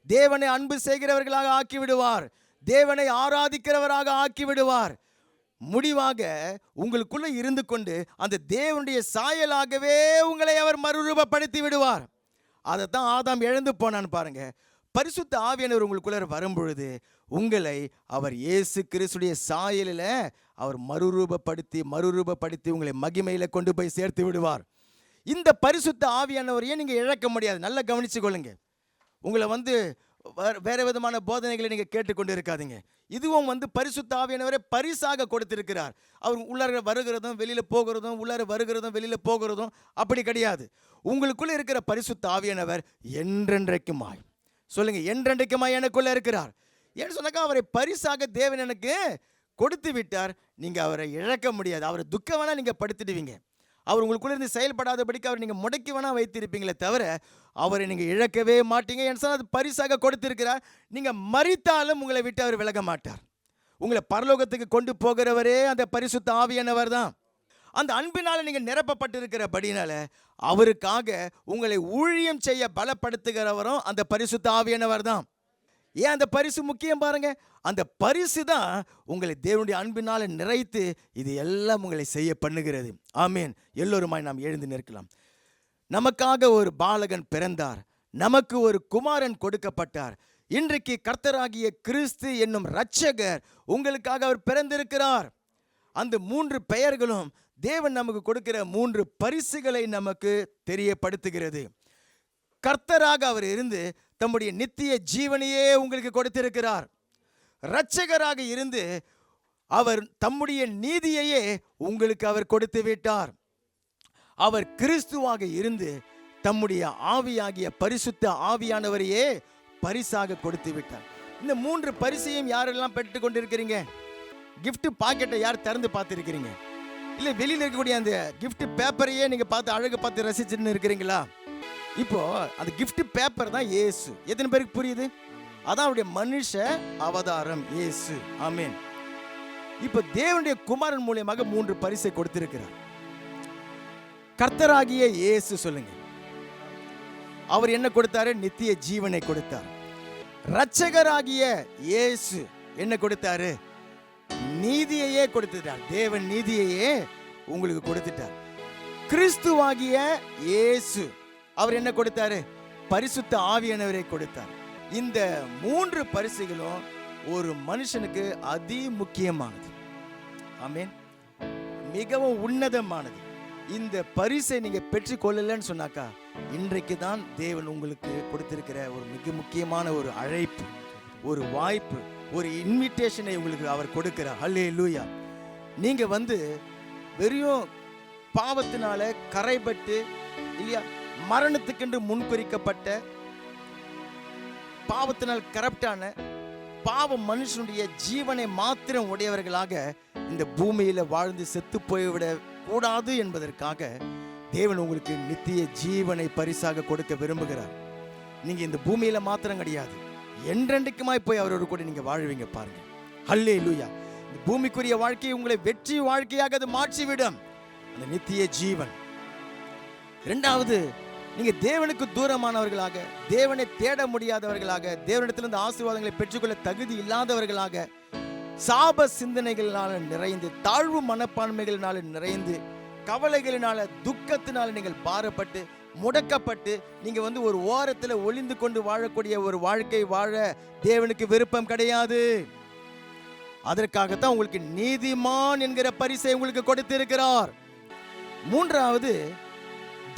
தேவனை அன்பு செய்கிறவர்களாக ஆக்கிவிடுவார், தேவனை ஆராதிக்கிறவராக ஆக்கிவிடுவார். முடிவாக உங்களுக்குள்ள இருந்து கொண்டு அந்த தேவனுடைய சாயலாகவே உங்களை அவர் மறுரூபப்படுத்தி விடுவார். அதைத்தான் ஆதாம் இழந்து போனான்னு பாருங்க. பரிசுத்த ஆவியானவர் உங்களுக்குள்ள வரும்பொழுது உங்களை அவர் இயேசு கிறிஸ்துடைய சாயலில் அவர் மறுரூபப்படுத்தி உங்களை மகிமையில கொண்டு போய் சேர்த்து விடுவார். இந்த பரிசுத்த ஆவியானவரையே நீங்கள் இழக்க முடியாது. நல்லா கவனிச்சு கொள்ளுங்க. உங்களை வேற விதமான போதனைகளை நீங்கள் கேட்டுக்கொண்டு இருக்காதீங்க. இதுவும் பரிசுத்த ஆவியானவரை பரிசாக கொடுத்திருக்கிறார். அவர் உள்ளார வருகிறதும் வெளியில் போகிறதும், உள்ளார வருகிறதும் வெளியில் போகிறதும் அப்படி கிடையாது. உங்களுக்குள்ள இருக்கிற பரிசுத்த ஆவியானவர் என்றென்றைக்குமாய், சொல்லுங்க, என்றென்றைக்குமாய் எனக்குள்ள இருக்கிறார். ஏன்னு சொன்னாக்கா அவரை பரிசாக தேவன் எனக்கு கொடுத்து விட்டார். நீங்கள் அவரை இழக்க முடியாது. அவரை துக்கம் வேணால் நீங்கள் படுத்திடுவீங்க. அவர் உங்களுக்குள்ள இருந்து செயல்படாதபடிக்கு அவர் நீங்கள் முடக்கி வேணால் வைத்திருப்பீங்களே தவிர அவரை நீங்கள் இழக்கவே மாட்டீங்க. ஏன்னு சொன்னால் அது பரிசாக கொடுத்திருக்கிறார். நீங்கள் மரித்தாலும் உங்களை விட்டு அவர் விலக மாட்டார். உங்களை பரலோகத்துக்கு கொண்டு போகிறவரே அந்த பரிசுத்த ஆவியானவர் தான். அந்த அன்பினால் நீங்கள் நிரப்பப்பட்டிருக்கிறபடினால அவருக்காக உங்களை ஊழியம் செய்ய பலப்படுத்துகிறவரும் அந்த பரிசுத்த ஆவியானவர் தான். ஏன் அந்த பரிசு முக்கியம் பாருங்க. அந்த பரிசு தான் உங்களை தேவனுடைய அன்பினால் நிறைத்து இது எல்லாம் உங்களை செய்ய பண்ணுகிறது. ஆமீன். எல்லோருமாய் நாம் எழுந்து நிற்கலாம். நமக்காக ஒரு பாலகன் பிறந்தார், நமக்கு ஒரு குமாரன் கொடுக்கப்பட்டார். இன்றைக்கு கர்த்தராகிய கிறிஸ்து என்னும் இரட்சகர் உங்களுக்காக அவர் பிறந்திருக்கிறார். அந்த 3 பெயர்களும் தேவன் நமக்கு கொடுக்கிற 3 பரிசுகளை நமக்கு தெரியப்படுத்துகிறது. கர்த்தராக அவர் இருந்து தம்முடைய நித்திய ஜீவனையே உங்களுக்கு கொடுத்திருக்கிறார். இரட்சகராக இருந்து அவர் தம்முடைய நீதியையே உங்களுக்கு அவர் கொடுத்து விட்டார். அவர் கிறிஸ்துவாக இருந்து தம்முடைய ஆவியாகிய பரிசுத்த ஆவியானவரையே பரிசாக கொடுத்து விட்டார். இந்த 3 பரிசையும் யாரெல்லாம் பெற்றுக் கொண்டிருக்கிறீங்க? கிஃப்ட் பாக்கெட்டை யார் திறந்து பார்த்துருக்கிறீங்க? இல்லை வெளியில் இருக்கக்கூடிய அந்த கிஃப்ட் பேப்பரையே நீங்கள் பார்த்து அழகு பார்த்து ரசிச்சுன்னு இருக்கிறீங்களா? இப்போ அந்த கிஃப்ட் பேப்பர் தான் இயேசு. எத்தனை பேருக்கு புரியுது? அதான் அவருடைய மனுஷ அவதாரம் இயேசு. ஆமீன். இப்போ தேவனுடைய குமாரன் மூலமாக 3 பரிசை கொடுத்திருக்கிறார். கர்த்தராகிய இயேசு, சொல்லுங்க, அவர் என்ன கொடுத்தாரு? நித்திய ஜீவனை கொடுத்தார். இரட்சகராகிய இயேசு என்ன கொடுத்தாரு? நீதியையே கொடுத்துட்டார். தேவன் நீதியையே உங்களுக்கு கொடுத்துட்டார். கிறிஸ்துவாகிய இயேசு அவர் என்ன கொடுத்தாரு? பரிசுத்த ஆவியானவரை கொடுத்தார். இந்த 3 பரிசுகளும் ஒரு மனுஷனுக்கு அதி முக்கியமானது. ஆமென். மிகவும் உன்னதமானது. இந்த பரிசை நீங்க பெற்று கொள்ளலன்னு சொன்னாக்கா, இன்றைக்கு தான் தேவன் உங்களுக்கு கொடுத்திருக்கிற ஒரு மிக முக்கியமான ஒரு அழைப்பு, ஒரு வாய்ப்பு, ஒரு இன்விடேஷனை உங்களுக்கு அவர் கொடுக்கிறார். ஹல்லேலூயா. நீங்க வெறும் பாவத்தினால கரைபட்டு இல்லையா, மரணத்துக்கென்று முன்குறிக்கப்பட்ட பாவத்தினால் கரப்டான பாவ மனுஷனுடைய ஜீவனை மாத்திரம் உடையவர்களாக இந்த பூமியில வாழ்ந்து செத்து போய்விட கூடாது என்பதற்காக தேவன் உங்களுக்கு நித்திய ஜீவனை பரிசாக கொடுக்க விரும்புகிறார். நீங்க இந்த பூமியில மாத்திரம் கிடையாது, என்றென்றைக்குமாய் போய் அவரோடு கூட நீங்க வாழ்வீங்க. பாருங்க, ஹல்லேலூயா. இந்த பூமிக்குரிய வாழ்க்கையை உங்களை வெற்றி வாழ்க்கையாக அது மாற்றிவிடும், அந்த நித்திய ஜீவன். இரண்டாவது, நீங்க தேவனுக்கு தூரமானவர்களாக, தேவனை தேட முடியாதவர்களாக, தேவனிடத்திலிருந்து ஆசீர்வாதங்களை பெற்றுக்கொள்ள தகுதி இல்லாதவர்களாக, சாப சிந்தனைகளினால நிறைந்து, தாழ்வு மனப்பான்மைகளினால நிறைந்து, கவலைகளினால, துக்கத்தினால நீங்கள் பாரப்பட்டு முடக்கப்பட்டு நீங்க ஒரு ஓரத்தில் ஒளிந்து கொண்டு வாழக்கூடிய ஒரு வாழ்க்கை வாழ தேவனுக்கு விருப்பம் கிடையாது. அதற்காகத்தான் உங்களுக்கு நீதிமான் என்கிற பரிசை உங்களுக்கு கொடுத்திருக்கிறார். மூன்றாவது,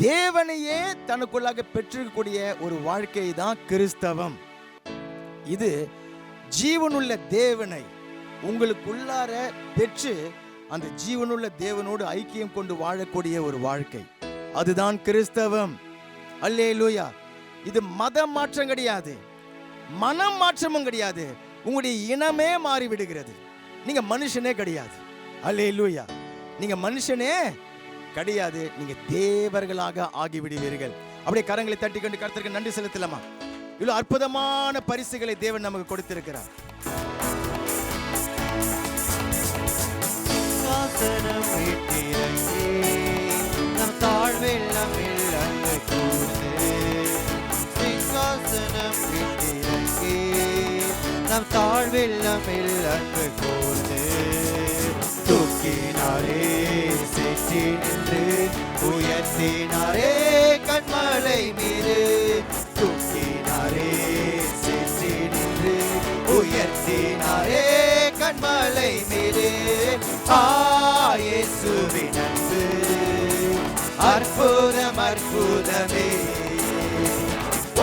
தேவனையே தனக்குள்ளாக பெற்றிருக்கக்கூடிய ஒரு வாழ்க்கை தான் கிறிஸ்தவம். இது ஜீவனுள்ள தேவனை உங்களுக்குள்ளார பெற்று அந்த ஜீவனுள்ள தேவனோடு ஐக்கியம் கொண்டு வாழக்கூடிய ஒரு வாழ்க்கை, அதுதான் கிறிஸ்தவம். அல்லேலூயா. இது மத மாற்றம் கிடையாது, மனம் மாற்றமும் கிடையாது. உங்களுடைய இனமே மாறிவிடுகிறது. நீங்க மனுஷனே கிடையாது. அல்லேலூயா. நீங்க மனுஷனே கிடையாது, நீங்க தேவர்களாக ஆகிவிடுவீர்கள். அப்படியே கரங்களை தட்டிக்கொண்டு கர்த்தருக்கு நன்றி செலுத்தலாமா? இவ்வளவு அற்புதமான பரிசுகளை தேவன் நமக்கு கொடுத்திருக்கிறார். சிங்காசனம் விட்டிறங்கி நம் தாழ்வில் நம்மில் அன்பு கூர்ந்து, சிங்காசனம் விட்டிறங்கி நம் தாழ்வில் நம்மில் அன்பு கூர்ந்து, தூக்கினாரே செற்றி நின்று உயர்த்தினாரே கண்மலை மீது, தூக்கினாரே செற்றி நின்று உயர்த்தினாரே கண்மலை மீது. இயேசுவின் அன்பு அற்புதம் அற்புதமே,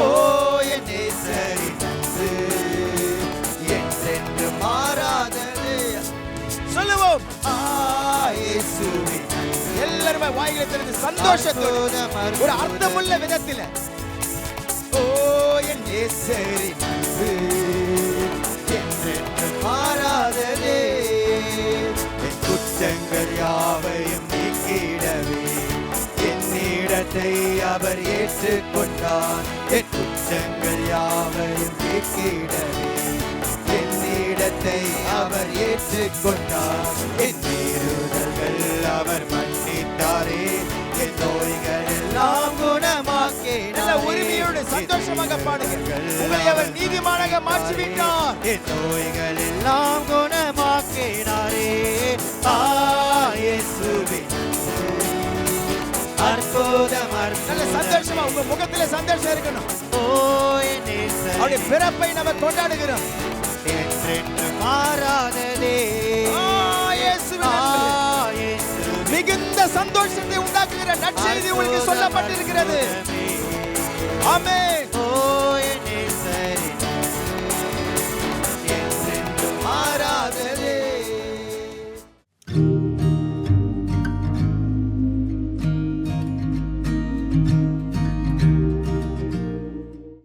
ஓ என் நேசரின் அன்பு என்றென்று மாறாதது. சொல்லுவோம், இயேசுவின் எல்லாருமே வாயில திறந்து சந்தோஷத்தோடு ஒரு அர்த்தமுள்ள விதத்தில், ஓ என் நேசரின் அன்பு என்றென்று மாறாததே, என் குற்றங்கள் யாவையும் நீக்கிடவே என்னிடத்தை அவர் ஏற்றுக்கொண்டார். என் குற்றங்கள் யாவையும் நீக்கிடவே என்னிடத்தை அவர் ஏற்றுக்கொண்டார். என் மீறுதல்கள் அவர் மன்னித்தாரே, என் நோய்கள் எல்லாம் குணமாக்கினாரே. உரிமையோடு சந்தோஷமாக பாடுங்க. உங்களை அவர் நீதிமானாக மாற்றிவிட்டார். என் நோய்கள் எல்லாம் குணமாக்கினாரே. இயேசுவின் அற்புதம் நல்ல சந்தோஷமா உங்க முகத்துல சந்தோஷம் இருக்கணும். ஓ என் நேசரே, அவருடைய பிறப்பை நம்ம கொண்டாடுகிறோம். என்றென்று மாறாததே, மிகுந்த சந்தோஷத்தை உண்டாக்குகிற நற்செய்தி உங்களுக்கு சொல்லப்பட்டிருக்கிறது. ஆமென்.